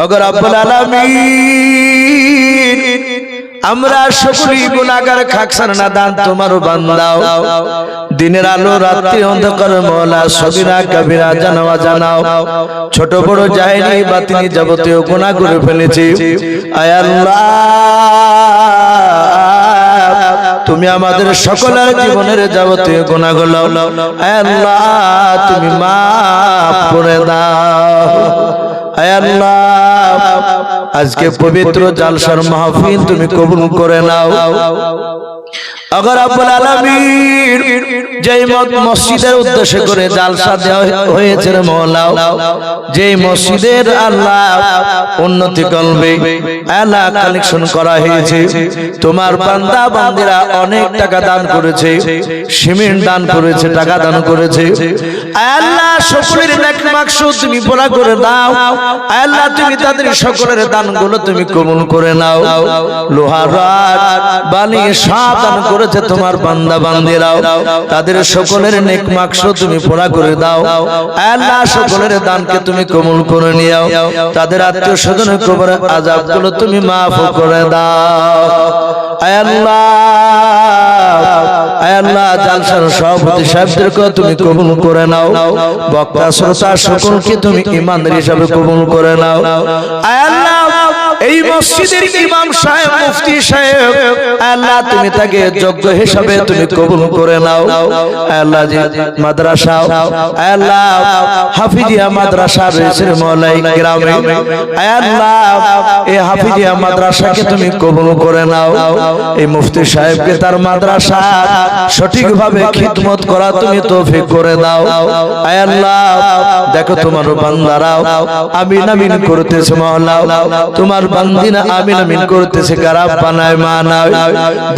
Speaker 1: ওগো রব্বুল আলামিন, আমরা সকলেই গুনাহগার, খাকসার নাদান তোমার বান্দা। দিনের আলো রাত্রি অন্ধকার মাওলা, সগীরা কবিরা জানাওয়া জানাও, ছোট বড় জাহেরি বাতিনি যাবতীয় গুনাহ করে ফেলেছি। আয় আল্লাহ, তুমি আমাদের সকলের জীবনের যাবতীয় গুনাহগুলো আয় আল্লাহ তুমি মাফ করে দাও। আয় আল্লাহ, আজকে পবিত্র জালসার মাহফিল তুমি কবুল করে নাও। আল্লাহ রাব্বুল আলামিন, যেই মসজিদের উদ্দেশ্য করে জালসা দেওয়া হয়েছে রে মাওলা, যেই মসজিদের আল্লাহ উন্নতি করবে আল্লাহ কালেকশন করা হয়েছে, তোমার বান্দা বান্দীরা অনেক টাকা দান করেছে, সিমেন্ট দান করেছে, টাকা দান করেছে। আল্লাহ সকলের নেক মাকসুদ তুমি পুরা করে দাও। আল্লাহ তুমি তাদের সকলের দানগুলো তুমি কবুল করে নাও। লোহা রড বালি সব দান করেছে তোমার বান্দা বান্দীরাও, তাদের সকলের নেক মাকসুদ তুমি পুরা করে দাও। আল্লাহ সকলের দানকে তুমি কবুল করে নিও, তাদের আত্মীয় স্বজনের কবরের আযাবগুলো তুমি মাফ করে দাও। আয় আল্লাহ, আয় আল্লাহ, জালসার সভাপতি সাহেবদেরকে তুমি কবুল করে নাও, বক্তা শ্রোতা সকলকে তুমি ঈমানদার হিসাবে কবুল করে নাও। আয় আল্লাহ, এই মসজিদের ইমাম সাহেব, মুফতি সাহেব, আল্লাহ তুমি তাকে যোগ্য হিসাবে তুমি কবুল করে নাও। আল্লাহ জি মাদ্রাসা, আল্লাহ হাফিজিয়া মাদ্রাসা রয়েছে মওলাই গ্রামে, আল্লাহ এই হাফিজিয়া মাদ্রাসাকে তুমি কবুল করে নাও। এই মুফতি সাহেবকে তার মাদ্রাসা সঠিকভাবে খিদমত করা তুমি তৌফিক করে দাও। আল্লাহ দেখো তোমার বান্দারাও আমিন আমিন করতেছে মাওলা, তোমার বান্দিনা আমিন আমিন করতেছে, খারাপ বানায় মা নাই,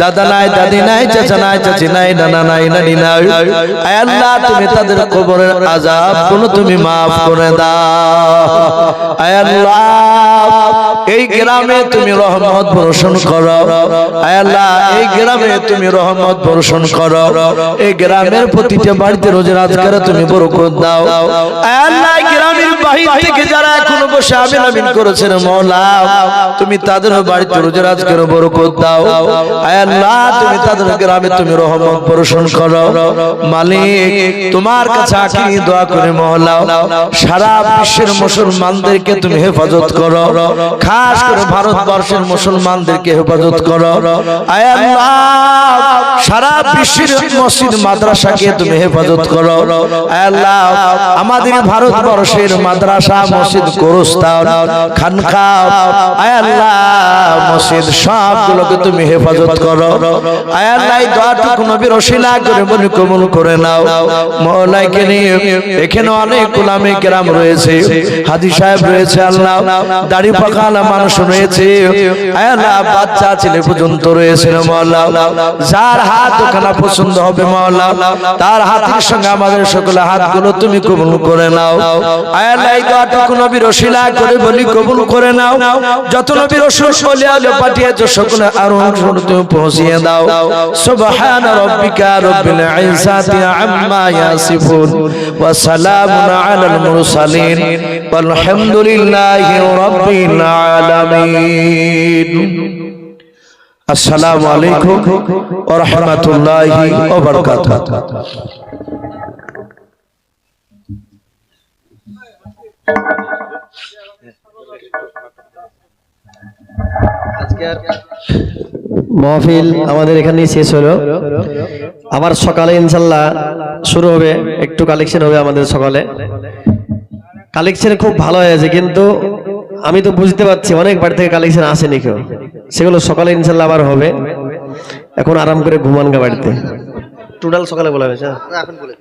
Speaker 1: দাদা নাই, দাদি নাই, চাচা নাই, চাচি নাই, নানা নাই, নানি নাই। আল্লাহ তুমি তাদের কবরের আযাবগুলো তুমি মাফ করে দাও। আল্লাহ এই গ্রামে তুমি রহমত বর্ষণ করো আয় আল্লাহ, এই গ্রামে তুমি রহমত বর্ষণ করো, এই গ্রামের প্রতিটা বাড়িতে রোজা রাত করে তুমি বরকত দাও আয় আল্লাহ। গ্রামের বাহির থেকে যারা এখনো বসে আমিন আমিন করেছেন মওলা, তুমি তাদের বাড়িতে রোজা রাত করে বরকত দাও আয় আল্লাহ। তুমি তাদের গ্রামে তুমি রহমত বর্ষণ করো মালিক। তোমার কাছে আখিরি দোয়া করে মওলা, সারা বিশ্বের মুসলমানদেরকে তুমি হেফাজত করো, খাস করে ভারতবর্ষের মুসলমানদেরকে হেফাজত করো আয় আল্লাহ। সারা বিশ্বের মসজিদ মাদ্রাসাকে তুমি হেফাজত করো আয় আল্লাহ। আমাদের ভারতবর্ষের মাদ্রাসা মসজিদ গোরস্থান খানকা আয় আল্লাহ মসজিদ সবগুলোকে তুমি হেফাজত করো আয় আল্লাহ। এই দোয়াটুকু নবীর ওসিলা করে বলে কবুল করে নাও মওলাকে নিয়ে। এখানে অনেক গোলামে কেরাম রয়েছে, হাজী সাহেব রয়েছে আল্লাহ, দাড়ি পাকালা মানুষ রয়েছে আয় আল্লাহ, বাচ্চা ছেলে পর্যন্ত রয়েছে মওলা। যার হাত ওখানে পছন্দ হবে মওলা, তার হাতের সঙ্গে আমাদের সকল হাতগুলো তুমি কবুল করে নাও আয় আল্লাহ। এই দোয়াটুকু নবীর ওসিলা করে বলি কবুল করে নাও। যত নবীর রাসূল সাল্লাল্লাহু পাঠিয়েছো সকলে আরো তুমি পৌঁছিয়ে দাও। সুবহান রাব্বিকা রাব্বিল ইজ্জাতি আম্মা ইয়াসিফুন ওয়া সালামুন আলাল মুরসালিন ওয়ালহামদুলিল্লাহি রাব্বিল আলামিন। আসসালামু আলাইকুম ওয়া রাহমাতুল্লাহি ওয়া বারাকাতুহু।
Speaker 3: মাহফিল আমাদের এখানেই শেষ হলো। আবার সকালে ইনশাল্লাহ শুরু হবে, একটু কালেকশন হবে আমাদের সকালে। কালেকশন খুব ভালো হয়েছে, কিন্তু আমি তো বুঝতে পারছি অনেক বাড়ি থেকে কালেকশন আসেনি কেউ, সেগুলো সকালে ইনশাল্লাহ আবার হবে। এখন আরাম করে ঘুমান গা বাড়িতে। টোটাল সকালে বলা হয়েছে এখন বলে